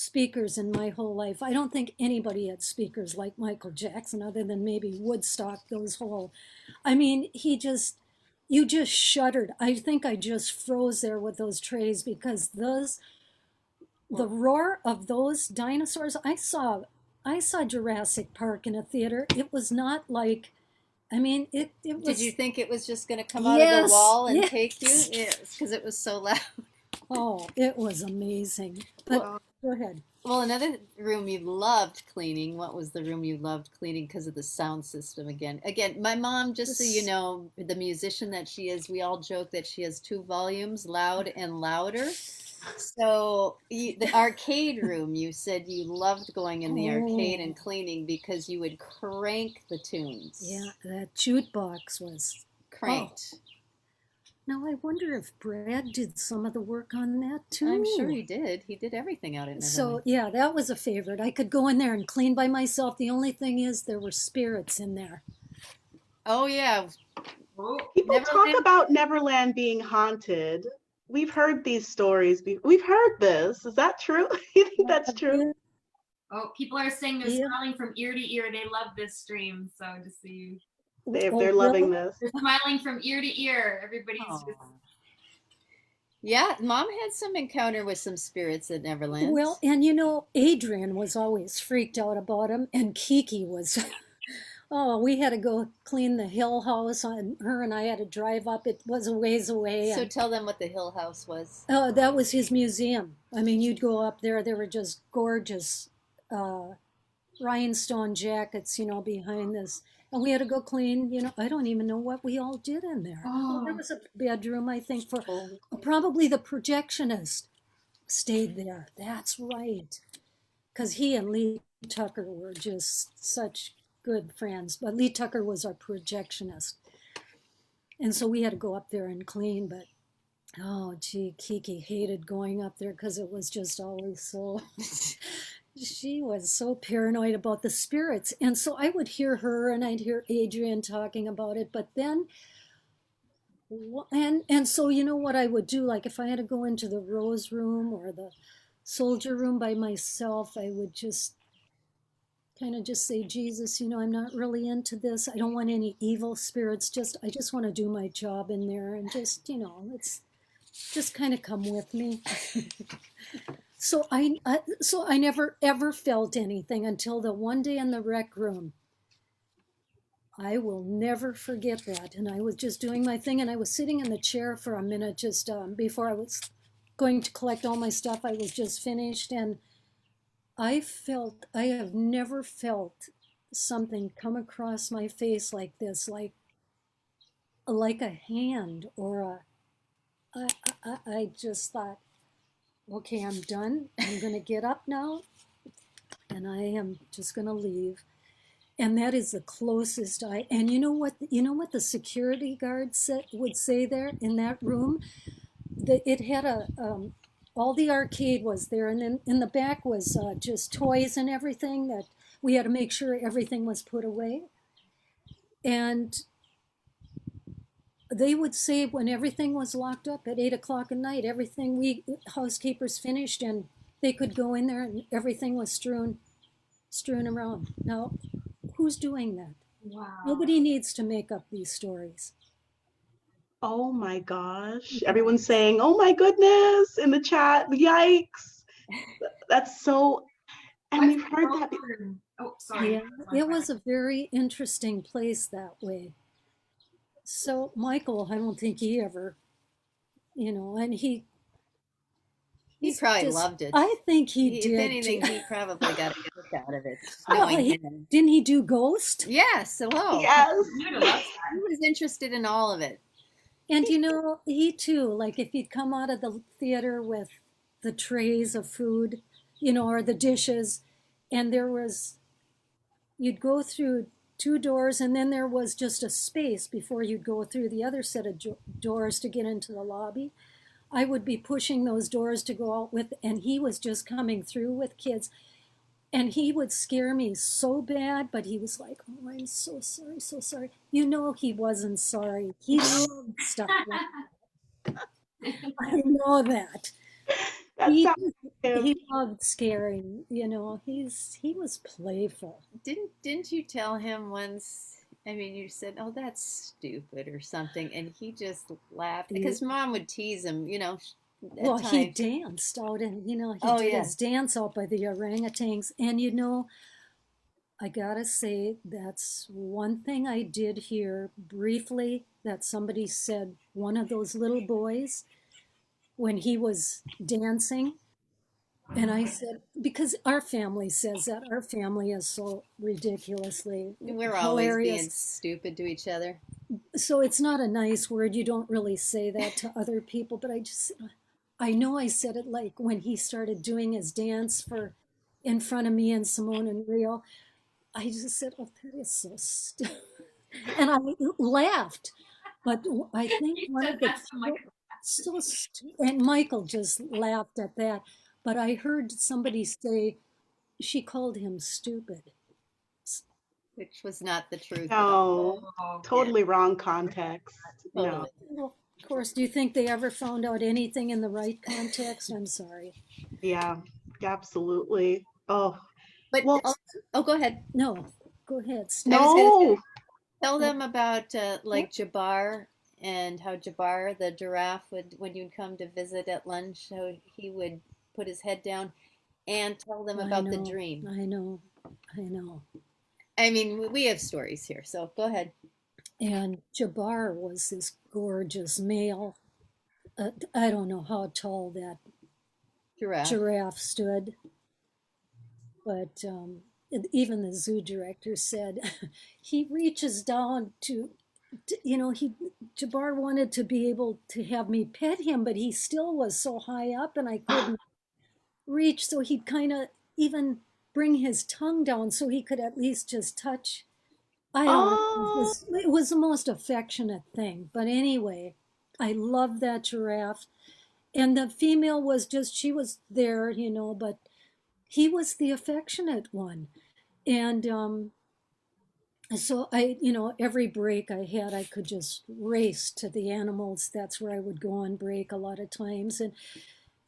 speakers in my whole life. I don't think anybody had speakers like Michael Jackson, other than maybe Woodstock, those whole, I mean, you just shuddered. I think I just froze there with those trays, because the roar of those dinosaurs, I saw Jurassic Park in a theater. It was not like, I mean, it was.
Did you think it was just going to come out of the wall and take you? Yes, because it was so loud.
Oh, it was amazing. But go ahead.
Well, another room you loved cleaning. What was the room you loved cleaning because of the sound system again? Again, my mom, just so you know, the musician that she is, we all joke that she has two volumes, loud and louder. So the arcade room, you said you loved going in the arcade and cleaning because you would crank the tunes.
Yeah, that jukebox was
cranked.
Now I wonder if Brad did some of the work on that too.
I'm sure he did. He did everything out in Neverland.
So yeah, that was a favorite. I could go in there and clean by myself. The only thing is there were spirits in there.
Oh yeah.
People talk about Neverland being haunted. We've heard these stories. We've heard this. Is that true? You think that's true?
Oh, people are saying they're smiling from ear to ear. They love this stream. So just so you.
They're loving this.
They're smiling from ear to ear. Everybody's just.
Yeah, Mom had some encounter with some spirits at Neverland.
Well, and you know, Adrian was always freaked out about him, and Kiki was. Oh, we had to go clean the Hill House, and her and I had to drive up. It was a ways away.
So tell them what the Hill House was.
Oh, that was his museum. I mean, you'd go up there. There were just gorgeous rhinestone jackets, you know, behind this. And we had to go clean, you know, I don't even know what we all did in there. Oh. There was a bedroom, I think, for probably the projectionist stayed there. That's right. Because he and Lee Tucker were just such good friends. But Lee Tucker was our projectionist. And so we had to go up there and clean. But, oh, gee, Kiki hated going up there because it was just always so... She was so paranoid about the spirits. And so I would hear her and I'd hear Adrian talking about it. But then, and so you know what I would do? Like if I had to go into the Rose Room or the Soldier Room by myself, I would just kind of just say, Jesus, you know, I'm not really into this. I don't want any evil spirits. I just want to do my job in there and just, you know, it's just kind of come with me. So I never ever felt anything until the one day in the rec room. I will never forget that. And I was just doing my thing, and I was sitting in the chair for a minute just before I was going to collect all my stuff. I was just finished, and I have never felt something come across my face like this, like a hand or I just thought, okay, I'm done. I'm going to get up now, and I am just going to leave. And that is the closest and you know what the security guard would say there in that room? It had all the arcade was there, and then in the back was just toys and everything that we had to make sure everything was put away. And they would say when everything was locked up at 8 o'clock at night, everything housekeepers finished, and they could go in there and everything was strewn around. Now, who's doing that?
Wow.
Nobody needs to make up these stories.
Oh my gosh. Everyone's saying, oh my goodness, in the chat. Yikes. That's so, and we've heard that.
Oh, sorry.
Yeah, it was a very interesting place that way. So Michael, I don't think he ever, you know, and he
probably loved it.
I think he did.
If anything, he probably got a kick out of it.
Didn't he do Ghost?
Yes. Hello.
Yes.
He was interested in all of it.
And you know, he too, like if he'd come out of the theater with the trays of food, you know, or the dishes, and you'd go through 2 doors, and then there was just a space before you'd go through the other set of doors to get into the lobby. I would be pushing those doors to go out with, and he was just coming through with kids. And he would scare me so bad, but he was like, oh, I'm so sorry, so sorry. You know he wasn't sorry. He loved stuff like that. I know that.
That
He
sounds like him.
he loved scaring, he was playful.
Didn't you tell him once? I mean, you said, "Oh, that's stupid" or something, and he just laughed
He,
because mom would tease him, at
well, he
times.
danced out and he
Oh
did
yeah,
his dance out by the orangutans. And I gotta say, that's one thing I did hear briefly that somebody said one of those little boys when he was dancing. And I said, because our family says that, our family is so ridiculously
we're always being
hilarious.
stupid to each other.
So it's not a nice word. You don't really say that to other people, but I know I said it like when he started doing his dance in front of me and Simone and Rio. I just said, "Oh, that is so stupid," and I laughed. But I think
You
one
said
of the
that to Michael.
and Michael just laughed at that. But I heard somebody say she called him stupid.
Which was not the truth at all.
No,
Oh,
Yeah,
totally wrong context. No.
totally.
Well, of course, do you think they ever found out anything in the right context? I'm sorry.
Yeah, absolutely. Oh,
But
well,
oh, go ahead.
No, go ahead,
I was
Steph.
going to
no.
tell them about like Jabbar and how Jabbar, the giraffe, would when you'd come to visit at lunch, how he would put his head down and tell them
I
about the
know,
dream.
I know, I know.
I mean, we have stories here, so go ahead.
And Jabbar was this gorgeous male. I don't know how tall that
Giraffe.
giraffe stood, but even the zoo director said he reaches down he Jabbar wanted to be able to have me pet him, but he still was so high up and I couldn't reach. So he'd kind of even bring his tongue down so he could at least just touch. I don't know.
Oh,
It was the most affectionate thing. But anyway, I love that giraffe. And the female was just, she was there, but he was the affectionate one. And so every break I had, I could just race to the animals. That's where I would go on break a lot of times.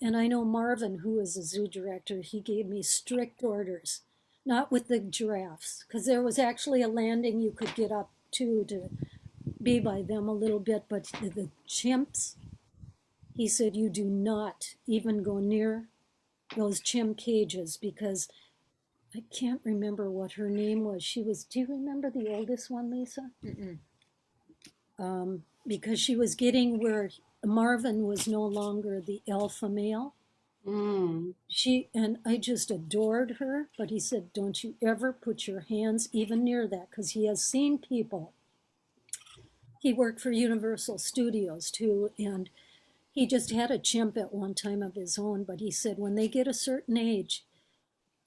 And I know Marvin, who is a zoo director, he gave me strict orders, not with the giraffes, because there was actually a landing you could get up to be by them a little bit, but the chimps, he said, you do not even go near those chimp cages because I can't remember what her name was. Do you remember the oldest one, Lisa?
Mm-mm.
Because she was getting where Marvin was no longer the alpha male.
mm.
And I just adored her, but he said, don't you ever put your hands even near that because he has seen people. He worked for Universal Studios too, and he just had a chimp at one time of his own, but he said when they get a certain age,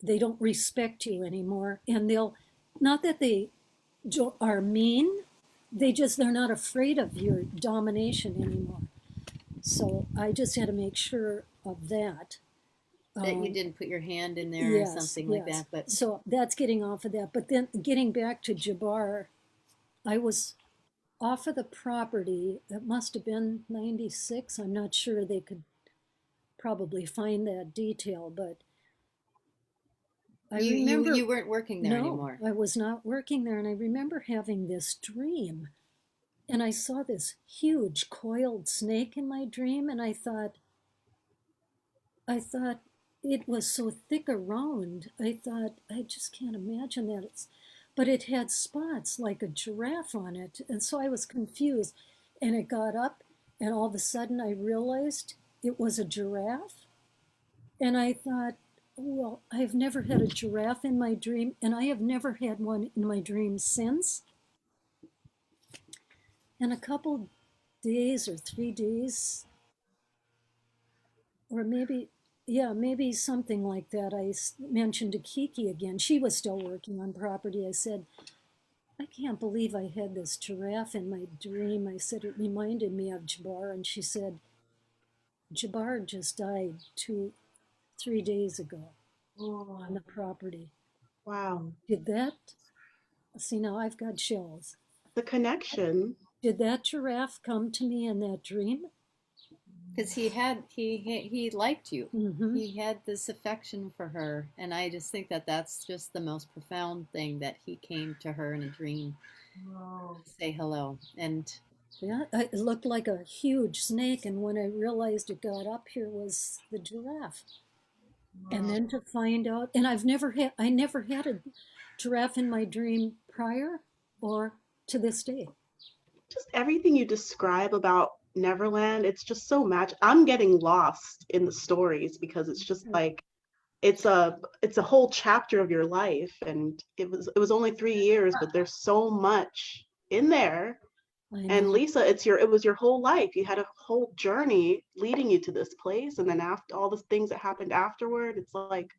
they don't respect you anymore. And not that they are mean, they're not afraid of your domination anymore. So I just had to make sure of that.
That you didn't put your hand in there or
Yes,
something
yes.
like that. But
so that's getting off of that. But then getting back to Jabbar, I was off of the property. It must have been 96. I'm not sure. They could probably find that detail, but I remember.
you weren't working there
No,
anymore.
I was not working there. And I remember having this dream. And I saw this huge coiled snake in my dream. And I thought it was so thick around. I thought, I just can't imagine that. But it had spots like a giraffe on it. And so I was confused. And it got up, and all of a sudden I realized it was a giraffe. And I thought, well, I've never had a giraffe in my dream, and I have never had one in my dream since. And a couple days or 3 days, or maybe something like that. I mentioned to Kiki again. She was still working on property. I said, I can't believe I had this giraffe in my dream. I said, it reminded me of Jabbar. And she said, Jabbar just died 3 days ago on the property.
Wow.
Did that? See, now I've got chills.
The connection.
Did that giraffe come to me in that dream?
because he liked you.
Mm-hmm.
He had this affection for her, and I just think that that's just the most profound thing, that he came to her in a dream
Whoa.
to say hello. And
Yeah, it looked like a huge snake, and when I realized it got up here was the giraffe. And
Whoa.
then to find out, and I never had a giraffe in my dream prior or to this day.
Just everything you describe about Neverland, it's just so magic. I'm getting lost in the stories because it's just like it's a whole chapter of your life, and it was only 3 years, but there's so much in there.
I
And
know.
Lisa, it was your whole life. You had a whole journey leading you to this place, and then after all the things that happened afterward, it's like,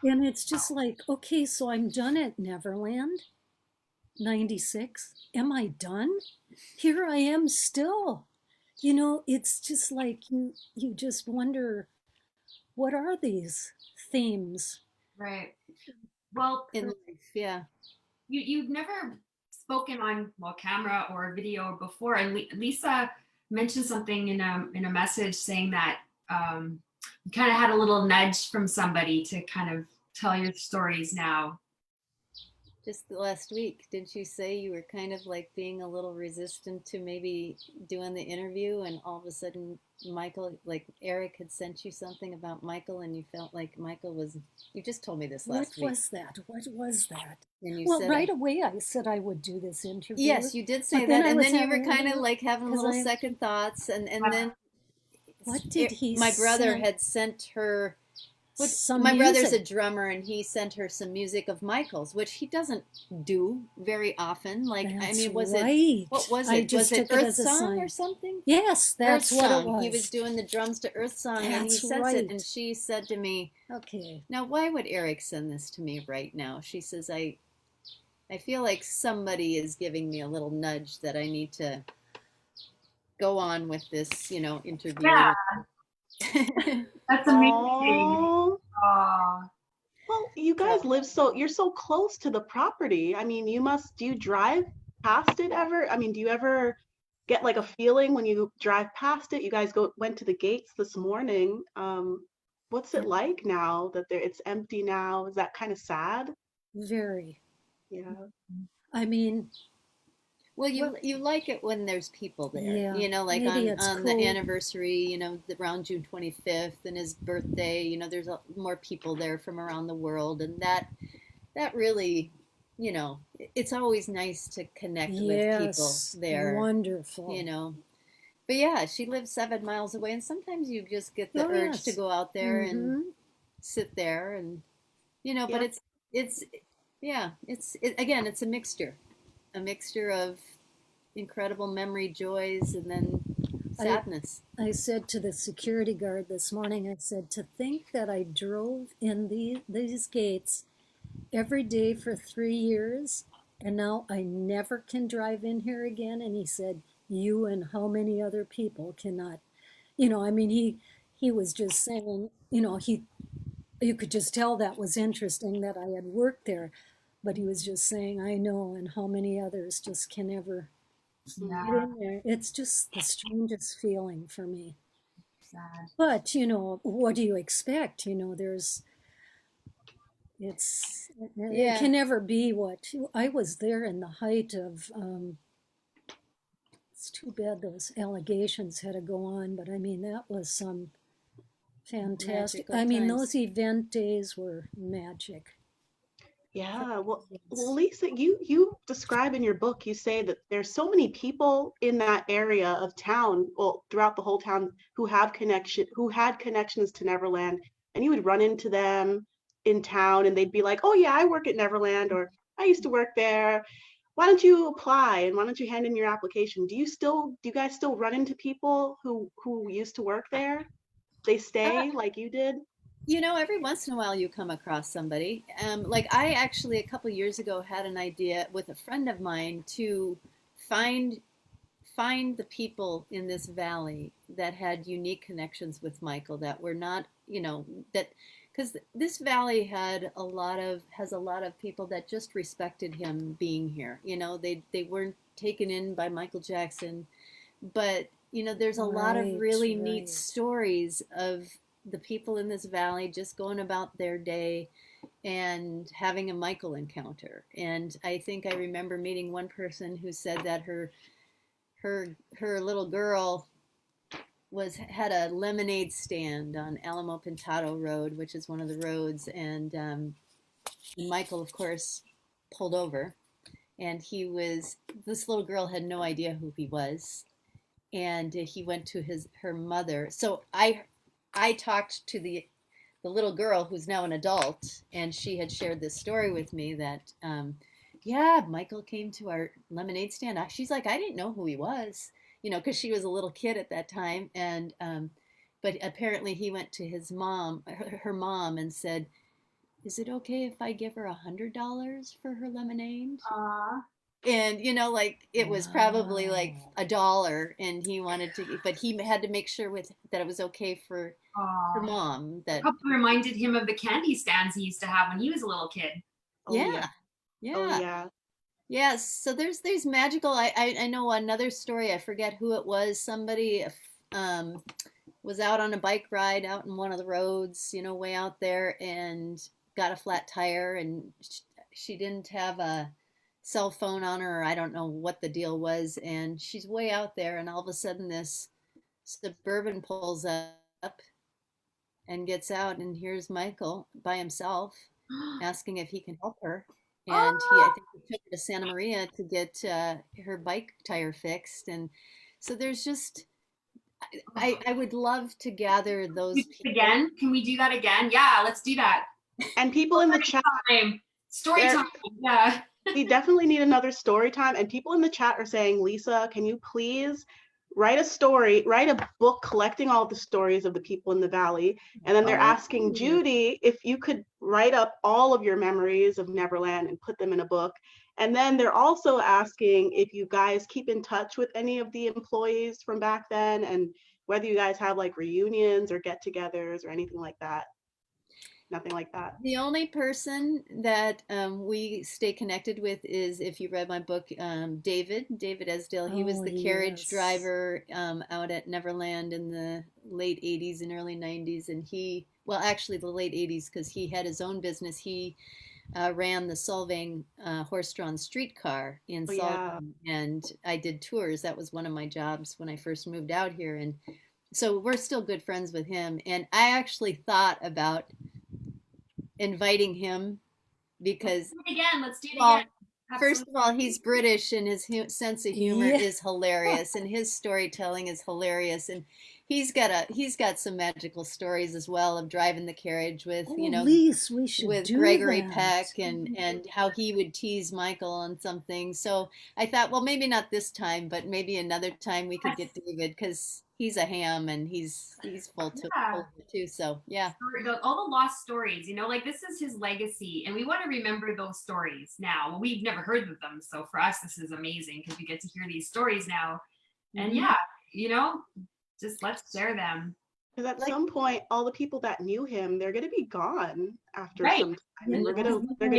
And it's just like, okay, so I'm done at Neverland, 96. Am I done? Here I am still. It's just like you just wonder, what are these themes?
Right. Well,
in life, yeah.
you've never spoken on camera or video before, and Lisa mentioned something in a message saying that you kind of had a little nudge from somebody to kind of tell your stories now.
Just the last week, didn't you say you were kind of like being a little resistant to maybe doing the interview, and all of a sudden Michael, like Eric had sent you something about Michael, and you felt like Michael was, you just told me this last week.
What was that? What was that?
And you
Well,
said,
right away I said I would do this interview.
yes, you did say
But
that,
I
and
was
then you were
having
kind of like having
because
little second thoughts, and then
What did he
my brother
send?
had sent her.
Some
My brother's a
music.
drummer, and he sent her some music of Michael's, which he doesn't do very often. Like, I
That's
mean, was it,
right.
what was
I
it? Was
just
it
took it
Earth
as a
Song
sign.
or something?
Yes,
Earth
that's what it
Song. He was
was.
doing the drums to Earth Song, and he
That's
sends it, and
right.
she said to me,
Okay.
"Now, why would Eric send this to me right now?" She says, I feel like somebody is giving me a little nudge that I need to go on with this, interview.
Yeah, that's amazing.
oh,
Oh,
well, you guys live you're so close to the property. I mean, do you drive past it ever? I mean, do you ever get like a feeling when you drive past it? You guys went to the gates this morning. What's it like now that it's empty now? Is that kind of sad?
Very.
Yeah.
I mean,
Well,
well,
you like it when there's people there,
yeah,
like
maybe
on
it's
the
cool.
anniversary, around June 25th and his birthday, there's more people there from around the world, and that really, it's always nice to connect with people
Yes,
there,
wonderful.
But yeah, she lives 7 miles away, and sometimes you just get the
Oh,
urge to
yes.
go out there and
Mm-hmm.
sit there, and but
Yeah.
it's yeah, again, it's a mixture of incredible memory, joys, and then sadness.
I said to the security guard this morning, I said, to think that I drove in these gates every day for 3 years, and now I never can drive in here again. And he said, you and how many other people cannot, I mean, he was just saying, you could just tell that was interesting that I had worked there, but he was just saying, I know, and how many others just can never
yeah,
get in there. It's just the strangest feeling for me.
sad.
But, what do you expect? It
Yeah.
can never be what I was there in the height of. It's too bad those allegations had to go on, but I mean, that was some fantastic.
Magical
I mean,
times.
those event days were magic.
Yeah, well, Lisa, you describe in your book, you say that there's so many people in that area of town, well, throughout the whole town, who had connections to Neverland, and you would run into them in town, and they'd be like, "Oh yeah, I work at Neverland," or "I used to work there. Why don't you apply and why don't you hand in your application?" Do you guys still run into people who used to work there? They
Uh,
stay like you did?
every once in a while you come across somebody. Like I actually a couple years ago had an idea with a friend of mine to find find the people in this valley that had unique connections with Michael, that were not, that, because this valley has a lot of people that just respected him being here. They weren't taken in by Michael Jackson, but there's a lot of really neat
Right.
stories of the people in this valley just going about their day and having a Michael encounter. And I think I remember meeting one person who said that her little girl had a lemonade stand on Alamo Pintado Road, which is one of the roads, and Michael, of course, pulled over, and this little girl had no idea who he was, and he went to her mother. So I talked to the little girl who's now an adult, and she had shared this story with me that yeah, Michael came to our lemonade stand. She's like, I didn't know who he was, because she was a little kid at that time, and but apparently he went to her mom, and said, "Is it okay if I give her $100 for her lemonade?"
Aw.
And like it was probably like
Wow.
$1, and he wanted to, but he had to make sure that it was okay for her
Aw.
mom. That
Probably reminded him of the candy stands he used to have when he was a little kid.
Oh
yeah,
yeah. Oh
yeah.
yeah.
Yes, so there's magical. I know another story. I forget who it was. Somebody um, was out on a bike ride out in one of the roads, way out there, and got a flat tire, and she didn't have a cell phone on her, or I don't know what the deal was, and she's way out there, and all of a sudden this Suburban pulls up and gets out, and here's Michael by himself asking if he can help her. And I
Oh,
think he took her to Santa Maria to get her bike tire fixed. And so there's just, I would love to gather those people.
again? Can we do that again? Yeah, let's do that.
And people in the chat,
Story
there
time. Yeah.
we definitely need another story time. And people in the chat are saying, Lisa, can you please write a book collecting all the stories of the people in the valley? And then they're
Oh,
asking Judy if you could write up all of your memories of Neverland and put them in a book. And then they're also asking if you guys keep in touch with any of the employees from back then, and whether you guys have like reunions or get-togethers or anything like that. Nothing like that.
the only person that we stay connected with is, if you read my book, David Esdale. He was
Oh,
the carriage
yes.
driver out at Neverland in the late 80s and early 90s. And well, actually the late 80s, because he had his own business. He ran the Solvang horse-drawn streetcar in
Oh yeah.
Solvang, and I did tours. That was one of my jobs when I first moved out here. And so we're still good friends with him. And I actually thought about inviting him because,
Let's do it again. Let's do it
well,
again.
first of
Absolutely.
all, he's British, and his sense of humor
Yeah.
is hilarious, and his storytelling is hilarious, and he's got some magical stories as well of driving the carriage with
Oh, Lise, we should
with
do
Gregory
that.
Peck, and how he would tease Michael on something. So I thought, well, maybe not this time, but maybe another time we could get David, because he's a ham, and he's
Yeah.
full too. So yeah.
All the lost stories, like this is his legacy, and we want to remember those stories now. Well, we've never heard of them, so for us, this is amazing because we get to hear these stories now. And
Mhm.
yeah, just let's share them.
Because at
Like,
some point, all the people that knew him, they're going to be gone after
Right.
some time, and
And
they're going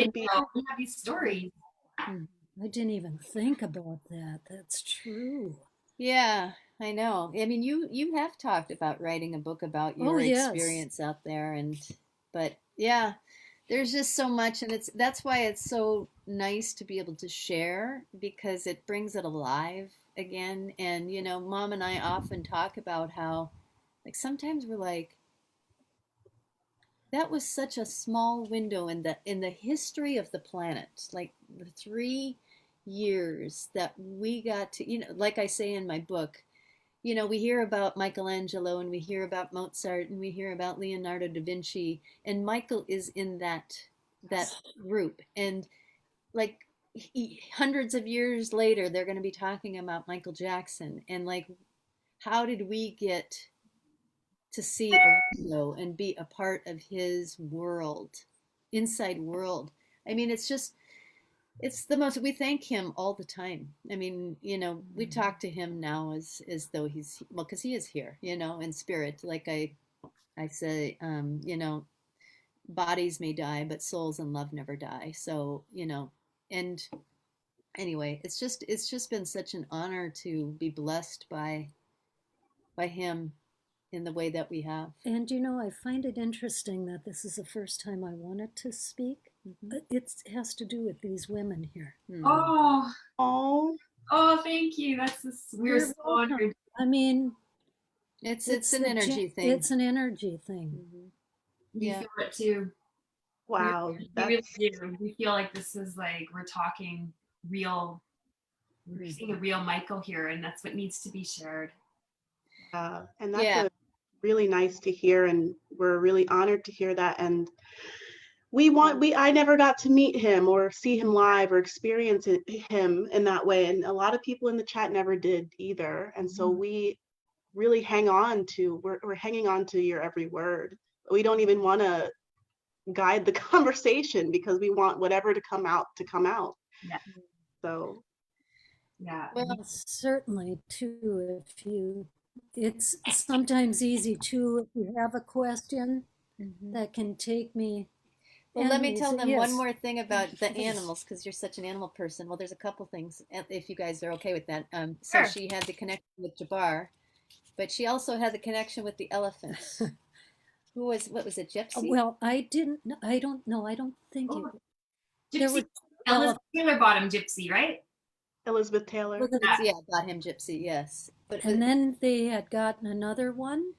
to be.
we have these stories.
I didn't even think about that. That's true.
yeah, I know. I mean, you have talked about writing a book about
Oh,
your
yes.
experience out there, but yeah, there's just so much, and that's why it's so nice to be able to share, because it brings it alive again. And Mom and I often talk about how, like, sometimes we're like, that was such a small window in the history of the planet, like the 3 years that we got to, like I say in my book, we hear about Michelangelo, and we hear about Mozart, and we hear about Leonardo da Vinci, and Michael is in that group. And like, hundreds of years later, they're going to be talking about Michael Jackson, and like, how did we get to see a window and be a part of his inside world? I mean, it's the most, we thank him all the time. I mean, we talk to him now as though he's, well, because he is here, in spirit. Like I say, bodies may die, but souls and love never die. So, and anyway, it's just been such an honor to be blessed by by him in the way that we have.
And I find it interesting that this is the first time I wanted to speak. But it has to do with these women here.
Oh,
Oh,
oh, thank you. We're
You're
so
welcome.
honored.
I mean,
It's an energy thing.
It's an energy thing.
We
Yeah.
feel it too.
wow.
We really do. We feel like this is like we're talking real. We're seeing a real Michael here, and that's what needs to be shared.
And that's really nice to hear, and we're really honored to hear that. And I never got to meet him or see him live or experience him in that way, and a lot of people in the chat never did either. And so we really we're hanging on to your every word. We don't even want to guide the conversation because we want whatever to come out.
Yeah.
So
yeah.
Well,
certainly too, it's sometimes easy too, if you have a question that can take me.
Well, let me tell them
yes.
one more thing about the animals, because you're such an animal person. Well, there's a couple things, if you guys are okay with that. So
Sure.
she had the connection with Jabbar, but she also had the connection with the elephants. What was it, Gypsy?
Well, I don't know. I don't think it. There
Gypsy.
were
Elizabeth Taylor bottom Gypsy, right?
Elizabeth Taylor.
Yeah, got him Gypsy, yes.
And then they had gotten another one,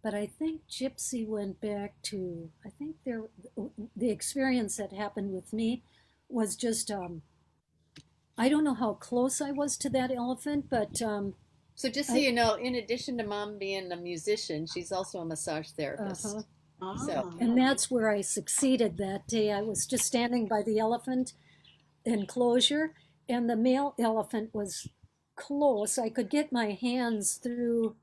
but I think Gypsy went back to. I think the experience that happened with me was just. I don't know how close I was to that elephant, but.
So just so you know, in addition to Mom being a musician, she's also a massage therapist. So.
And that's where I succeeded that day. I was just standing by the elephant enclosure, and the male elephant was close. I could get my hands through.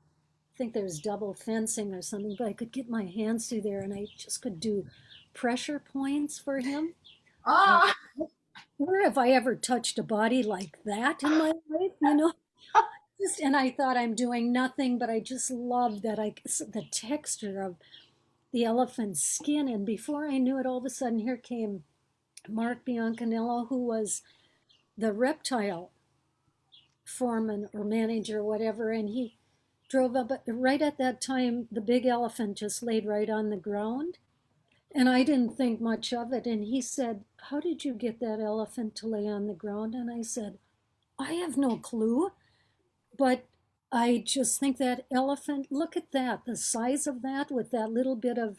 I think there's double fencing or something, but I could get my hands through there, and I just could do pressure points for him.
Oh.
Where have I ever touched a body like that in my life? And I thought I'm doing nothing, but I just loved that the texture of the elephant's skin. And before I knew it, all of a sudden here came Mark Biancanello, who was the reptile foreman or manager or whatever, and he drove up. But right at that time, the big elephant just laid right on the ground, and I didn't think much of it. And he said, "How did you get that elephant to lay on the ground?" And I said, "I have no clue. But I just think that elephant, look at that, the size of that with that little bit of,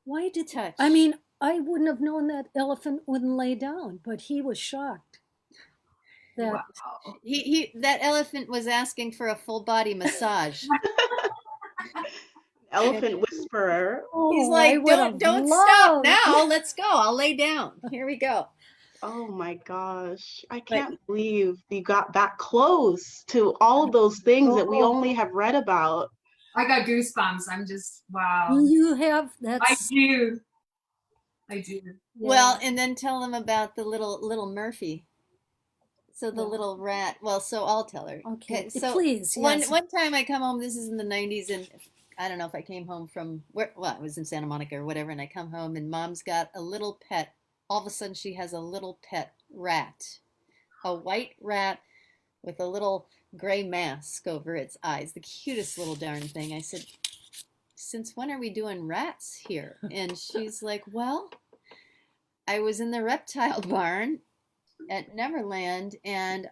why did
touch?
I mean, I wouldn't have known that elephant wouldn't lay down, but he was shocked. That
Wow.
That elephant was asking for a full body massage.
Elephant whisperer.
He's like, don't stop now. Let's go. I'll lay down. Here we go.
Oh my gosh. I can't believe you got that close to all of those things that we only have read about.
I got goosebumps. I'm just, wow.
You have that.
I do.
Yeah. Well, and then tell them about the little Murphy. So the little rat. Well, so I'll tell her.
Okay.
So
please. Yes.
One time I come home. This is in the 90s, and I don't know if I came home from where. Well, I was in Santa Monica or whatever, and I come home, and Mom's got a little pet. All of a sudden, she has a little pet rat, a white rat with a little gray mask over its eyes. The cutest little darn thing. I said, "Since when are we doing rats here?" And she's like, "Well, I was in the reptile barn at Neverland, and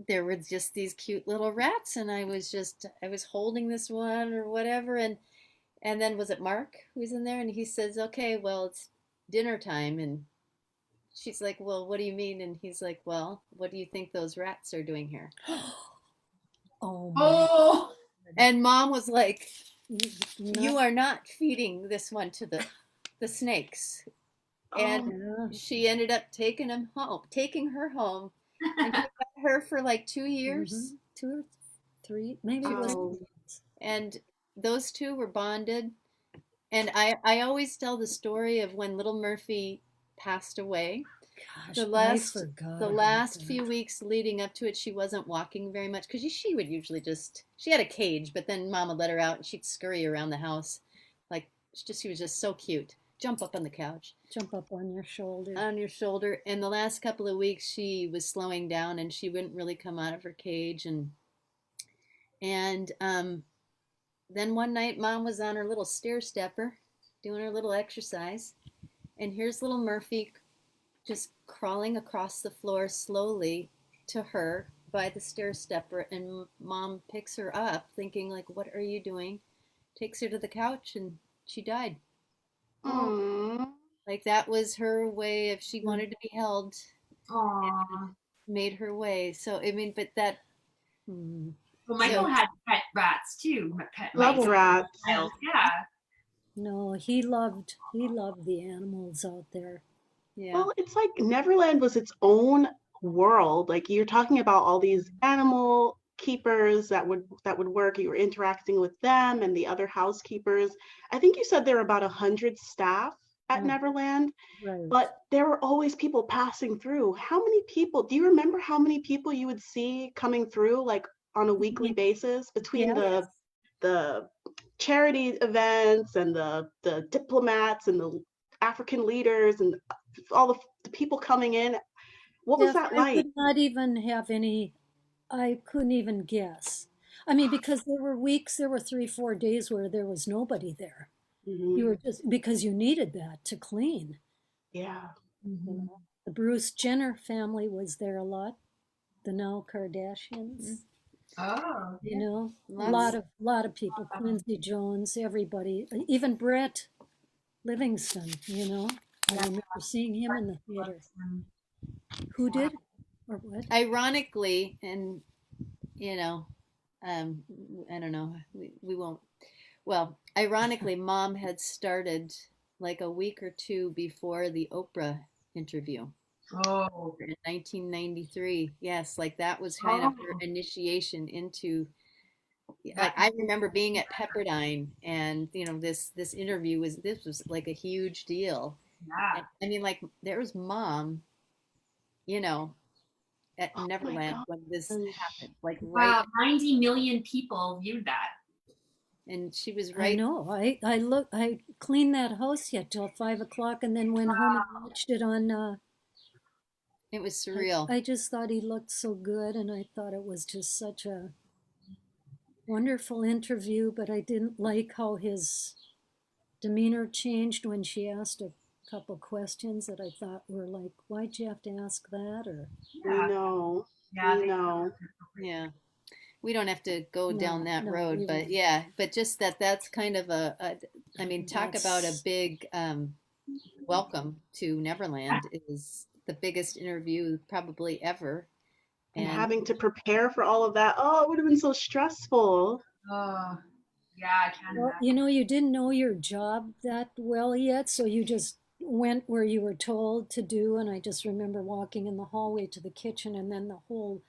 there were just these cute little rats, and I was holding this one or whatever, and then was it Mark who's in there, and he says, okay, well, it's dinner time, and she's like, well, what do you mean? And he's like, well, what do you think those rats are doing here?
Oh.
And Mom was like, you are not feeding this one to the snakes. And she ended up taking her home, and she got her for like 2 years,
2 or 3, maybe it was.
And those two were bonded. And I always tell the story of when little Murphy passed away.
Gosh,
the last few weeks leading up to it, she wasn't walking very much because she would usually she had a cage, but then Mom would let her out and she'd scurry around the house, like she was just so cute. Jump up on the couch.
Jump up on your shoulder.
And the last couple of weeks, she was slowing down and she wouldn't really come out of her cage. And And then one night, Mom was on her little stair stepper, doing her little exercise, and here's little Murphy just crawling across the floor slowly to her by the stair stepper, and Mom picks her up, thinking like, "What are you doing?" Takes her to the couch, and she died.
Aww.
Like that was her way of she wanted to be held,
Aw.
made her way. So I mean, but that. Hmm.
Well, Michael
So
had pet rats too, pet
Love
mice.
rats.
Yeah.
No, he loved the animals out there.
yeah,
Well, it's like Neverland was its own world. Like you're talking about all these animal keepers that would work. You were interacting with them and the other housekeepers. I think you said there were about 100 staff at
Mm.
Neverland,
Right.
but there were always people passing through. How many people, do you remember how many people you would see coming through like on a weekly basis between
Yes.
the charity events and the diplomats and the African leaders and all the people coming in? What was
Jeff,
that
I
like?
would not even have any, I couldn't even guess. I mean, because there were weeks, there were 3, 4 days where there was nobody there. You were just, because you needed that to clean.
Yeah.
You know, the Bruce Jenner family was there a lot, the now Kardashians.
Oh.
You know, a
lots.
lot of people, Quincy Jones, everybody, even Brett Livingston, you know. I remember seeing him in the theater. Who did? Or what?
Ironically, and you know, um, I don't know, we won't. Well, ironically, Mom had started like a week or two before the Oprah interview
Oh.
in 1993. Yes, like that was kind of her initiation into. Like I remember being at Pepperdine, and you know this interview was like a huge deal.
Yeah.
And, I mean, like there was Mom, you know, at
Oh my
Neverland
God.
when this happened, like right,
Wow, 90 million people viewed that.
and she was
I
right.
know. I cleaned that house yet till 5 o'clock, and then went home and watched it on.
It was surreal.
I just thought he looked so good, and I thought it was just such a wonderful interview. But I didn't like how his demeanor changed when she asked a couple questions that I thought were like, "Why'd you have to ask that?" Or
We
Yeah.
know.
Yeah,
We know.
Yeah, we don't have to go down
no,
that
no,
road,
we
but
won't.
yeah, but just that's kind of I mean, talk about a
That's
big welcome to Neverland. Is the biggest interview probably ever,
And
and
having to prepare for all of that. Oh, it would have been so stressful.
Oh, yeah, I can't
well,
imagine.
you know, you didn't know your job that well yet, so you just went where you were told to do. And I just remember walking in the hallway to the kitchen, and then the whole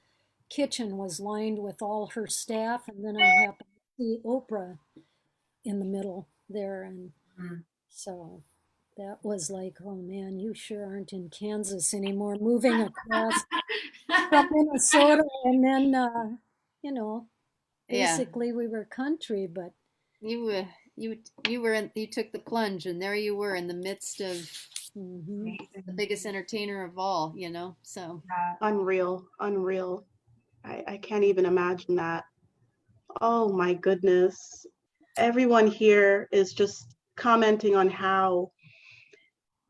kitchen was lined with all her staff. And then I happened to see Oprah in the middle there. And
Mm.
so that was like, oh man, you sure aren't in Kansas anymore, moving across from Minnesota. And then, you know,
yeah,
basically we were country, but
you were you took the plunge, and there you were in the midst of
mhm.
the
Amazing.
biggest entertainer of all, you know. So
Yeah.
Unreal. Unreal. I can't even imagine that. Oh my goodness. Everyone here is just commenting on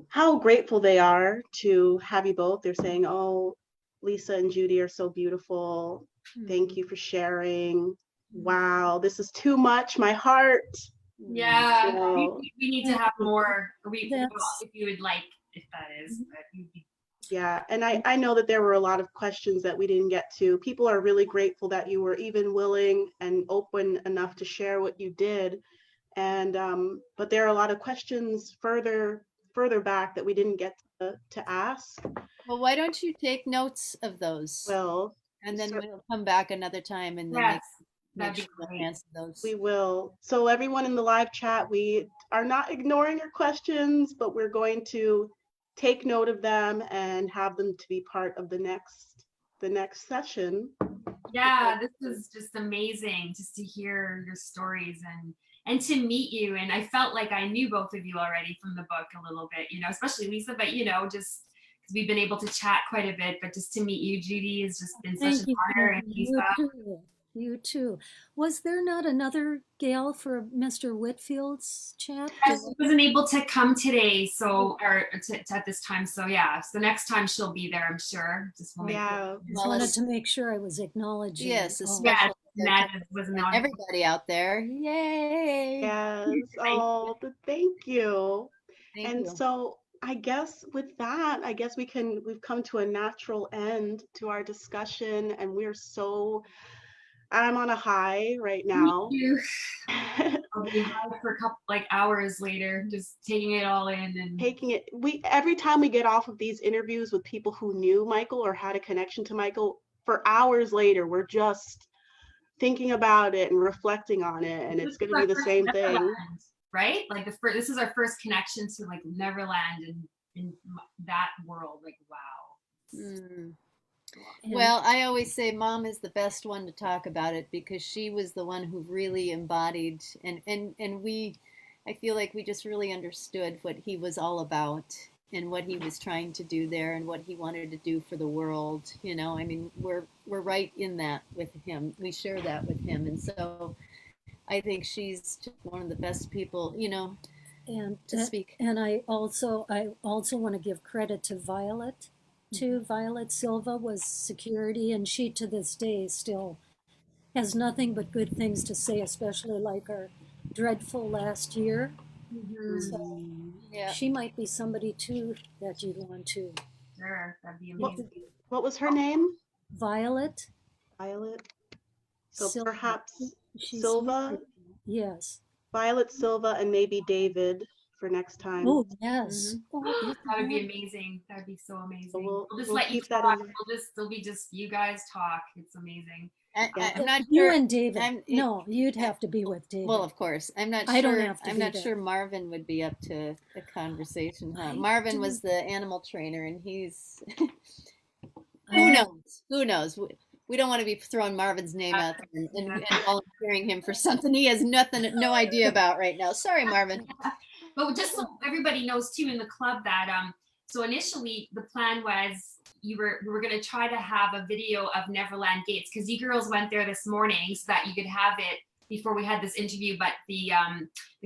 how grateful they are to have you both. They're saying, "Oh, Lisa and Judy are so beautiful. Thank you for sharing. Wow, this is too much. My heart."
Yeah,
Wow.
we need to have more. Well,
That's
if you would like, if that is, but
Yeah, and I know that there were a lot of questions that we didn't get to. People are really grateful that you were even willing and open enough to share what you did. And but there are a lot of questions further back that we didn't get to ask.
well, why don't you take notes of those,
Well,
and then
cer-
we'll come back another time, and then
yes,
make
that'd be
sure we'll
great.
answer those.
we will. So everyone in the live chat, we are not ignoring your questions, but we're going to take note of them and have them to be part of the next session.
Yeah, this was just amazing just to hear your stories and to meet you. And I felt like I knew both of you already from the book a little bit, you know, especially Lisa, but you know, just because we've been able to chat quite a bit, but just to meet you, Judy, has just been such
thank
an
you,
honor.
Karen.
And
You
Lisa,
too. You too. Was there not another gal for Mr. Whitfield's chat?
She wasn't able to come today, so or at this time. So yeah, so next time she'll be there, I'm sure. Just
Yeah.
Just wanted to make sure I was acknowledging.
Yes,
yeah,
especially
wasn't on.
everybody out there. Yay!
Yes. Oh, thank you.
Thank
And
you.
so I guess with that, I guess we've come to a natural end to our discussion, and I'm on a high right now.
Me too. I'll be high for a couple hours later, just taking it all in and
taking it. Every time we get off of these interviews with people who knew Michael or had a connection to Michael, for hours later, we're just thinking about it and reflecting on it, and it's going to be the same thing,
right? Like this is our first connection to like Neverland and in that world. Like, wow.
Mm. Well, I always say Mom is the best one to talk about it because she was the one who really embodied and we, I feel like we just really understood what he was all about and what he was trying to do there and what he wanted to do for the world. You know, I mean, we're right in that with him. We share that with him, and so I think she's just one of the best people, you know,
and
to speak.
And I also want to give credit to Violet. Violet Silva was security, and she to this day still has nothing but good things to say, especially like our dreadful last year. So
Yeah.
she might be somebody too that you'd want to.
Sure, that'd be amazing.
What was her name?
Violet.
So
Silva.
perhaps
She's
Silva.
Yes.
Violet Silva and maybe David for next time.
Oh yes.
That would be amazing. That would be so amazing.
So we'll
just
we'll
let you
keep that
talk.
in.
It'll be just you guys talk. It's amazing.
I'm not
you
sure.
and David. No, you'd have to be with David.
Well, of course. I'm not sure.
I don't have to
I'm
be
not
there.
sure Marvin would be up to a conversation. Huh? Marvin was the animal trainer, and he's who knows? Who knows? We don't want to be throwing Marvin's name out there and volunteering him for something he has no idea about right now. Sorry, Marvin.
But just so everybody knows too in the club that so initially the plan was we were going to try to have a video of Neverland Gates because you girls went there this morning so that you could have it before we had this interview, but the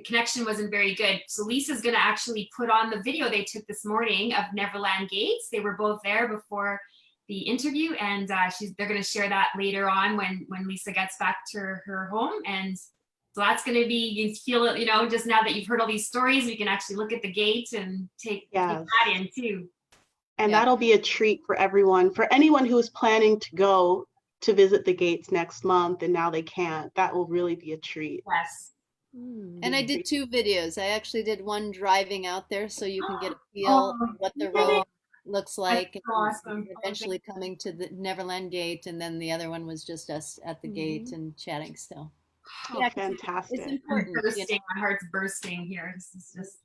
connection wasn't very good. So Lisa's going to actually put on the video they took this morning of Neverland Gates. They were both there before the interview, and they're going to share that later on when Lisa gets back to her home. And so that's going to be, you feel it, you know, just now that you've heard all these stories, we can actually look at the gate and take that in too.
And that'll be a treat for everyone, for anyone who is planning to go to visit the gates next month and now they can't. That will really be a treat.
Yes.
And I did 2 videos. I actually did one driving out there so you can get a feel of what the road looks like.
That's awesome.
Eventually coming to the Neverland Gate, and then the other one was just us at the gate and chatting still.
Oh, fantastic.
It's important.
My heart's bursting here. This is just.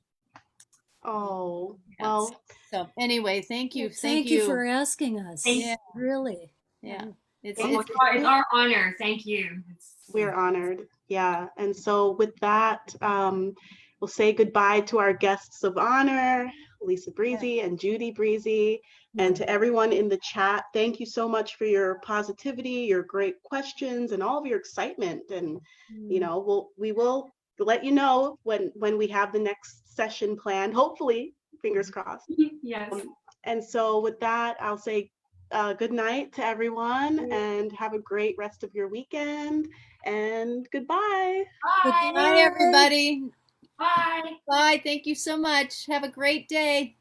Oh, well.
So anyway, thank you.
Thank you for asking us.
Yeah.
Really.
Yeah.
It's our honor. Thank you.
We're honored. Yeah. And so with that, we'll say goodbye to our guests of honor, Brisse Judi and Judy Brisse, and to everyone in the chat. Thank you so much for your positivity, your great questions, and all of your excitement. And, you know, we will let you know when we have the next session planned, hopefully, fingers crossed.
Yes.
And so with that, I'll say good night to everyone and have a great rest of your weekend, and goodbye.
Bye.
Bye, everybody.
Bye.
Bye. Thank you so much. Have a great day.